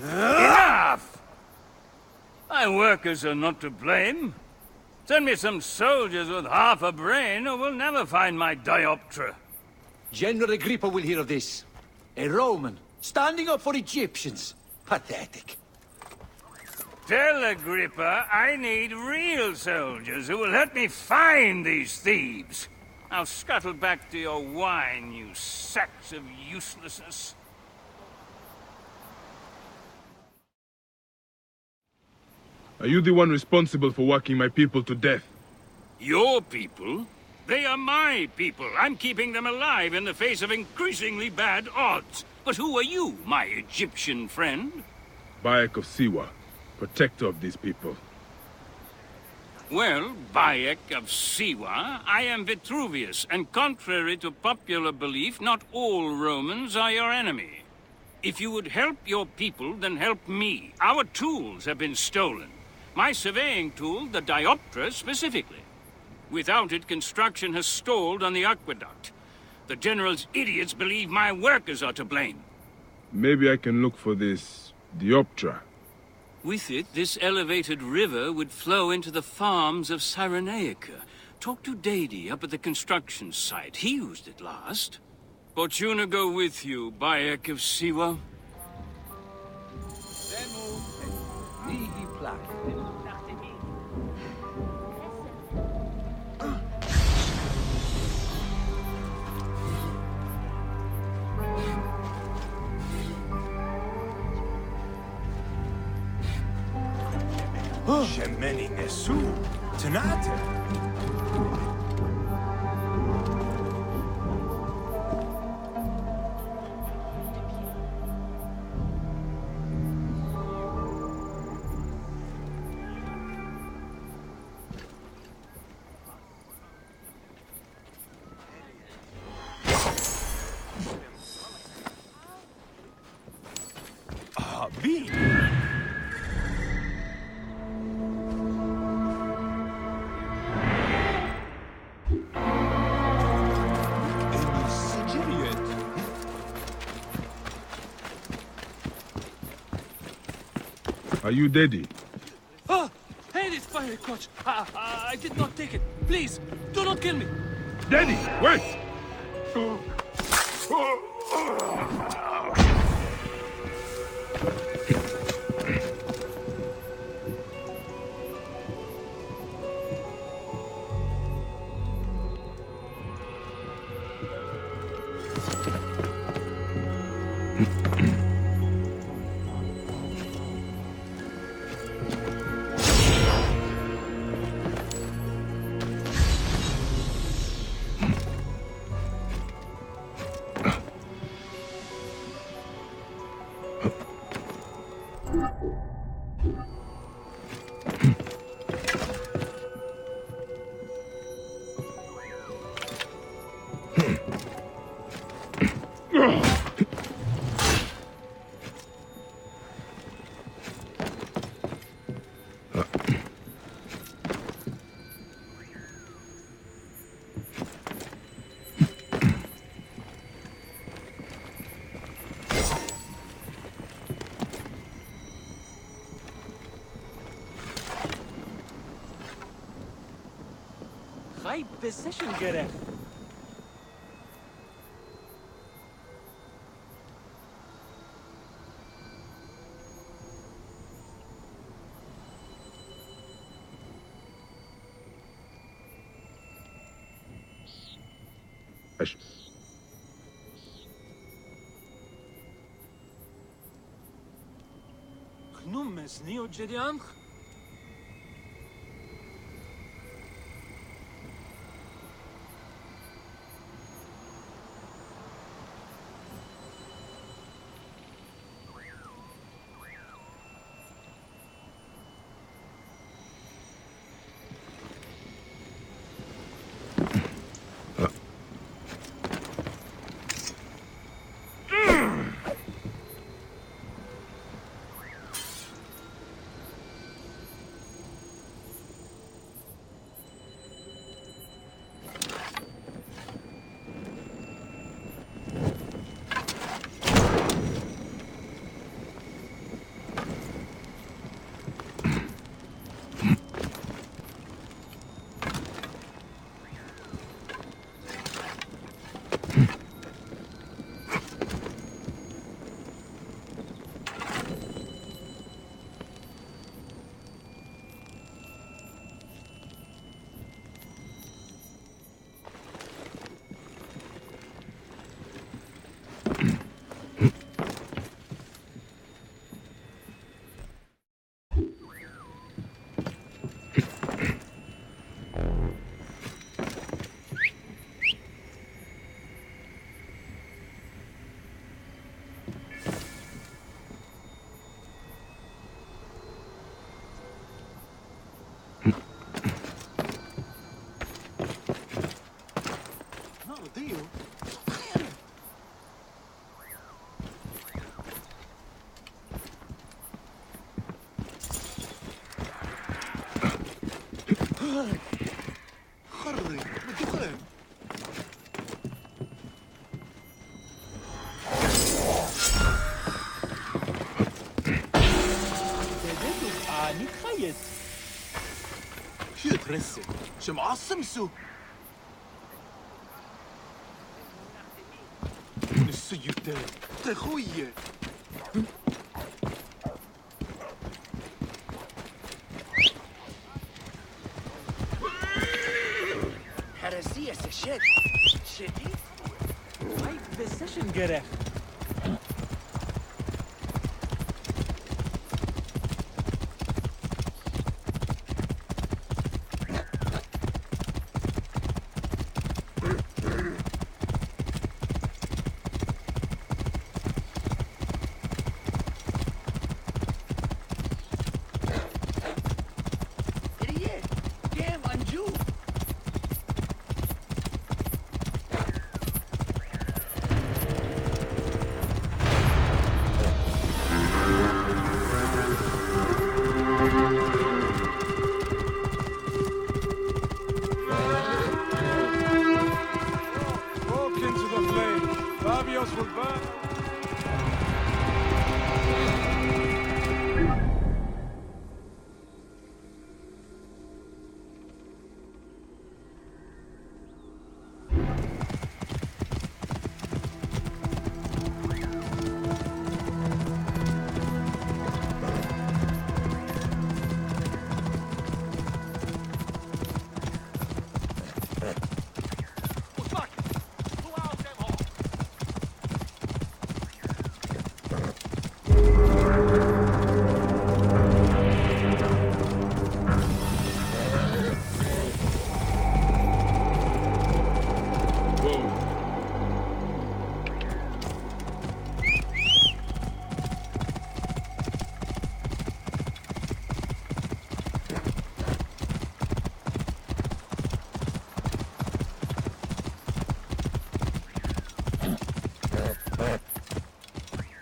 Enough! My workers are not to blame. Send me some soldiers with half a brain, or we'll never find my dioptra.
General Agrippa will hear of this. A Roman, standing up for Egyptians. Pathetic.
Tell Agrippa I need real soldiers who will help me find these thieves. Now scuttle back to your wine, you sacks of uselessness.
Are you the one responsible for working my people to death?
Your people? They are my people. I'm keeping them alive in the face of increasingly bad odds. But who are you, my Egyptian friend?
Bayek of Siwa, protector of these people.
Well, Bayek of Siwa, I am Vitruvius, and contrary to popular belief, not all Romans are your enemy. If you would help your people, then help me. Our tools have been stolen. My surveying tool, the dioptra, specifically. Without it, construction has stalled on the aqueduct. The General's idiots believe my workers are to blame.
Maybe I can look for this dioptra.
With it, this elevated river would flow into the farms of Cyrenaica. Talk to Dadi up at the construction site. He used it last. Fortuna go with you, Bayek of Siwa.
Shemeni Nesu, Tanate. Bean.
Are you Dadi?
Ah! Hey, this fire crotch! I did not take it. Please, do not kill me.
Dadi, wait!
High position gereft. Gnummes neo Jedianch?
intresse. Som awesome so. نسيت تخوي.
Heresy is a shit. Shitty?
Why decision gerecht?
Idiot! Damn Anju!
Walk into the flame. Fabios will burn.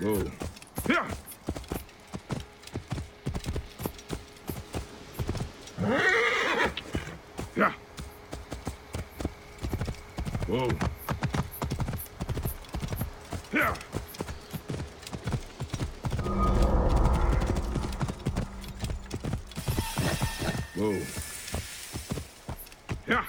Whoa. Yeah. Yeah. Whoa. Yeah. Whoa. Yeah.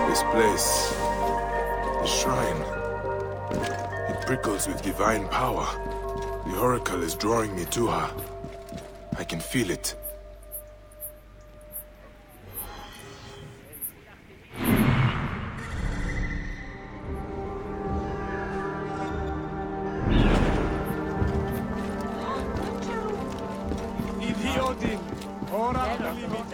This place, the shrine, it prickles with divine power. The Oracle is drawing me to her. I can feel it.
Idiodin! Ora limit,